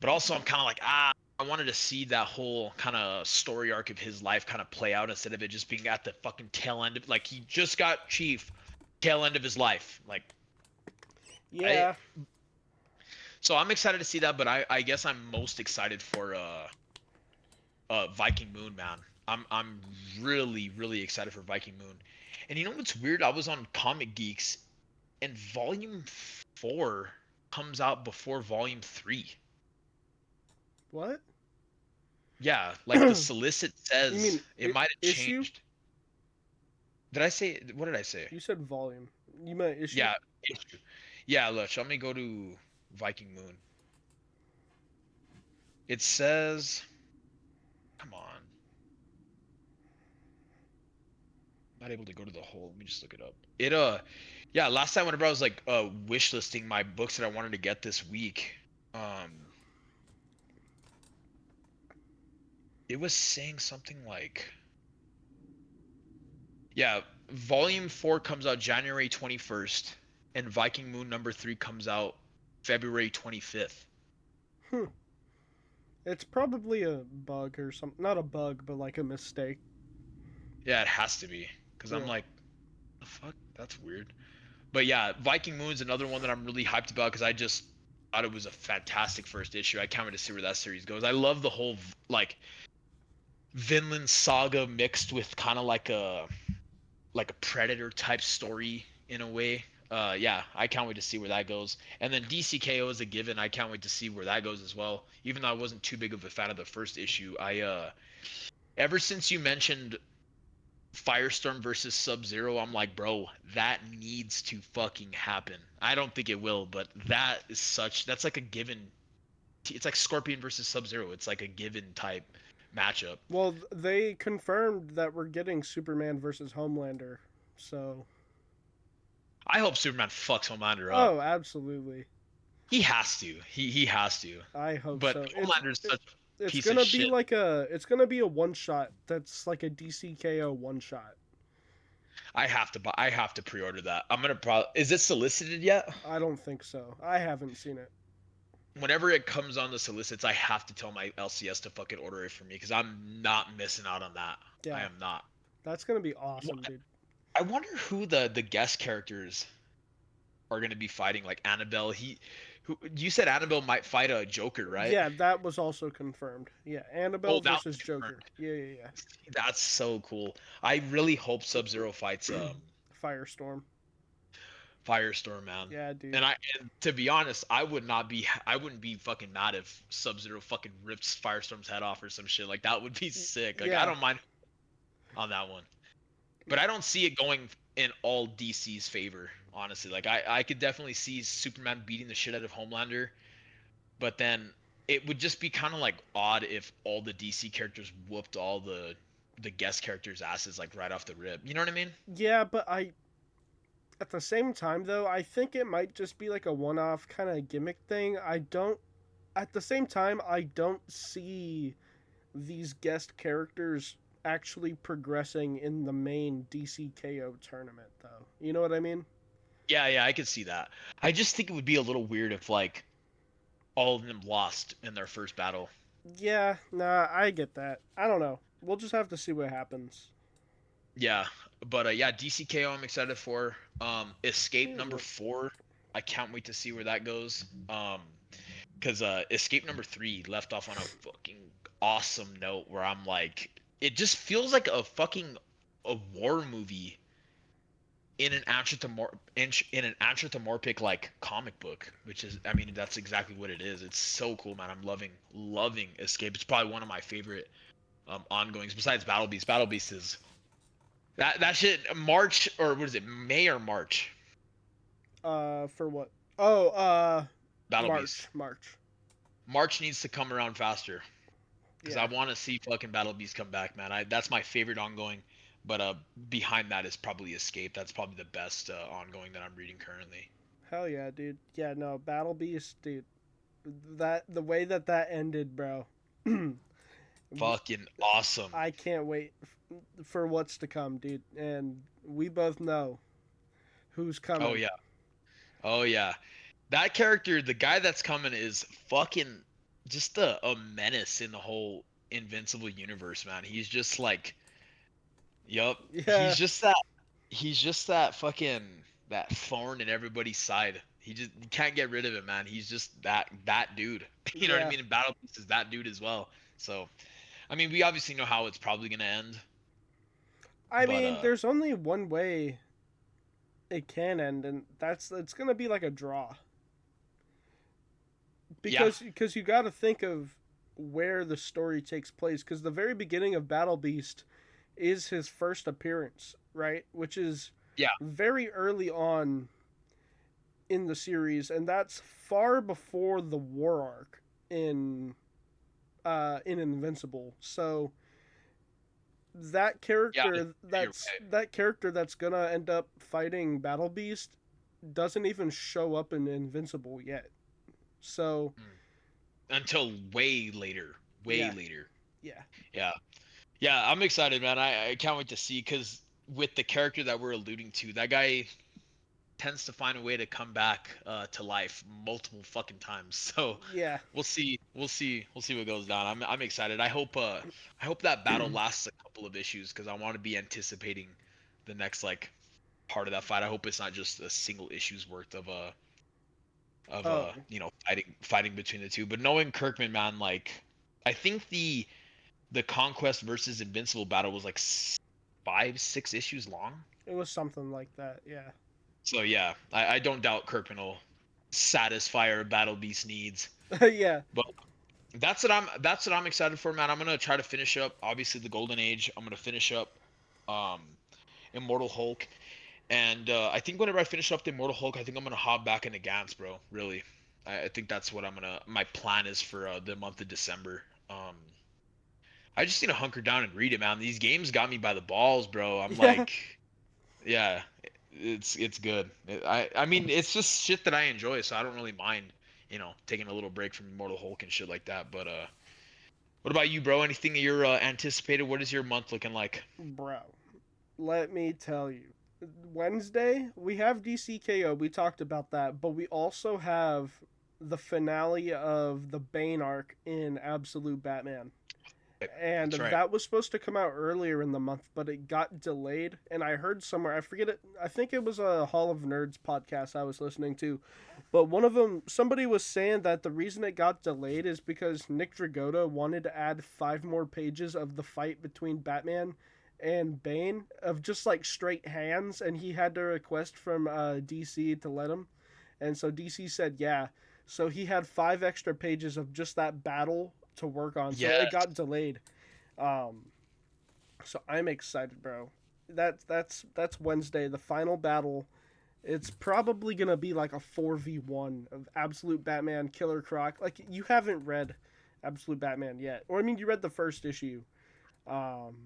but also I'm kind of like, I wanted to see that whole kind of story arc of his life kind of play out instead of it just being at the fucking tail end of, like, he just got Chief, tail end of his life. Like, I Yeah. so I'm excited to see that, but I guess I'm most excited for Viking Moon, man. I'm really excited for Viking Moon. And you know what's weird? I was on Comic Geeks, and Volume 4 comes out before Volume 3. What? Yeah, like the You solicit says mean it might have issue? changed. Did I say, what did I say? You said volume. You meant issue? Yeah, issue. Yeah, look, let me go to Viking Moon. It says, come on. Not able to go to the whole. Let me just look it up. Yeah, last time whenever I was like wish listing my books that I wanted to get this week, um it was saying something like, yeah, Volume 4 comes out January 21st, and Viking Moon number 3 comes out February 25th. Hmm. It's probably a bug or something. Not a bug, but like a mistake. Yeah, it has to be. Because I'm Yeah. like, the fuck? That's weird. But yeah, Viking Moon's another one that I'm really hyped about because I just thought it was a fantastic first issue. I can't wait to see where that series goes. I love the whole like Vinland Saga mixed with kind of like a Predator type story in a way. Yeah, I can't wait to see where that goes. And then DCKO is a given. I can't wait to see where that goes as well. Even though I wasn't too big of a fan of the first issue, I ever since you mentioned Firestorm versus Sub Zero, I'm like, bro, that needs to fucking happen. I don't think it will, but that's like a given. It's like Scorpion versus Sub Zero. It's like a given type matchup. Well, they confirmed that we're getting Superman versus Homelander. So. I hope Superman fucks Homelander up. Oh, absolutely. He has to. He has to. I hope But so. Homelander is such a It's piece of gonna be shit. like a. It's gonna be a one shot. That's like a DCKO one shot. I have to pre-order that. I'm gonna probably. Is it solicited yet? I don't think so. I haven't seen it. Whenever it comes on the solicits, I have to tell my LCS to fucking order it for me because I'm not missing out on that. I Yeah, am not. that's gonna be awesome, dude. I wonder who the guest characters are gonna be fighting. Like Annabelle. Who you said Annabelle might fight a Joker, right? Yeah, that was also confirmed. Yeah, Oh, Annabelle that versus was confirmed. Joker. Yeah, yeah, yeah. That's so cool. I really hope Sub Zero fights Firestorm. Firestorm, man. Yeah, dude. And to be honest, I wouldn't be fucking mad if Sub Zero fucking rips Firestorm's head off or some shit. Like that would be sick. Like I Yeah. don't mind on that one. But I don't see it going in all DC's favor, honestly. Like I could definitely see Superman beating the shit out of Homelander, but then it would just be kind of like odd if all the DC characters whooped all the guest characters' asses like right off the rip. You know what I mean? Yeah, but I at the same time though, I think it might just be like a one-off kind of gimmick thing. I don't at the same time I don't see these guest characters actually progressing in the main DCKO tournament though. You know what I mean? Yeah, yeah, I could see that. I just think it would be a little weird if like all of them lost in their first battle. Yeah, nah, I get that. I don't know. We'll just have to see what happens. Yeah, but yeah, DCKO I'm excited for. Escape Yeah, number look. 4, I can't wait to see where that goes. Because Escape number 3 left off on a fucking awesome note where I'm like, it just feels like a war movie in an anthropomorphic like comic book, which is, I mean, that's exactly what it is. It's so cool, man. I'm loving Escape. It's probably one of my favorite ongoings besides Battle Beast. Battle Beast is that shit March, or what is it, May or March? For what? Oh, Battle Beast. March. March needs to come around faster because I Yeah. want to see fucking Battle Beast come back, man. That's my favorite ongoing, but behind that is probably Escape. That's probably the best ongoing that I'm reading currently. Hell yeah, dude. Yeah, no, Battle Beast, dude. That the way that that ended, bro. Fucking awesome. I can't wait for what's to come, dude. And we both know who's Oh coming. yeah. Oh yeah. That character, the guy that's coming, is fucking just a menace in the whole Invincible universe, man. He's just like, yup. Yeah, He's just that fucking that thorn in everybody's side. You can't get rid of him, man. He's just that dude. You know what I yeah. mean? And Battle Beast is that dude as well. So, I mean, we obviously know how it's probably gonna end, I but mean, there's only one way it can end, and that's it's gonna be like a draw. yeah, Because you got to think of where the story takes place. Because the very beginning of Battle Beast is his first appearance, right? Which is yeah, very early on in the series, and that's far before the war arc in Invincible. So that yeah. character You're that character that's gonna end up fighting Battle Beast doesn't even show up in Invincible yet. So right. Until way later, way yeah, later. Yeah. Yeah. Yeah, I'm excited, man. I can't wait to see because with the character that we're alluding to, that guy tends to find a way to come back to life multiple fucking times. So Yeah. we'll see. We'll see what goes down. I'm excited. I hope that battle lasts a couple of issues because I want to be anticipating the next like part of that fight. I hope it's not just a single issue's worth of Oh, you know fighting between the two. But knowing Kirkman, man, like I think the Conquest versus Invincible battle was like 5 6 issues long. it was something like that. Yeah. So yeah, I don't doubt Kirkman will satisfy our Battle Beast needs. Yeah. But that's what I'm excited for, man. I'm gonna try to finish up obviously the Golden Age. I'm gonna finish up um Immortal Hulk. And I think whenever I finish up the Immortal Hulk, I think I'm gonna hop back into Gantz, bro. Really, I think that's what My plan is for the month of December. I just need to hunker down and read it, man. These games got me by the balls, bro. I'm Yeah. like, yeah, it's good. I mean, it's just shit that I enjoy, so I don't really mind, taking a little break from Immortal Hulk and shit like that. But what about you, bro? Anything you're anticipated? What is your month looking like? Bro, let me tell you. Wednesday, we have DCKO. We talked about that, but we also have the finale of the Bane arc in Absolute Batman. And That's right. that was supposed to come out earlier in the month, but it got delayed. And I heard somewhere, I forget it, I think it was a Hall of Nerds podcast I was listening to, but one of them, somebody was saying that the reason it got delayed is because Nick Dragotta wanted to add 5 more pages of the fight between Batman and Bane of just like straight hands, and he had to request from DC to let him. And so DC said, yeah. So he had 5 extra pages of just that battle to work on. So it Yes. got delayed. Um, so I'm excited, bro. That's Wednesday, the final battle. It's probably gonna be like a 4v1 of Absolute Batman, Killer Croc. Like you haven't read Absolute Batman yet, or I mean, you read the first issue. Um,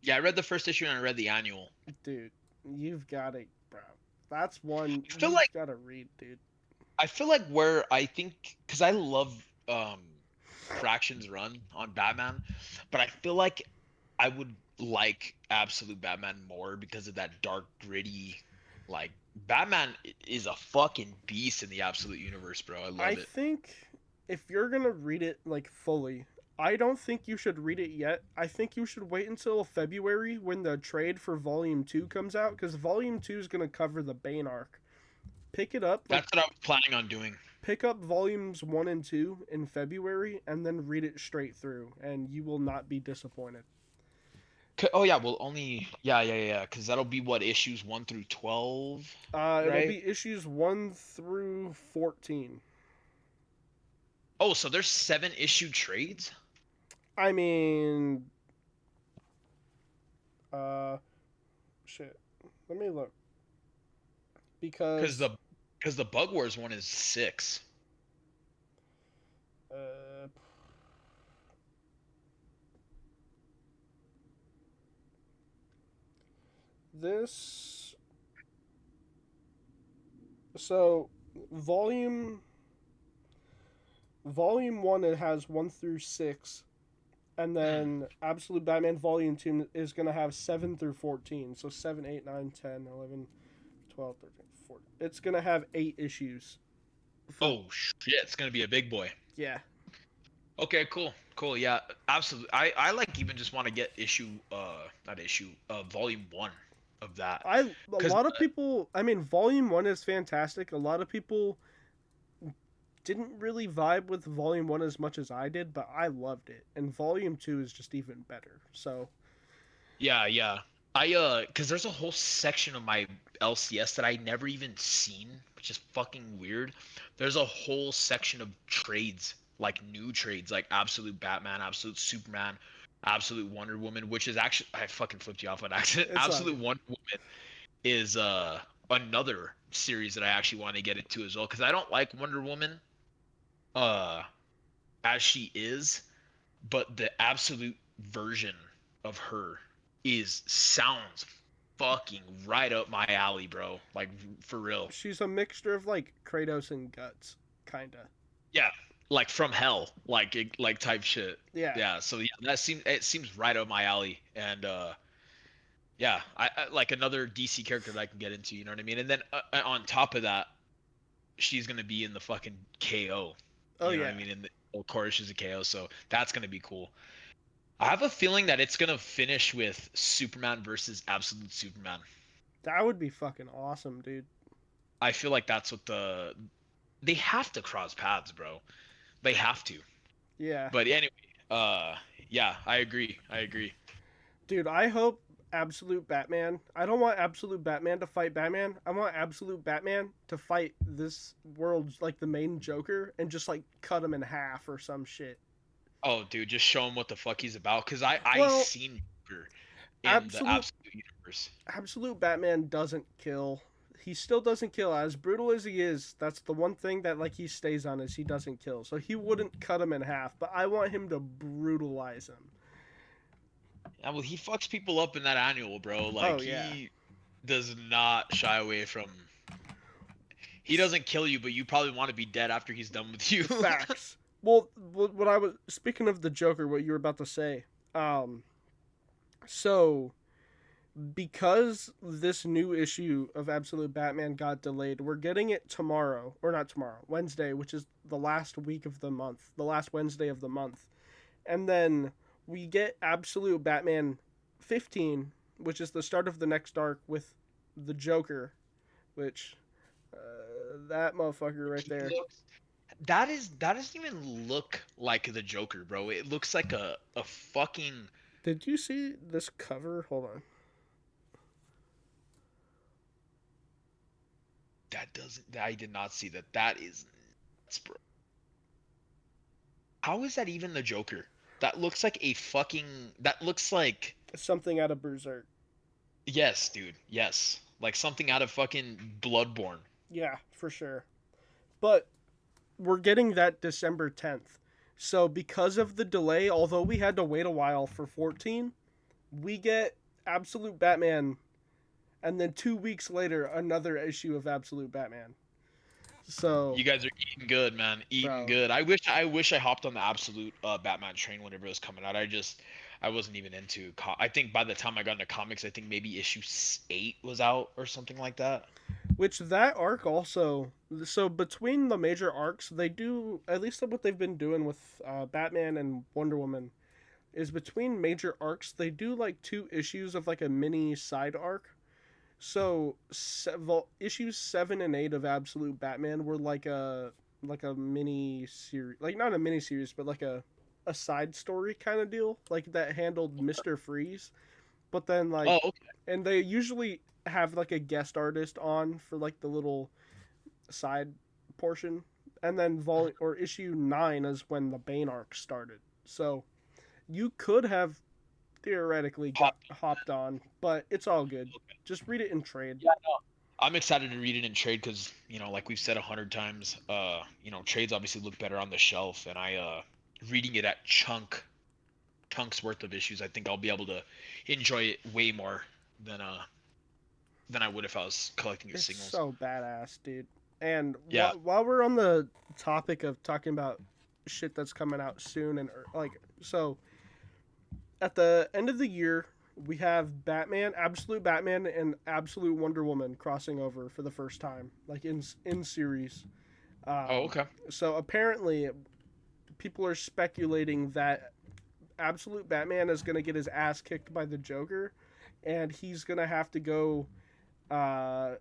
Yeah, I read the first issue and I read the annual. dude, you've got it, bro. That's one I feel you've like got to read, dude. I feel like where I think because I love Fraction's run on Batman, but I feel like I would like Absolute Batman more because of that dark, gritty, like Batman is a fucking beast in the Absolute universe, bro. I I love it. think if you're gonna read it like fully, I don't think you should read it yet. I think you should wait until February when the trade for Volume 2 comes out, because Volume 2 is gonna cover the Bane arc. Pick it up, like That's what I was planning on doing. pick up volumes 1 and 2 in February, and then read it straight through, and you will not be disappointed. Oh yeah, well only yeah, because that'll be what issues 1 through 12, It'll right? be issues 1 through 14. Oh, so there's 7 issue trades I mean, uh, shit. Let me look because because the Bug Wars one is 6. uh, this so volume volume 1 it has 1 through 6, and then Absolute Batman Volume 2 is gonna have 7 through 14. So 7, 8, 9, 10, 11, 12, 13, 14. It's gonna have 8 issues. For Oh shit, it's gonna be a big boy. yeah, Okay, cool. Yeah, absolutely. I like even just want to get issue not issue volume 1 of that a because lot of people. I mean, Volume 1 is fantastic. A lot of people didn't really vibe with Volume 1 as much as I did, but I loved it. And Volume 2 is just even better. So, yeah. I because there's a whole section of my LCS that I never even seen, which is fucking weird. There's a whole section of trades, like new trades, like Absolute Batman, Absolute Superman, Absolute Wonder Woman, which is actually I fucking flipped you off on accident. it's all Absolute good. Wonder Woman is another series that I actually want to get into as well because I don't like Wonder Woman uh as she is, but the absolute version of her is sounds fucking right up my alley, bro. Like for real. She's a mixture of like Kratos and Guts, kinda. Yeah. like from hell, like type shit. Yeah, Yeah, so yeah, it seems right up my alley, and yeah, I like another DC character that I can get into. You know what I mean? And then on top of that, she's gonna be in the fucking KO. oh You know what I yeah, mean? And of course she's a KO, so that's gonna be cool. I have a feeling that it's gonna finish with Superman versus Absolute Superman. that would be fucking awesome, dude. I feel like that's what they have to cross paths, bro. They have to. Yeah, But anyway, uh, yeah, I agree. I agree. dude, I hope Absolute Batman. I don't want Absolute Batman to fight Batman. I want Absolute Batman to fight this world's like the main Joker and just like cut him in half or some shit. Oh, dude, just show him what the fuck he's about. Cause I Well, seen Joker in the Absolute Absolute Universe. Absolute Batman doesn't kill. He still doesn't kill. As brutal as he is, that's the one thing that like he stays on is he doesn't kill. So he wouldn't cut him in half, but I want him to brutalize him. Yeah, well, he fucks people up in that annual, bro. Oh Like yeah. he does not shy away from. He doesn't kill you, but you probably want to be dead after he's done with you. Facts. Well, what I was speaking of the Joker, what you were about to say. Um, so because this new issue of Absolute Batman got delayed, we're getting it tomorrow, or not tomorrow, Wednesday, which is the last week of the month, the last Wednesday of the month. And then we get Absolute Batman 15, which is the start of the next arc with the Joker, which that motherfucker right He there. looks. That doesn't even look like the Joker, bro. It looks like a fucking. Did you see this cover? Hold on. That doesn't. I did not see that. That is nuts, bro. How is that even the Joker? That looks like a fucking. That looks like. Something out of Berserk. Yes, dude. Yes. Like something out of fucking Bloodborne. Yeah, for sure. But we're getting that December 10th. So because of the delay, although we had to wait a while for 14, we get Absolute Batman and then 2 weeks later another issue of Absolute Batman. So, You guys are eating good, man. Eating bro, good. I wish I hopped on the absolute Batman train whenever it was coming out. I wasn't even into. I think by the time I got into comics, I think maybe issue 8 was out or something like that. which that arc also, so between the major arcs, they do at least what they've been doing with Batman and Wonder Woman is between major arcs they do like 2 issues of like a mini side arc. So issues 7 and 8 of Absolute Batman were like a mini series, like not a mini series, but like a side story kind of deal, like that handled Mister Freeze. But then Oh, like, okay. and they usually have like a guest artist on for like the little side portion, and then or issue 9 is when the Bane arc started. So you could have theoretically got Pop. hopped on, but it's all good. Just read it in trade. Yeah, no. I'm excited to read it in trade because like we've said 100 times, trades obviously look better on the shelf, and reading it at chunks worth of issues, I think I'll be able to enjoy it way more than uh than I would if I was collecting the It's singles. so badass, dude. And Yeah. while we're on the topic of talking about shit that's coming out soon, and like, so at the end of the year, we have Absolute Batman, and Absolute Wonder Woman crossing over for the first time, like in series. Oh, Um, okay. so apparently, people are speculating that Absolute Batman is gonna get his ass kicked by the Joker, and he's gonna have to go uh,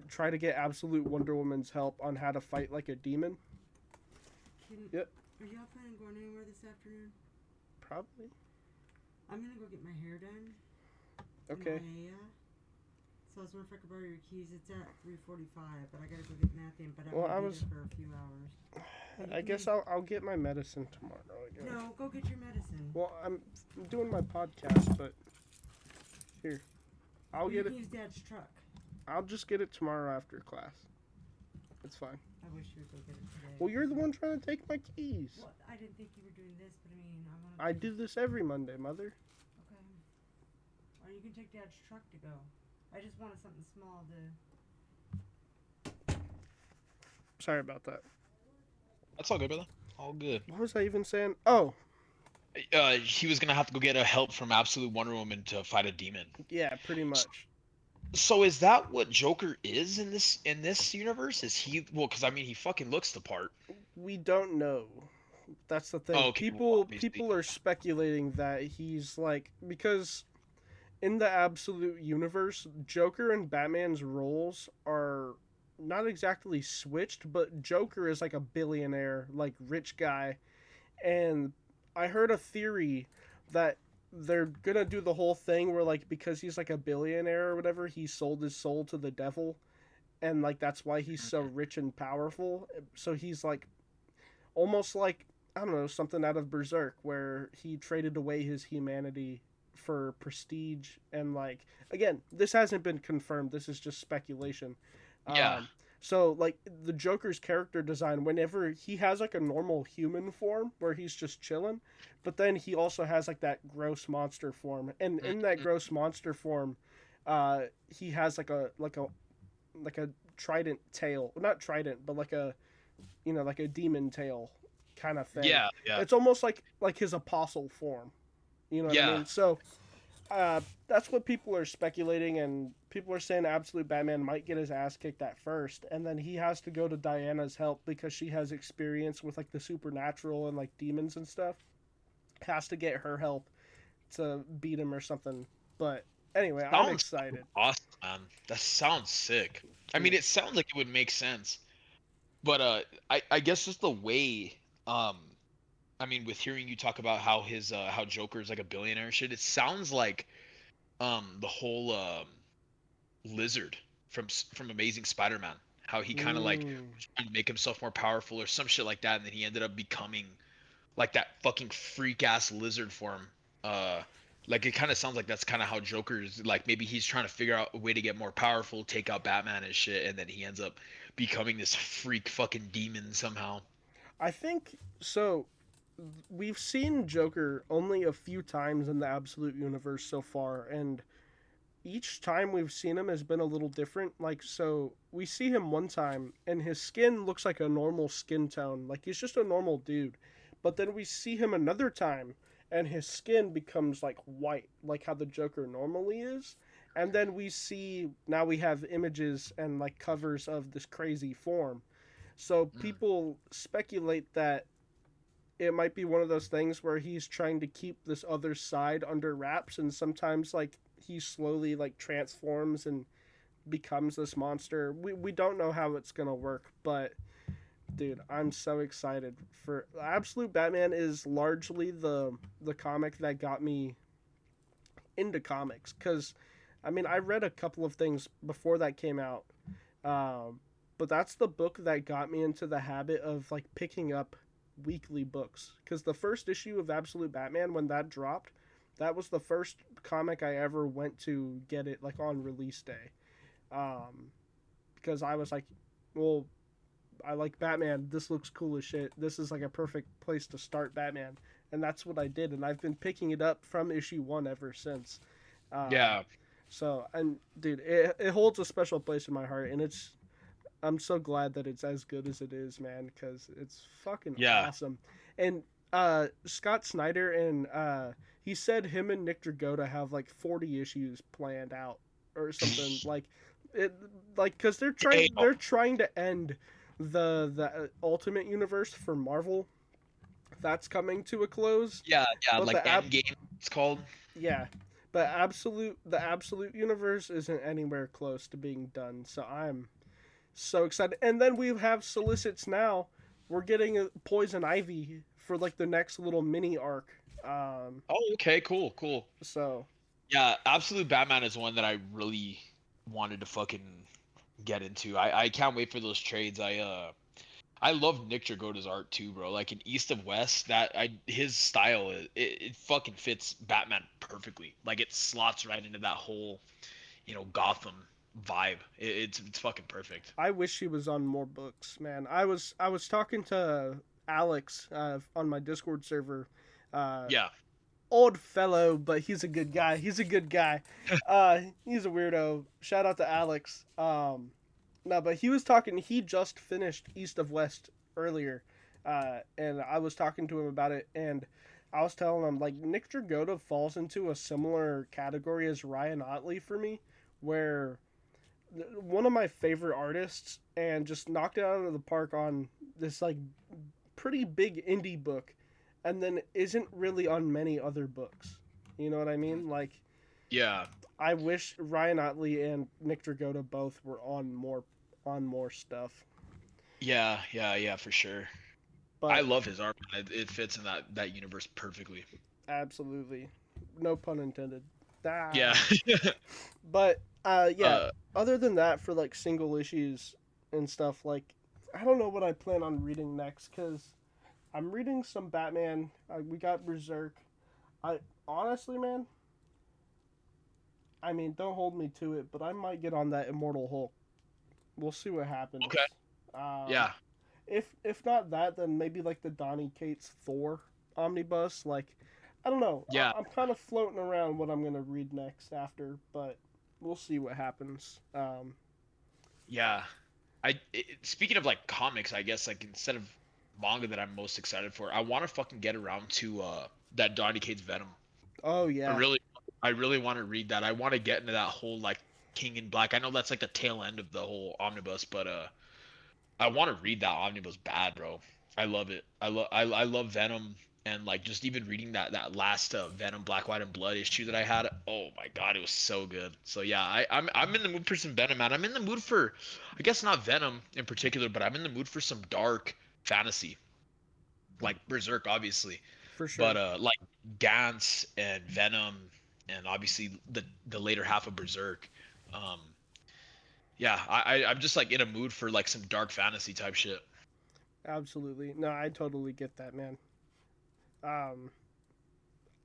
try to get Absolute Wonder Woman's help on how to fight like a demon. Yep, Are y'all planning on going anywhere this afternoon? probably. I'm gonna go get my hair done. Okay. So I was wondering if I could borrow your keys. It's at 3:45, but I gotta go get Matthew. But I'm Well, gonna be there for a few hours. I guess I'll get my medicine tomorrow. I guess. No, go get your medicine. Well, I'm doing my podcast, but here, I'll you get can it. use Dad's truck. I'll just get it tomorrow after class. It's fine. I wish you would go get it today. Well, you're the one trying to take my keys. Well, I didn't think you were doing this, but I mean, I want to. I do this every Monday, mother. Okay. Or you can take Dad's truck to go. I just wanted something small to. Sorry about that. That's all good, brother. All good. What was I even saying? Oh, He was gonna have to go get a help from Absolute Wonder Woman to fight a demon. yeah, pretty much. So is that what Joker is in this universe? Is he well? Because I mean, he fucking looks the part. We don't know. That's the Oh, thing. okay, well, obviously. People are speculating that he's like, because in the absolute universe, Joker and Batman's roles are not exactly switched, but Joker is like a billionaire, like rich guy, and I heard a theory that they're gonna do the whole thing where like because he's like a billionaire or whatever, he sold his soul to the devil, and like that's why he's so rich and powerful. So he's like almost like, I don't know, something out of Berserk where he traded away his humanity for prestige. And like, again, this hasn't been confirmed, this is just speculation. Yeah. So like the Joker's character design, whenever he has like a normal human form where he's just chilling, but then he also has like that gross monster form, and in that gross monster form, he has like a trident tail, not trident, but like a, you know, like a demon tail kind of thing. Yeah. Yeah. It's almost like his apostle form. You know what I Yeah. mean? So that's what people are speculating, and people are saying Absolute Batman might get his ass kicked at first, and then he has to go to Diana's help because she has experience with like the supernatural and like demons and stuff. Has to get her help to beat him or something. But anyway, I'm Sounds excited. awesome, man. That sounds sick. I mean, it sounds like it would make sense. But I guess just the way um I mean, with hearing you talk about how his how Joker is like a billionaire and shit, it sounds like the whole lizard from Amazing Spider-Man, how he kind of like Mm. was trying to make himself more powerful or some shit like that, and then he ended up becoming like that fucking freak ass lizard form. Uh, like it kind of sounds like that's kind of how Joker's like maybe he's trying to figure out a way to get more powerful, take out Batman and shit, and then he ends up becoming this freak fucking demon somehow. I think so. We've seen Joker only a few times in the Absolute Universe so far, and each time we've seen him has been a little different. Like, so we see him one time, and his skin looks like a normal skin tone, like he's just a normal dude. But then we see him another time, and his skin becomes like white, like how the Joker normally is. And then we see now we have images and like covers of this crazy form. So Mm. people speculate that it might be one of those things where he's trying to keep this other side under wraps, and sometimes like he slowly like transforms and becomes this monster. We don't know how it's gonna work, but dude, I'm so excited for Absolute Batman is largely the comic that got me into comics, because I mean I read a couple of things before that came out, um, but that's the book that got me into the habit of like picking up weekly books, because the first issue of Absolute Batman, when that dropped, that was the first comic I ever went to get it like on release day, um, because I was like, well, I like Batman, this looks cool as shit, this is like a perfect place to start Batman, and that's what I did, and I've been picking it up from issue one ever since. um, Yeah, so, and dude, it holds a special place in my heart, and it's, I'm so glad that it's as good as it is, man, because it's fucking yeah. awesome. And Scott Snyder, and he said him and Nick Dragotta have like 40 issues planned out or something, like it, like because Hey, oh, they're trying to end the Ultimate Universe for Marvel. That's coming to a close, yeah, yeah, but like Endgame, it's called. yeah, but the Absolute Universe isn't anywhere close to being done. So I'm so excited. And then we have solicits now. We're getting a Poison Ivy for like the next little mini arc. Oh, okay, cool, cool. So Yeah, Absolute Batman is one that I really wanted to fucking get into. I can't wait for those trades. I love Nick Dragotta's art too, bro. Like in East of West, that I his style it fucking fits Batman perfectly. Like it slots right into that whole, Gotham vibe. It's fucking perfect. I wish he was on more books, man. I was talking to Alex on my Discord server. Uh, Yeah. Old fellow, but he's a good guy. He's a good guy. He's a weirdo. Shout out to Alex. No, but he was talking. He just finished East of West earlier, And I was talking to him about it, and I was telling him like Nick Dragotta falls into a similar category as Ryan Otley for me, where one of my favorite artists and just knocked it out of the park on this like pretty big indie book, and then isn't really on many other books. You know what I mean? Like Yeah. I wish Ryan Otley and Nick Dragotta both were on more stuff. Yeah, for sure. I But love his art, man. It fits in that universe perfectly. absolutely, no pun intended. Yeah. Ah. But yeah. uh, Other than that, for like single issues and stuff, like I don't know what I plan on reading next because I'm reading some Batman. We got Berserk. I honestly, man, I mean, don't hold me to it, but I might get on that Immortal Hulk. We'll see what happens. okay. Um, Yeah. if not that, then maybe like the Donny Cates Thor omnibus. Like, I don't know. Yeah. I'm kind of floating around what I'm gonna read next after, but we'll see what happens. Yeah. Speaking of like comics, I guess like instead of manga that I'm most excited for, I want to fucking get around to that Donny Cates Venom. Oh I yeah, really I really want to read that. I want to get into that whole like King in Black. I know that's like the tail end of the whole omnibus, but I want to read that omnibus bad, bro. I love it. I love Venom, and like just even reading that last Venom Black, White, and Blood issue that I had. Oh my god, it was so good. So yeah, I'm in the mood for some Venom, man. I'm in the mood for, I guess not Venom in particular, but I'm in the mood for some dark fantasy, like Berserk, obviously, for but sure. like Gantz and Venom, and obviously the later half of Berserk. Um, yeah, I'm just like in a mood for like some dark fantasy type shit. Absolutely. No, I totally get that, man. Um,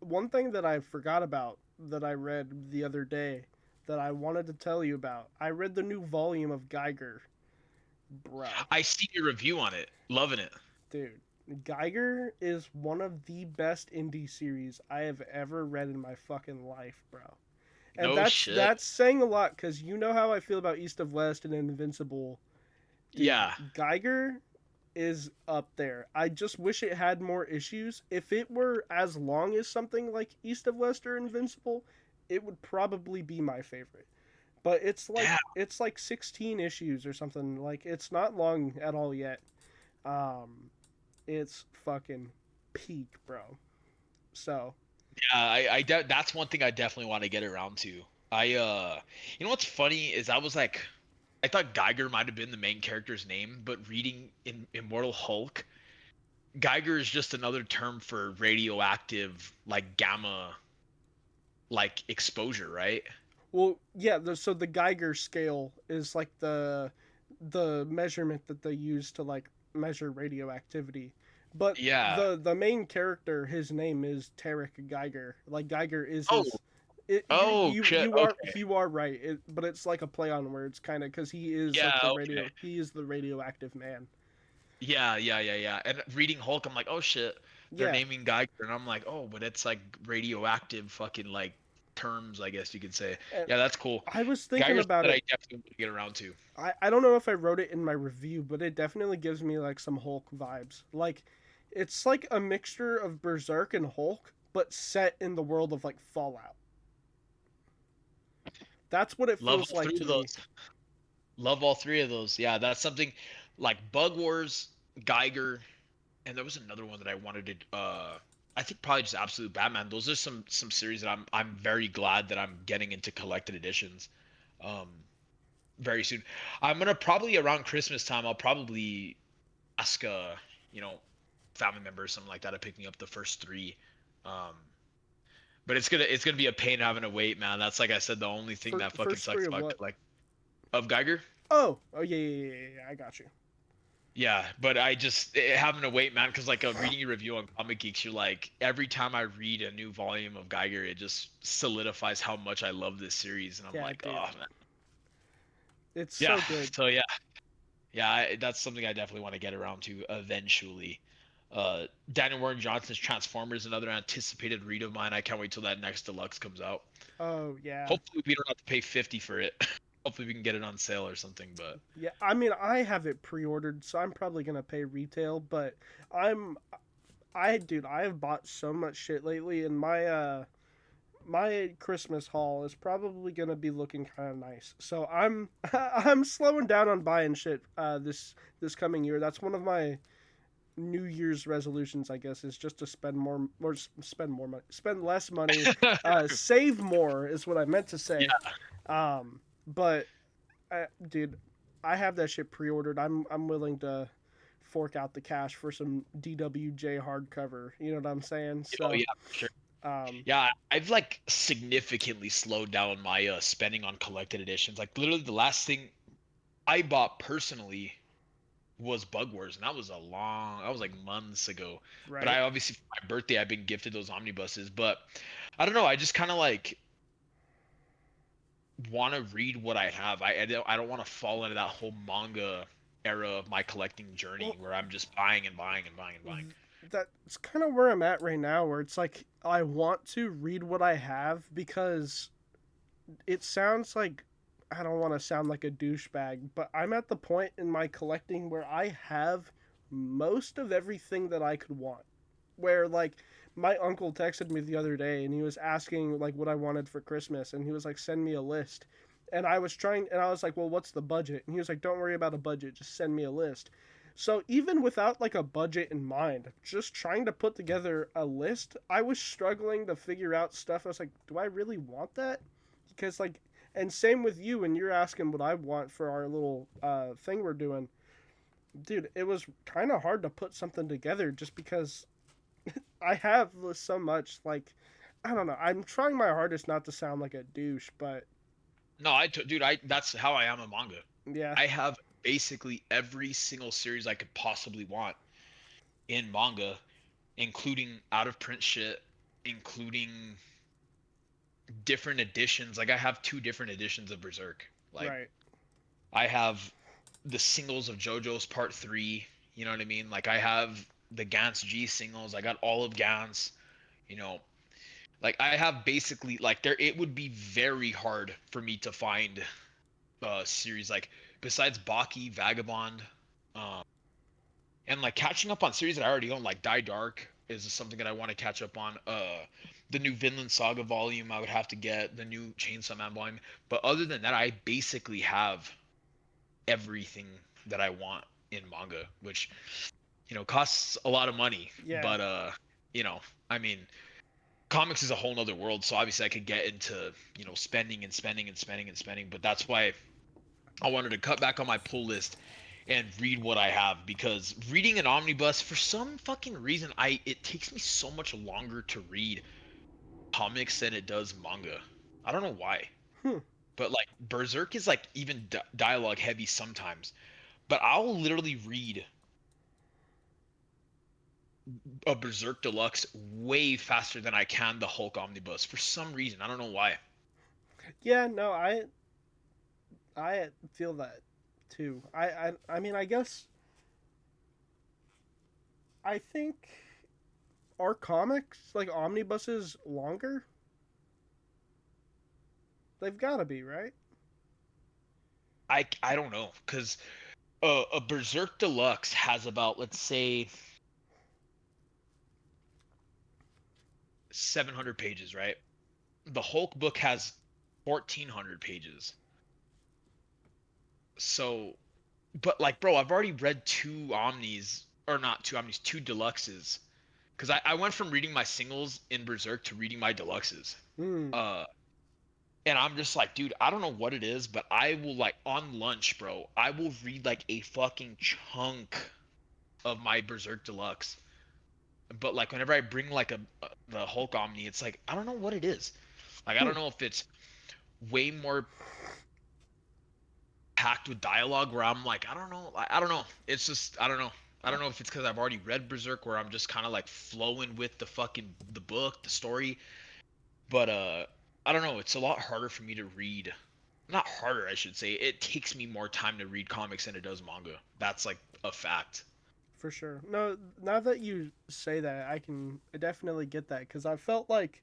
One thing that I forgot about that I read the other day that I wanted to tell you about. I read the new volume of Geiger, bro. I see your review on it. Loving it. Dude, Geiger is one of the best indie series I have ever read in my fucking life, bro. And No shit. that's saying a lot because you know how I feel about East of West and Invincible. Dude, Yeah. Geiger is up there. I just wish it had more issues. If it were as long as something like East of West or Invincible, it would probably be my favorite. But Yeah. it's like 16 issues or something. Like it's not long at all yet. Um it's fucking peak, bro. So, Yeah, that's one thing I definitely want to get around to. You know what's funny is I thought Geiger might have been the main character's name, but reading in Immortal Hulk, Geiger is just another term for radioactive like gamma like exposure, right? well, yeah, so the Geiger scale is like the measurement that they use to like measure radioactivity. But Yeah. the main character, his name is Tarek Geiger. Like Geiger is Oh, his. oh shit. Okay. You are right. But it's like a play on words, kind of, because Yeah, okay. he is the radioactive man. Yeah. And reading Hulk, I'm like, oh shit, they're Yeah, naming Geiger, and I'm like, oh, but it's like radioactive fucking like terms, I guess you could say. and Yeah, that's cool. I was thinking Geiger's about that it. I definitely want to get around to. I don't know if I wrote it in my review, but it definitely gives me like some Hulk vibes. Like it's like a mixture of Berserk and Hulk, but set in the world of like Fallout. That's what it Love feels all like three to of me. those. Love all three of those. Yeah, that's something like Bug Wars, Geiger, and there was another one that I wanted to. I think probably just Absolute Batman. Those are some series that I'm very glad that I'm getting into collected editions. Um, very soon. I'm gonna probably around Christmas time. I'll probably ask you know, family member or something like that to pick me up the first three. Um, but it's gonna be a pain having to wait, man. That's like I said, the only thing that fucking First three sucks of about what? like of Geiger. Oh yeah. I got you. Yeah, but I just having to wait, man, because like reading your review on Comic Geeks, you're like every time I read a new volume of Geiger, it just solidifies how much I love this series, and I'm Yeah, like, dude, oh man, it's yeah. so good. So yeah, that's something I definitely want to get around to eventually. Daniel Warren Johnson's Transformers, another anticipated read of mine. I can't wait till that next deluxe comes out. Oh yeah, Hopefully, we don't have to pay 50 for it. Hopefully we can get it on sale or something. But Yeah, I mean, I have it pre-ordered, so I'm probably gonna pay retail. But I'm, dude, I have bought so much shit lately, and my Christmas haul is probably gonna be looking kind of nice. So I'm I'm slowing down on buying shit this coming year. That's one of my New Year's resolutions, I guess, is just to spend more or spend more money, spend less money, save more is what I meant to say. yeah, But dude, I have that shit pre-ordered. I'm willing to fork out the cash for some DWJ hardcover. You know what I'm saying? oh So, yeah, for sure. um, Yeah, I've like significantly slowed down my spending on collected editions. Like literally, the last thing I bought personally was Bug Wars, and that was like months ago. But right. I obviously for my birthday I've been gifted those omnibuses. But I don't know, I just kind of like want to read what I have. I don't want to fall into that whole manga era of my collecting journey Well, where I'm just buying and buying and buying and buying. that's kind of where I'm at right now, where it's like I want to read what I have because it sounds like I don't want to sound like a douchebag, but I'm at the point in my collecting where I have most of everything that I could want. Where like my uncle texted me the other day and he was asking like what I wanted for Christmas and he was like send me a list. And I was like, "Well, what's the budget?" And he was like, "Don't worry about a budget, just send me a list." So even without like a budget in mind, just trying to put together a list, I was struggling to figure out stuff. I was like, "Do I really want that?" Because like, and same with you when you're asking what I want for our little thing we're doing, dude. It was kind of hard to put something together just because I have so much. Like, I don't know. I'm trying my hardest not to sound like a douche, but No, dude, I that's how I am a manga. yeah, I have basically every single series I could possibly want in manga, including out of print shit, including different editions. Like I have two different editions of Berserk. Like right. I have the singles of JoJo's Part 3, you know what I mean? Like I have the Gantz G singles. I got all of Gantz, you know. Like I have basically like there it would be very hard for me to find a series like besides Baki, Vagabond, um and like catching up on series that I already own, like Die Dark is something that I want to catch up on. The new Vinland Saga volume I would have to get, the new Chainsaw Man volume. But other than that, I basically have everything that I want in manga, which costs a lot of money. Yeah, But you know, I mean, comics is a whole nother world. So obviously, I could get into spending and spending and spending and spending. But that's why I wanted to cut back on my pull list and read what I have because reading an omnibus for some fucking reason it takes me so much longer to read comics than it does manga. I don't know why. hmm. But like Berserk is like even dialogue heavy sometimes. But I'll literally read a Berserk Deluxe way faster than I can the Hulk omnibus for some reason. I don't know why. Yeah. No, I feel that too. I mean, I guess I think are comics like omnibuses longer? They've got to be, right? I don't know because a Berserk Deluxe has about let's say 700 pages, right? The Hulk book has 1,400 pages. So, but like, bro, I've already read two Omnis, or not two Omnis, two Deluxes. Because I went from reading my singles in Berserk to reading my Deluxes. Hmm. Uh, and I'm just like, dude, I don't know what it is, but I will like on lunch, bro, I will read like a fucking chunk of my Berserk Deluxe. But like whenever I bring like the Hulk Omni, it's like I don't know what it is. Like I Hmm. don't know if it's way more packed with dialogue where I'm like, I don't know. It's just I don't know. I don't know if it's because I've already read Berserk where I'm just kind of like flowing with the book, the story. But I don't know. It's a lot harder for me to read. Not harder, I should say. It takes me more time to read comics than it does manga. That's like a fact. For sure. No, now that you say that, I definitely get that because I felt like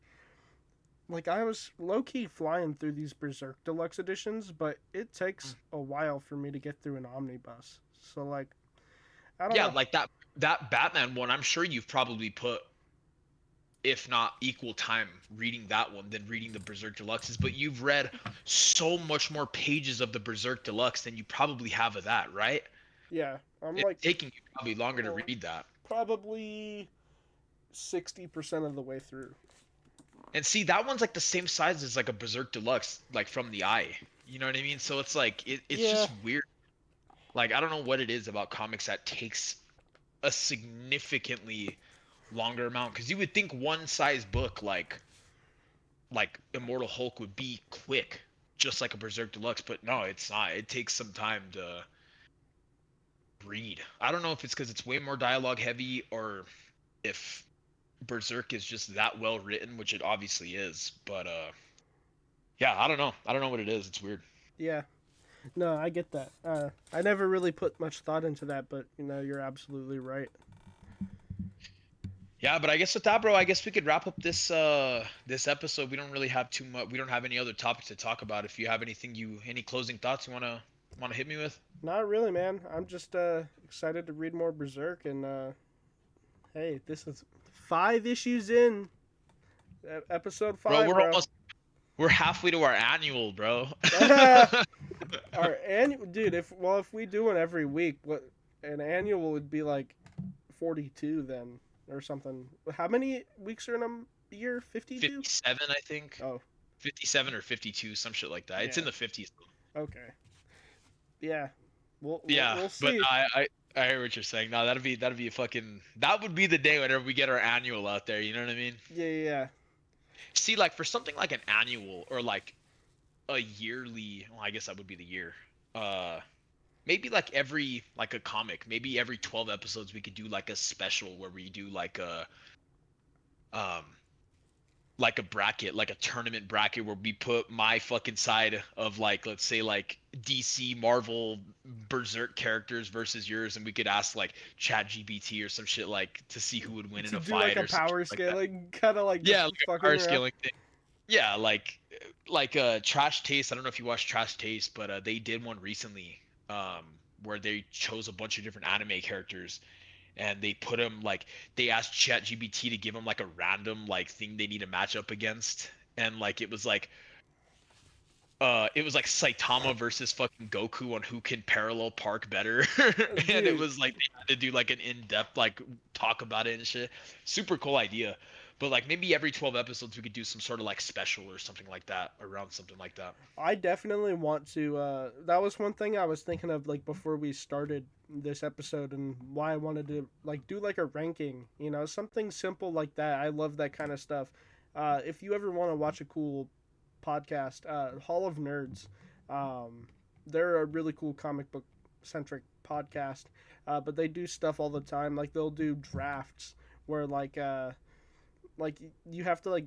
like I was low key flying through these Berserk Deluxe editions, but it takes a while for me to get through an omnibus. So like, I don't Yeah, know. like that Batman one, I'm sure you've probably put, if not equal time reading that one than reading the Berserk Deluxes, but you've read so much more pages of the Berserk Deluxe than you probably have of that, right? Yeah, I'm It's like taking you probably longer to oh, read that. probably 60% of the way through. And see, that one's like the same size as like a Berserk Deluxe, like from the eye. You know what I mean? So it's like it's Yeah, just weird. Like I don't know what it is about comics that takes a significantly longer amount, because you would think one size book like Immortal Hulk would be quick, just like a Berserk Deluxe, but no, it's not. It takes some time to read. I don't know if it's because it's way more dialogue heavy, or if Berserk is just that well written, which it obviously is. But yeah, I don't know. I don't know what it is. It's weird. yeah. No, I get that. I never really put much thought into that, but you're absolutely right. Yeah, but I guess with that, bro, I guess we could wrap up this episode. We don't really have too much. We don't have any other topics to talk about. If you have any closing thoughts you wanna hit me with? Not really, man. I'm just excited to read more Berserk, and hey, this is 5 issues in episode Bro, 5, bro. we're halfway to our annual, bro. Our annual, dude. If we do one every week, what an annual would be like 42 then or something. How many weeks are in a year? 52. 57, I think. Oh, 57 or 52, some shit like that. It's in yeah. the 50s. Okay. Yeah. Yeah, We'll but see. I hear what you're saying. No, that'd be a fucking, that would be the day whenever we get our annual out there. You know what I mean? Yeah, yeah, yeah. See, like for something like an annual or like a yearly, well, I guess that would be the year. Uh, maybe like every like a comic, maybe every 12 episodes we could do like a special where we do um like a bracket, like a tournament bracket where we put my fucking side of like, let's say like DC, Marvel, Berserk characters versus yours, and we could ask like Chat GBT or some shit like to see who would win in To a do like fight a or some shit power like that. scaling, kind of like Yeah, just like a fucking power around. scaling thing. Yeah, like Trash Taste. I don't know if you watched Trash Taste, but they did one recently um where they chose a bunch of different anime characters, and they put them like, they asked ChatGPT to give them like a random like thing they need to match up against, and like it was like Saitama versus fucking Goku on who can parallel park better. And it Dude, was like they had to do like an in-depth like talk about it and shit. Super cool idea. But like maybe every 12 episodes we could do some sort of like special or something like that, around something like that. I definitely want to. That was one thing I was thinking of, like before we started this episode, and why I wanted to like do like a ranking. Something simple like that. I love that kind of stuff. If you ever want to watch a cool podcast, Hall of Nerds, they're a really cool comic book centric podcast. But they do stuff all the time. Like they'll do drafts where like you have to like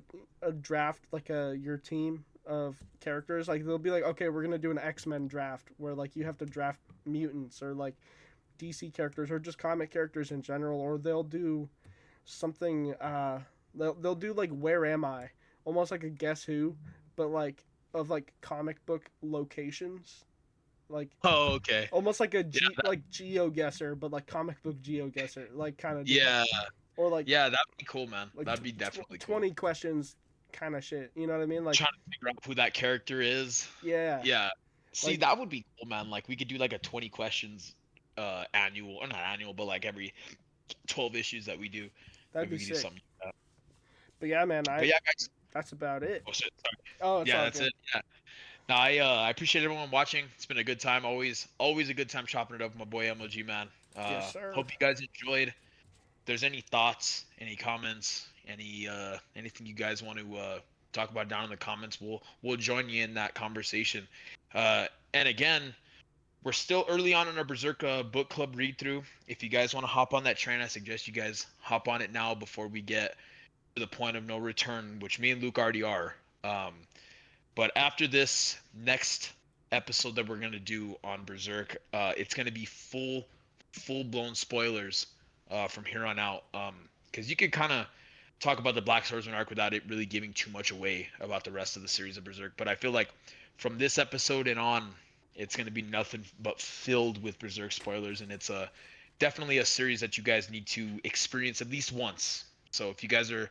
draft like your team of characters. Like they'll be like, okay, we're gonna do an X-Men draft where like you have to draft mutants or like DC characters or just comic characters in general. Or they'll do something. They'll do like where am I, almost like a Guess Who, but like of like comic book locations. Like Oh, okay. almost like a Yeah, like geo guesser, but like comic book geo guesser, like kind of deal. yeah, Or like yeah. That'd be cool, man. like That'd be definitely cool. 20 questions kind of shit. You know what I mean? Like, Trying to figure out who that character is. yeah, Yeah. See, like that would be cool, man. Like we could do like a 20 questions annual, or not annual, but like every 12 issues that we do. that'd Maybe be we could do sick. something like that. But yeah, man, But yeah, guys. that's about it. Oh shit, sorry. Oh, it's Yeah, all that's good. it. Yeah. No, I appreciate everyone watching. It's been a good time. Always a good time chopping it up with my boy MLGman. Yes, sir. Hope you guys enjoyed. If there's any thoughts, any comments, anything you guys want to talk about down in the comments, we'll join you in that conversation. And again, we're still early on in our Berserk book club read through. If you guys want to hop on that train, I suggest you guys hop on it now before we get to the point of no return, which me and Luke already are. But after this next episode that we're gonna do on Berserk, it's gonna be full blown spoilers from here on out. Because you can kind of talk about the Black Swordsman arc without it really giving too much away about the rest of the series of Berserk. But I feel like from this episode and on, it's going to be nothing but filled with Berserk spoilers, and it's a definitely a series that you guys need to experience at least once. So if you guys are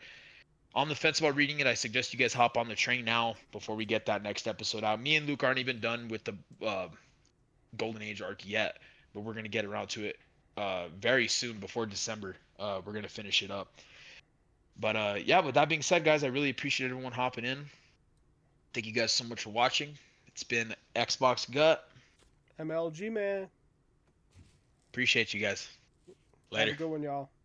on the fence about reading it, I suggest you guys hop on the train now before we get that next episode out. Me and Luke aren't even done with the Golden Age arc yet, but we're gonna get around to it very soon before December. We're gonna finish it up. But yeah, with that being said, guys, I really appreciate everyone hopping in. Thank you guys so much for watching. It's been Xboxgut. MLGman. Appreciate you guys. Have Later. a good one, y'all.